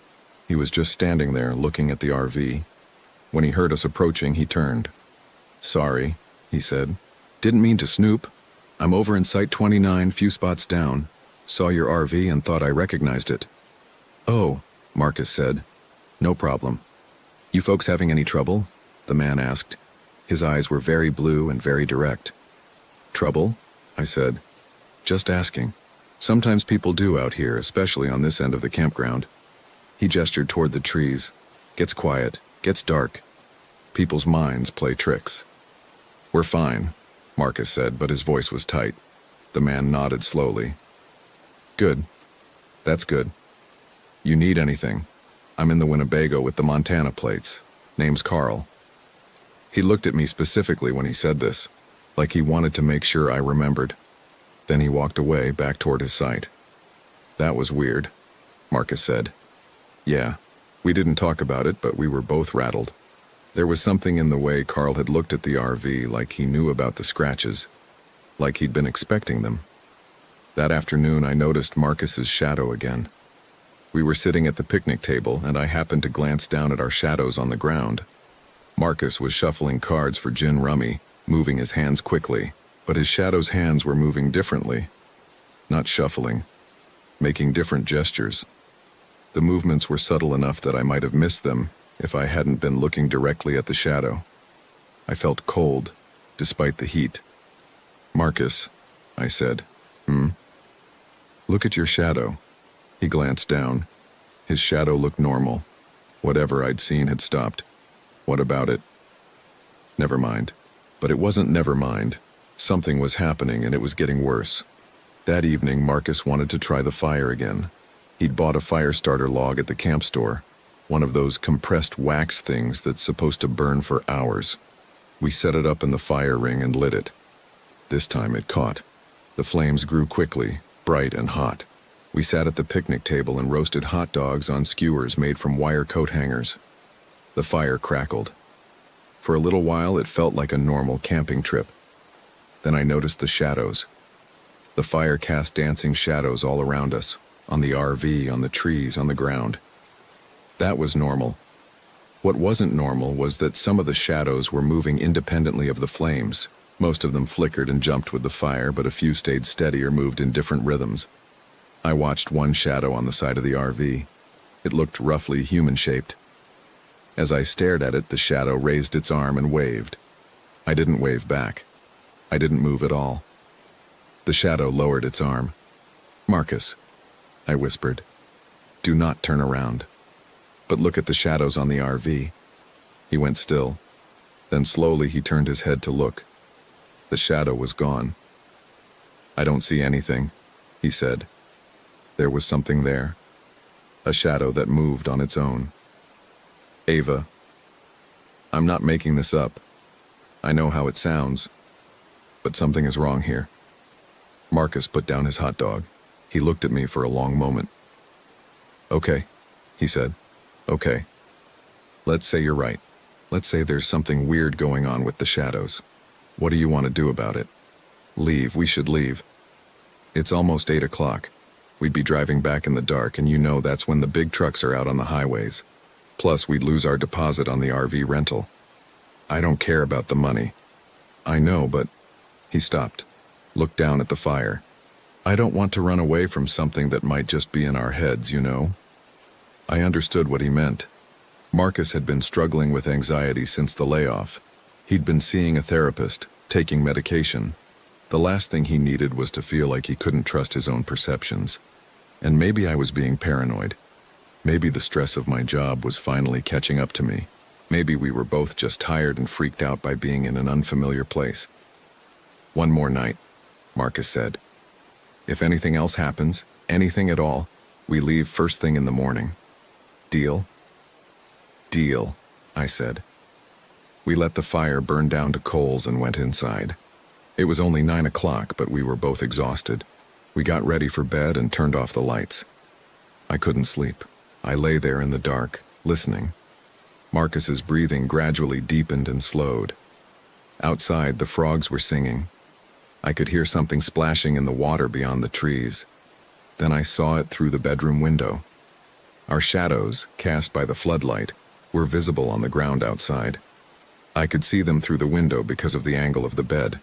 He was just standing there looking at the RV. When he heard us approaching, he turned. "Sorry," he said. "Didn't mean to snoop. I'm over in Site 29, few spots down. Saw your RV and thought I recognized it." "Oh," Marcus said. "No problem." "You folks having any trouble?" the man asked. His eyes were very blue and very direct. "Trouble?" I said. "Just asking. Sometimes people do out here, especially on this end of the campground." He gestured toward the trees. "Gets quiet, gets dark. People's minds play tricks." "We're fine," Marcus said, but his voice was tight. The man nodded slowly. "Good. That's good. You need anything? I'm in the Winnebago with the Montana plates. Name's Carl." He looked at me specifically when he said this, like he wanted to make sure I remembered. Then he walked away, back toward his site. "That was weird," Marcus said. "Yeah, we didn't talk about it, but we were both rattled. There was something in the way Carl had looked at the RV, like he knew about the scratches, like he'd been expecting them. That afternoon, I noticed Marcus's shadow again. We were sitting at the picnic table, and I happened to glance down at our shadows on the ground. Marcus was shuffling cards for gin rummy, moving his hands quickly, but his shadow's hands were moving differently. Not shuffling, making different gestures. The movements were subtle enough that I might have missed them if I hadn't been looking directly at the shadow. I felt cold, despite the heat. "Marcus," I said. "Look at your shadow." He glanced down. His shadow looked normal. Whatever I'd seen had stopped. "What about it?" "Never mind." But it wasn't never mind. Something was happening, and it was getting worse. That evening, Marcus wanted to try the fire again. He'd bought a fire starter log at the camp store, one of those compressed wax things that's supposed to burn for hours. We set it up in the fire ring and lit it. This time it caught. The flames grew quickly, bright and hot. We sat at the picnic table and roasted hot dogs on skewers made from wire coat hangers. The fire crackled. For a little while, it felt like a normal camping trip. Then I noticed the shadows. The fire cast dancing shadows all around us, on the RV, on the trees, on the ground. That was normal. What wasn't normal was that some of the shadows were moving independently of the flames. Most of them flickered and jumped with the fire, but a few stayed steady or moved in different rhythms. I watched one shadow on the side of the RV. It looked roughly human-shaped. As I stared at it, the shadow raised its arm and waved. I didn't wave back. I didn't move at all. The shadow lowered its arm. "Marcus," I whispered, "do not turn around. But look at the shadows on the RV." He went still. Then slowly he turned his head to look. The shadow was gone. "I don't see anything," he said. There was something there. A shadow that moved on its own. "Ava, I'm not making this up. I know how it sounds. But something is wrong here." Marcus put down his hot dog. He looked at me for a long moment. "Okay," he said. "Okay. Let's say you're right. Let's say there's something weird going on with the shadows. What do you want to do about it?" "Leave. We should leave. It's almost 8 o'clock. We'd be driving back in the dark, and you know that's when the big trucks are out on the highways. Plus, we'd lose our deposit on the RV rental. I don't care about the money." "I know, but..." He stopped, looked down at the fire. "I don't want to run away from something that might just be in our heads, you know?" I understood what he meant. Marcus had been struggling with anxiety since the layoff. He'd been seeing a therapist, taking medication. The last thing he needed was to feel like he couldn't trust his own perceptions. And maybe I was being paranoid. Maybe the stress of my job was finally catching up to me. Maybe we were both just tired and freaked out by being in an unfamiliar place. "One more night," Marcus said. "If anything else happens, anything at all, we leave first thing in the morning. Deal?" "Deal," I said. We let the fire burn down to coals and went inside. It was only 9 o'clock, but we were both exhausted. We got ready for bed and turned off the lights. I couldn't sleep. I lay there in the dark, listening. Marcus's breathing gradually deepened and slowed. Outside, the frogs were singing. I could hear something splashing in the water beyond the trees. Then I saw it through the bedroom window. Our shadows, cast by the floodlight, were visible on the ground outside. I could see them through the window because of the angle of the bed.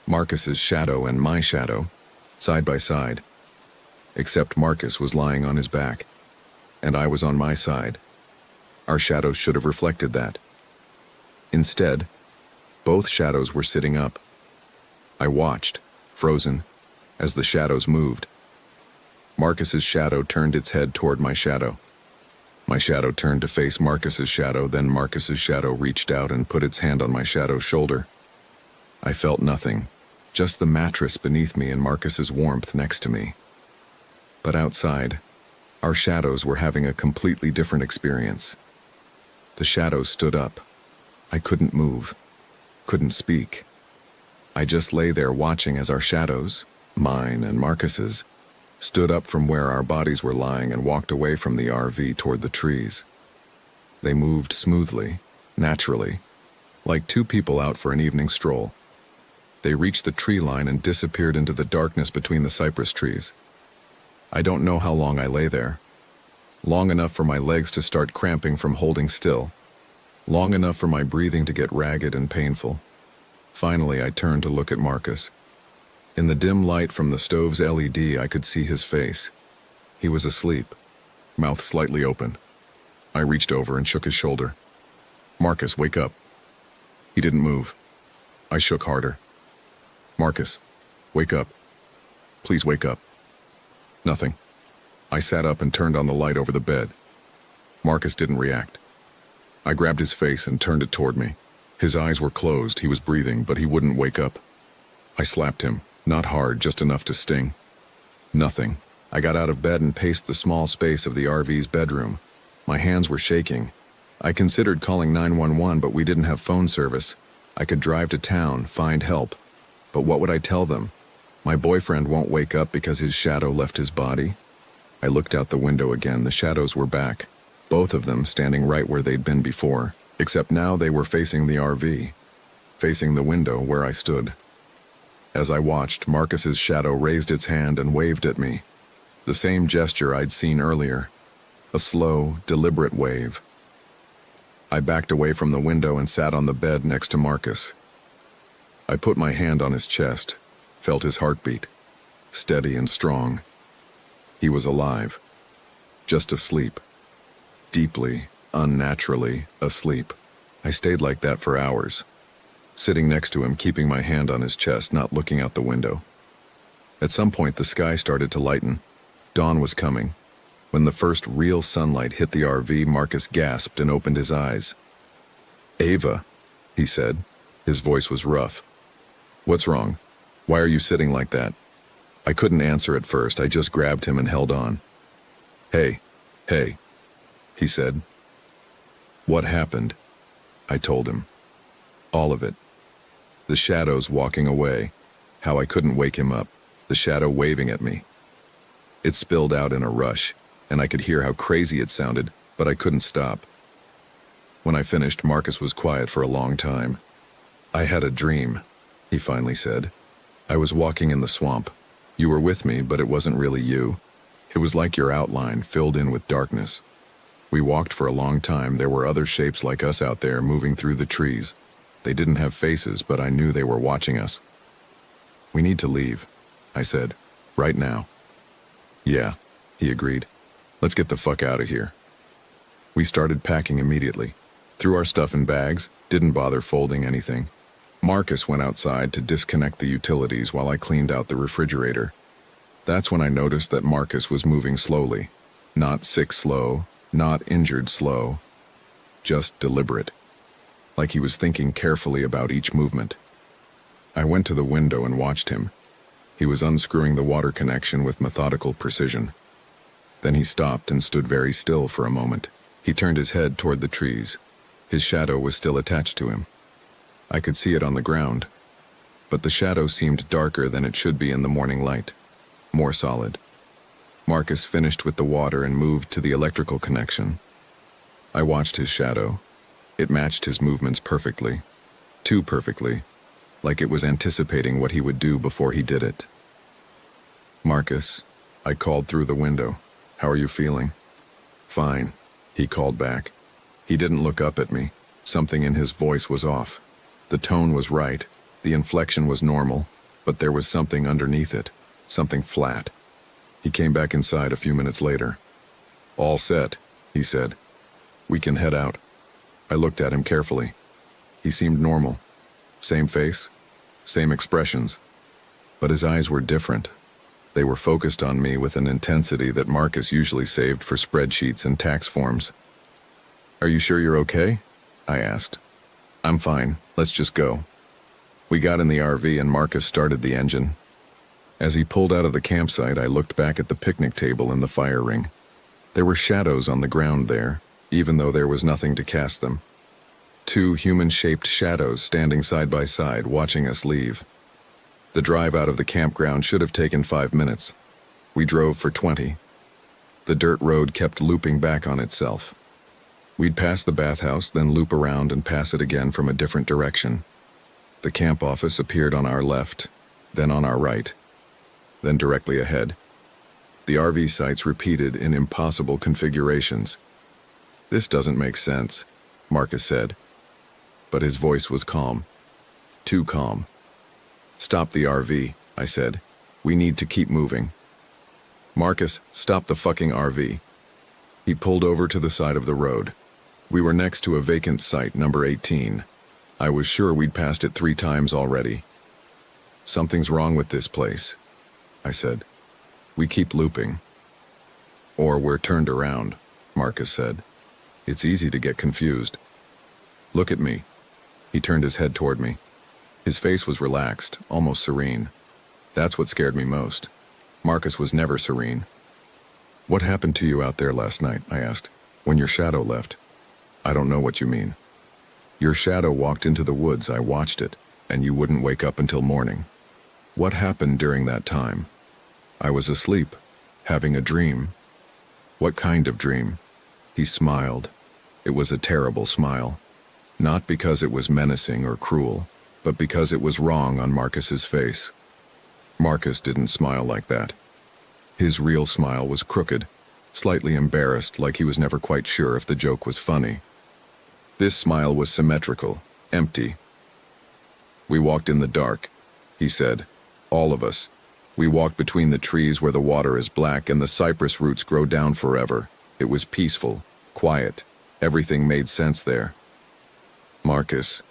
Marcus's shadow and my shadow, side by side. Except Marcus was lying on his back, and I was on my side. Our shadows should have reflected that. Instead, both shadows were sitting up. I watched, frozen, as the shadows moved. Marcus's shadow turned its head toward my shadow. My shadow turned to face Marcus's shadow, then Marcus's shadow reached out and put its hand on my shadow's shoulder. I felt nothing, just the mattress beneath me and Marcus's warmth next to me. But outside, our shadows were having a completely different experience. The shadows stood up. I couldn't move, couldn't speak. I just lay there watching as our shadows, mine and Marcus's, stood up from where our bodies were lying and walked away from the RV toward the trees. They moved smoothly, naturally, like two people out for an evening stroll. They reached the tree line and disappeared into the darkness between the cypress trees. I don't know how long I lay there. Long enough for my legs to start cramping from holding still. Long enough for my breathing to get ragged and painful. Finally, I turned to look at Marcus. In the dim light from the stove's LED, I could see his face. He was asleep, mouth slightly open. I reached over and shook his shoulder. "Marcus, wake up." He didn't move. I shook harder. "Marcus, wake up. Please wake up." Nothing. I sat up and turned on the light over the bed. Marcus didn't react. I grabbed his face and turned it toward me. His eyes were closed, he was breathing, but he wouldn't wake up. I slapped him, not hard, just enough to sting. Nothing. I got out of bed and paced the small space of the RV's bedroom. My hands were shaking. I considered calling 911, but we didn't have phone service. I could drive to town, find help. But what would I tell them? My boyfriend won't wake up because his shadow left his body? I looked out the window again. The shadows were back. Both of them standing right where they'd been before, except now they were facing the RV, facing the window where I stood. As I watched, Marcus's shadow raised its hand and waved at me. The same gesture I'd seen earlier. A slow, deliberate wave. I backed away from the window and sat on the bed next to Marcus. I put my hand on his chest, felt his heartbeat, steady and strong. He was alive, just asleep. Deeply, unnaturally asleep. I stayed like that for hours, sitting next to him, keeping my hand on his chest, not looking out the window. At some point, the sky started to lighten. Dawn was coming. When the first real sunlight hit the RV, Marcus gasped and opened his eyes. "Ava," he said. His voice was rough. "What's wrong? Why are you sitting like that?" I couldn't answer at first. I just grabbed him and held on. Hey, he said. "What happened?" I told him. All of it. The shadows walking away, how I couldn't wake him up, the shadow waving at me. It spilled out in a rush, and I could hear how crazy it sounded, but I couldn't stop. When I finished, Marcus was quiet for a long time. "I had a dream," he finally said. "I was walking in the swamp. You were with me, but it wasn't really you. It was like your outline, filled in with darkness. We walked for a long time. There were other shapes like us out there moving through the trees. They didn't have faces, but I knew they were watching us." "We need to leave," I said. "Right now." "Yeah," he agreed. "Let's get the fuck out of here." We started packing immediately. Threw our stuff in bags, didn't bother folding anything. Marcus went outside to disconnect the utilities while I cleaned out the refrigerator. That's when I noticed that Marcus was moving slowly. Not sick slow, not injured slow. Just deliberate. Like he was thinking carefully about each movement. I went to the window and watched him. He was unscrewing the water connection with methodical precision. Then he stopped and stood very still for a moment. He turned his head toward the trees. His shadow was still attached to him. I could see it on the ground, but the shadow seemed darker than it should be in the morning light, more solid. Marcus finished with the water and moved to the electrical connection. I watched his shadow. It matched his movements perfectly, too perfectly, like it was anticipating what he would do before he did it. "Marcus," I called through the window. "How are you feeling?" "Fine," he called back. He didn't look up at me. Something in his voice was off. The tone was right, the inflection was normal, but there was something underneath it, something flat. He came back inside a few minutes later. "All set," he said. "We can head out." I looked at him carefully. He seemed normal. Same face, same expressions. But his eyes were different. They were focused on me with an intensity that Marcus usually saved for spreadsheets and tax forms. "Are you sure you're okay?" I asked. "I'm fine. Let's just go." We got in the RV and Marcus started the engine. As he pulled out of the campsite, I looked back at the picnic table and the fire ring. There were shadows on the ground there, even though there was nothing to cast them. Two human-shaped shadows standing side by side, watching us leave. The drive out of the campground should have taken 5 minutes. We drove for 20. The dirt road kept looping back on itself. We'd pass the bathhouse, then loop around and pass it again from a different direction. The camp office appeared on our left, then on our right, then directly ahead. The RV sites repeated in impossible configurations. "This doesn't make sense," Marcus said. But his voice was calm. Too calm. "Stop the RV," I said. "We need to keep moving." "Marcus, stop the fucking RV." He pulled over to the side of the road. We were next to a vacant site, number 18. I was sure we'd passed it 3 times already. "Something's wrong with this place," I said. "We keep looping." "Or we're turned around," Marcus said. "It's easy to get confused." "Look at me." He turned his head toward me. His face was relaxed, almost serene. That's what scared me most. Marcus was never serene. "What happened to you out there last night?" I asked. "When your shadow left?" "I don't know what you mean." "Your shadow walked into the woods, I watched it, and you wouldn't wake up until morning." "What happened during that time?" "I was asleep, having a dream." "What kind of dream?" He smiled. It was a terrible smile. Not because it was menacing or cruel, but because it was wrong on Marcus's face. Marcus didn't smile like that. His real smile was crooked, slightly embarrassed, like he was never quite sure if the joke was funny. This smile was symmetrical, empty. "We walked in the dark," he said. "All of us. We walked between the trees where the water is black and the cypress roots grow down forever. It was peaceful, quiet. Everything made sense there." "Marcus."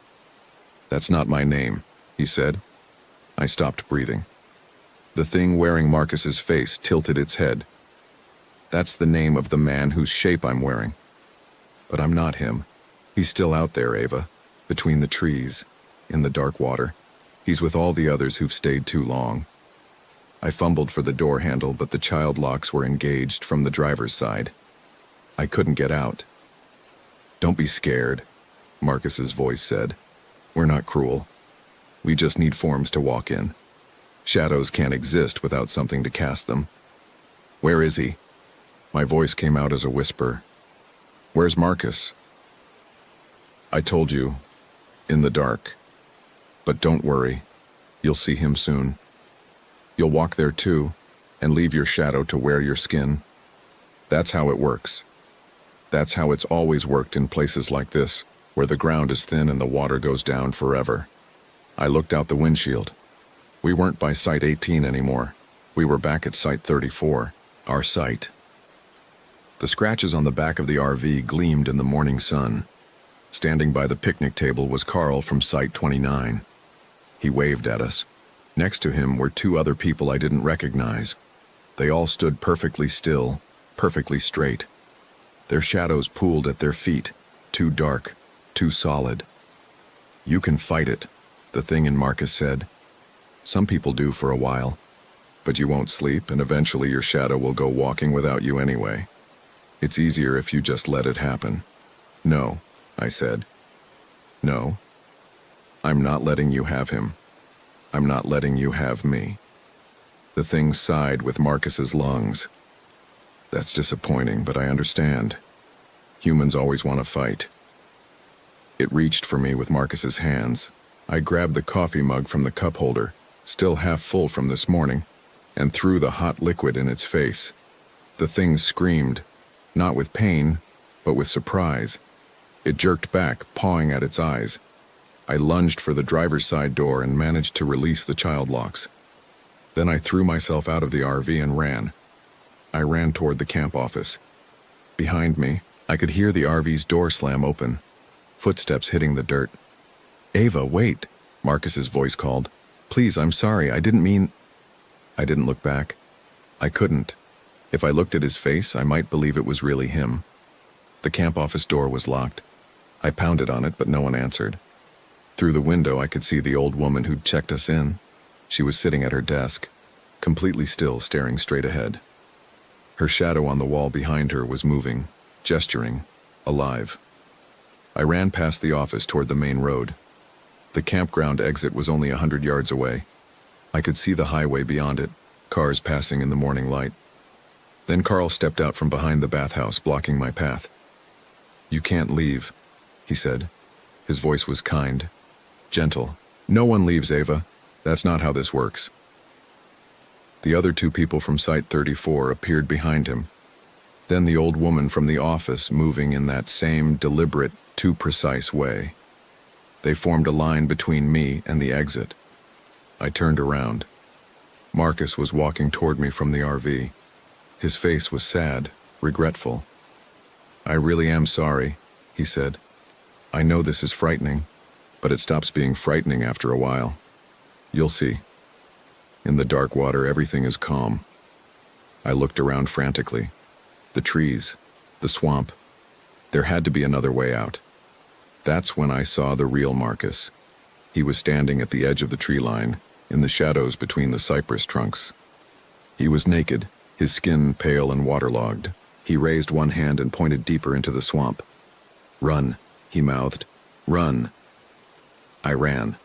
"That's not my name," he said. I stopped breathing. The thing wearing Marcus's face tilted its head. "That's the name of the man whose shape I'm wearing." "But I'm not him. He's still out there, Ava, between the trees, in the dark water. He's with all the others who've stayed too long." I fumbled for the door handle, but the child locks were engaged from the driver's side. I couldn't get out. "Don't be scared," Marcus's voice said. "We're not cruel. We just need forms to walk in. Shadows can't exist without something to cast them." "Where is he?" My voice came out as a whisper. "Where's Marcus?" "I told you, in the dark. But don't worry, you'll see him soon. You'll walk there too, and leave your shadow to wear your skin. That's how it works. That's how it's always worked in places like this, where the ground is thin and the water goes down forever." I looked out the windshield. We weren't by Site 18 anymore. We were back at Site 34, our site. The scratches on the back of the RV gleamed in the morning sun. Standing by the picnic table was Carl from Site 29. He waved at us. Next to him were 2 other people I didn't recognize. They all stood perfectly still, perfectly straight. Their shadows pooled at their feet, too dark, too solid. "You can fight it," the thing in Marcus said. "Some people do for a while. But you won't sleep, and eventually your shadow will go walking without you anyway. It's easier if you just let it happen." "No," I said. "No. I'm not letting you have him. I'm not letting you have me." The thing sighed with Marcus's lungs. "That's disappointing, but I understand. Humans always want to fight." It reached for me with Marcus's hands. I grabbed the coffee mug from the cup holder, still half full from this morning, and threw the hot liquid in its face. The thing screamed, not with pain, but with surprise. It jerked back, pawing at its eyes. I lunged for the driver's side door and managed to release the child locks. Then I threw myself out of the RV and ran. I ran toward the camp office. Behind me, I could hear the RV's door slam open, footsteps hitting the dirt. "Ava, wait," Marcus's voice called. "Please, I'm sorry, I didn't mean—" I didn't look back. I couldn't. If I looked at his face, I might believe it was really him. The camp office door was locked. I pounded on it, but no one answered. Through the window, I could see the old woman who'd checked us in. She was sitting at her desk, completely still, staring straight ahead. Her shadow on the wall behind her was moving, gesturing, alive. I ran past the office toward the main road. The campground exit was only 100 yards away. I could see the highway beyond it, cars passing in the morning light. Then Carl stepped out from behind the bathhouse, blocking my path. "You can't leave," he said. His voice was kind, gentle. "No one leaves, Ava. That's not how this works." The other two people from Site 34 appeared behind him. Then the old woman from the office, moving in that same deliberate, too precise way. They formed a line between me and the exit. I turned around. Marcus was walking toward me from the RV. His face was sad, regretful. "I really am sorry," he said. "I know this is frightening, but it stops being frightening after a while. You'll see. In the dark water, everything is calm." I looked around frantically. The trees, the swamp. There had to be another way out. That's when I saw the real Marcus. He was standing at the edge of the tree line, in the shadows between the cypress trunks. He was naked, his skin pale and waterlogged. He raised one hand and pointed deeper into the swamp. "Run," he mouthed. "Run." I ran.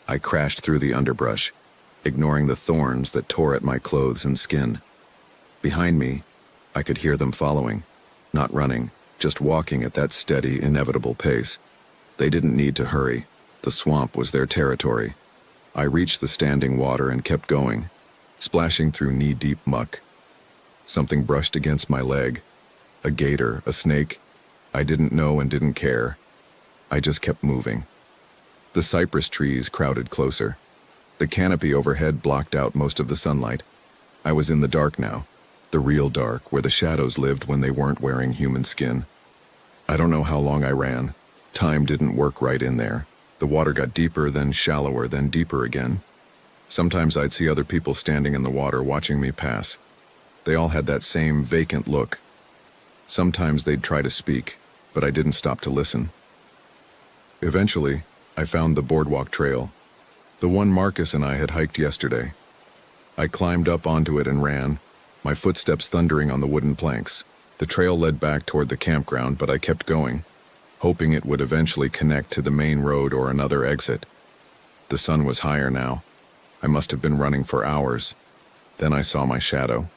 I crashed through the underbrush, ignoring the thorns that tore at my clothes and skin. Behind me, I could hear them following, not running, just walking at that steady, inevitable pace. They didn't need to hurry. The swamp was their territory. I reached the standing water and kept going, splashing through knee-deep muck. Something brushed against my leg. A gator, a snake. I didn't know and didn't care. I just kept moving. The cypress trees crowded closer. The canopy overhead blocked out most of the sunlight. I was in the dark now, the real dark, where the shadows lived when they weren't wearing human skin. I don't know how long I ran. Time didn't work right in there. The water got deeper, then shallower, then deeper again. Sometimes I'd see other people standing in the water watching me pass. They all had that same vacant look. Sometimes they'd try to speak, but I didn't stop to listen. Eventually, I found the boardwalk trail, the one Marcus and I had hiked yesterday. I climbed up onto it and ran, my footsteps thundering on the wooden planks. The trail led back toward the campground, but I kept going, hoping it would eventually connect to the main road or another exit. The sun was higher now. I must have been running for hours. Then I saw my shadow.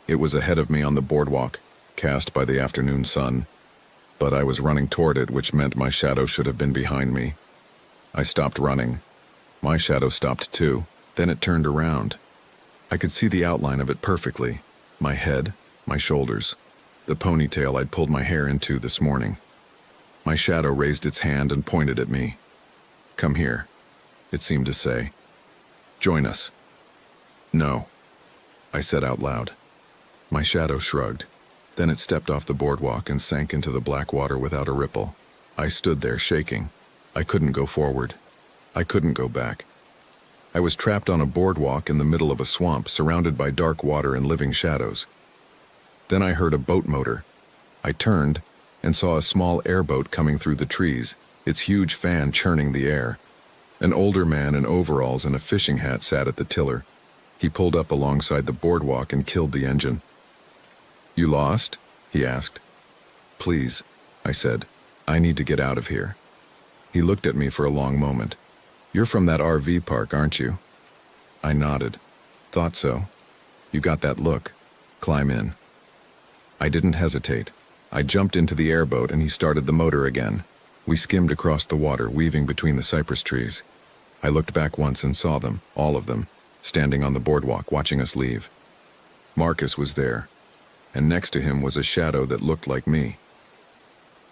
It was ahead of me on the boardwalk, cast by the afternoon sun, but I was running toward it, which meant my shadow should have been behind me. I stopped running. My shadow stopped too. Then it turned around. I could see the outline of it perfectly. My head, my shoulders, the ponytail I'd pulled my hair into this morning. My shadow raised its hand and pointed at me. "Come here," it seemed to say. "Join us." "No," I said out loud. My shadow shrugged. Then it stepped off the boardwalk and sank into the black water without a ripple. I stood there shaking. I couldn't go forward. I couldn't go back. I was trapped on a boardwalk in the middle of a swamp, surrounded by dark water and living shadows. Then I heard a boat motor. I turned and saw a small airboat coming through the trees, its huge fan churning the air. An older man in overalls and a fishing hat sat at the tiller. He pulled up alongside the boardwalk and killed the engine. "You lost?" he asked. "Please," I said. "I need to get out of here." He looked at me for a long moment. "You're from that RV park, aren't you?" I nodded. "Thought so. You got that look. Climb in." I didn't hesitate. I jumped into the airboat and he started the motor again. We skimmed across the water, weaving between the cypress trees. I looked back once and saw them, all of them, standing on the boardwalk watching us leave. Marcus was there, and next to him was a shadow that looked like me.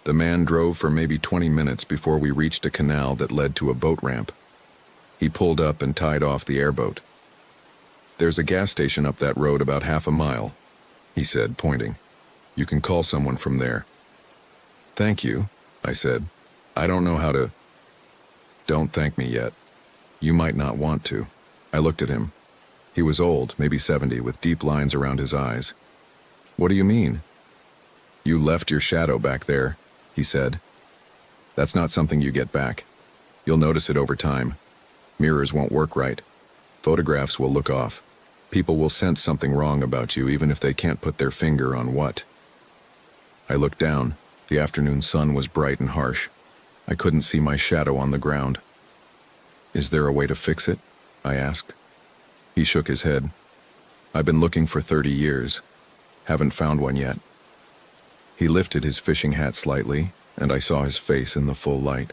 The man drove for maybe 20 minutes before we reached a canal that led to a boat ramp. He pulled up and tied off the airboat. "There's a gas station up that road about half a mile," he said, pointing. "You can call someone from there." "Thank you," I said. "I don't know how to—" "Don't thank me yet. You might not want to." I looked at him. He was old, maybe 70, with deep lines around his eyes. "What do you mean?" "You left your shadow back there," he said. "That's not something you get back. You'll notice it over time. Mirrors won't work right. Photographs will look off. People will sense something wrong about you even if they can't put their finger on what." I looked down. The afternoon sun was bright and harsh. I couldn't see my shadow on the ground. "Is there a way to fix it?" I asked. He shook his head. "I've been looking for 30 years. Haven't found one yet." He lifted his fishing hat slightly, and I saw his face in the full light.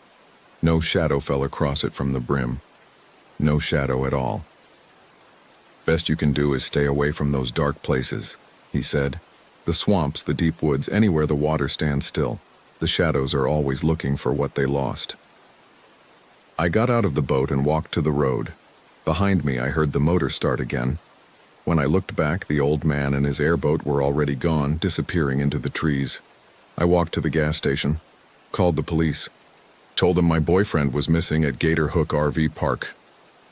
No shadow fell across it from the brim. No shadow at all. "Best you can do is stay away from those dark places," he said. "The swamps, the deep woods, anywhere the water stands still. The shadows are always looking for what they lost." I got out of the boat and walked to the road. Behind me, I heard the motor start again. When I looked back, the old man and his airboat were already gone, disappearing into the trees. I walked to the gas station, called the police, told them my boyfriend was missing at Gator Hook RV Park.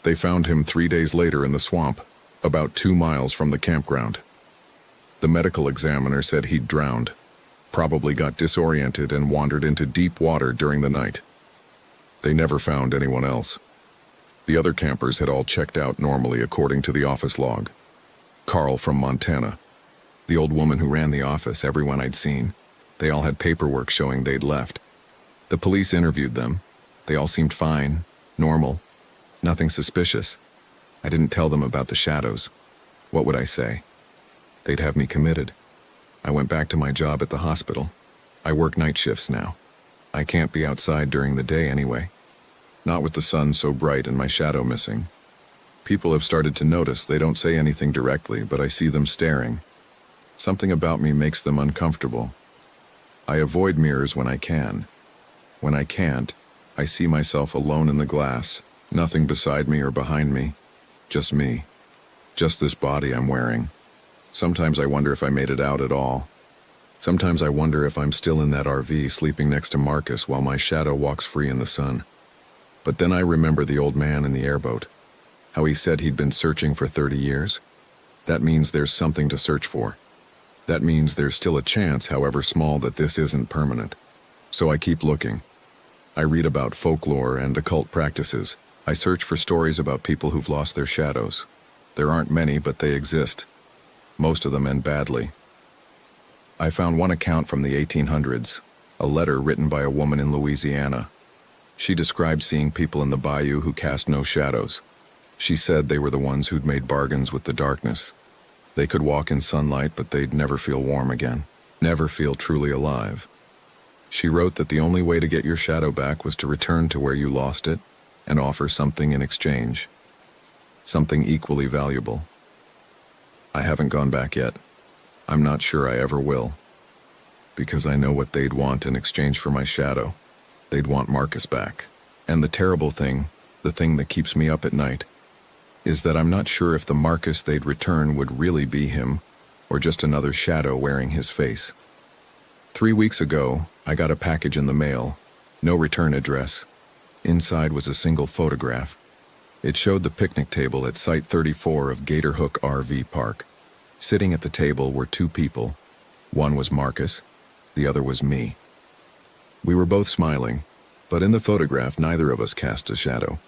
They found him 3 days later in the swamp, about 2 miles from the campground. The medical examiner said he'd drowned, probably got disoriented and wandered into deep water during the night. They never found anyone else. The other campers had all checked out normally according to the office log. Carl from Montana, the old woman who ran the office, everyone I'd seen. They all had paperwork showing they'd left. The police interviewed them. They all seemed fine, normal, nothing suspicious. I didn't tell them about the shadows. What would I say? They'd have me committed. I went back to my job at the hospital. I work night shifts now. I can't be outside during the day anyway. Not with the sun so bright and my shadow missing. People have started to notice. They don't say anything directly, but I see them staring. Something about me makes them uncomfortable. I avoid mirrors when I can. When I can't, I see myself alone in the glass. Nothing beside me or behind me. Just me. Just this body I'm wearing. Sometimes I wonder if I made it out at all. Sometimes I wonder if I'm still in that RV sleeping next to Marcus while my shadow walks free in the sun. But then I remember the old man in the airboat. How he said he'd been searching for 30 years. That means there's something to search for. That means there's still a chance, however small, that this isn't permanent. So I keep looking. I read about folklore and occult practices. I search for stories about people who've lost their shadows. There aren't many, but they exist. Most of them end badly. I found one account from the 1800s, a letter written by a woman in Louisiana. She described seeing people in the bayou who cast no shadows. She said they were the ones who'd made bargains with the darkness. They could walk in sunlight, but they'd never feel warm again, never feel truly alive. She wrote that the only way to get your shadow back was to return to where you lost it and offer something in exchange. Something equally valuable. I haven't gone back yet. I'm not sure I ever will. Because I know what they'd want in exchange for my shadow. They'd want Marcus back. And the terrible thing, the thing that keeps me up at night, is that I'm not sure if the Marcus they'd return would really be him, or just another shadow wearing his face. 3 weeks ago, I got a package in the mail. No return address. Inside was a single photograph. It showed the picnic table at Site 34 of Gator Hook RV Park. Sitting at the table were 2 people. One was Marcus, the other was me. We were both smiling, but in the photograph neither of us cast a shadow.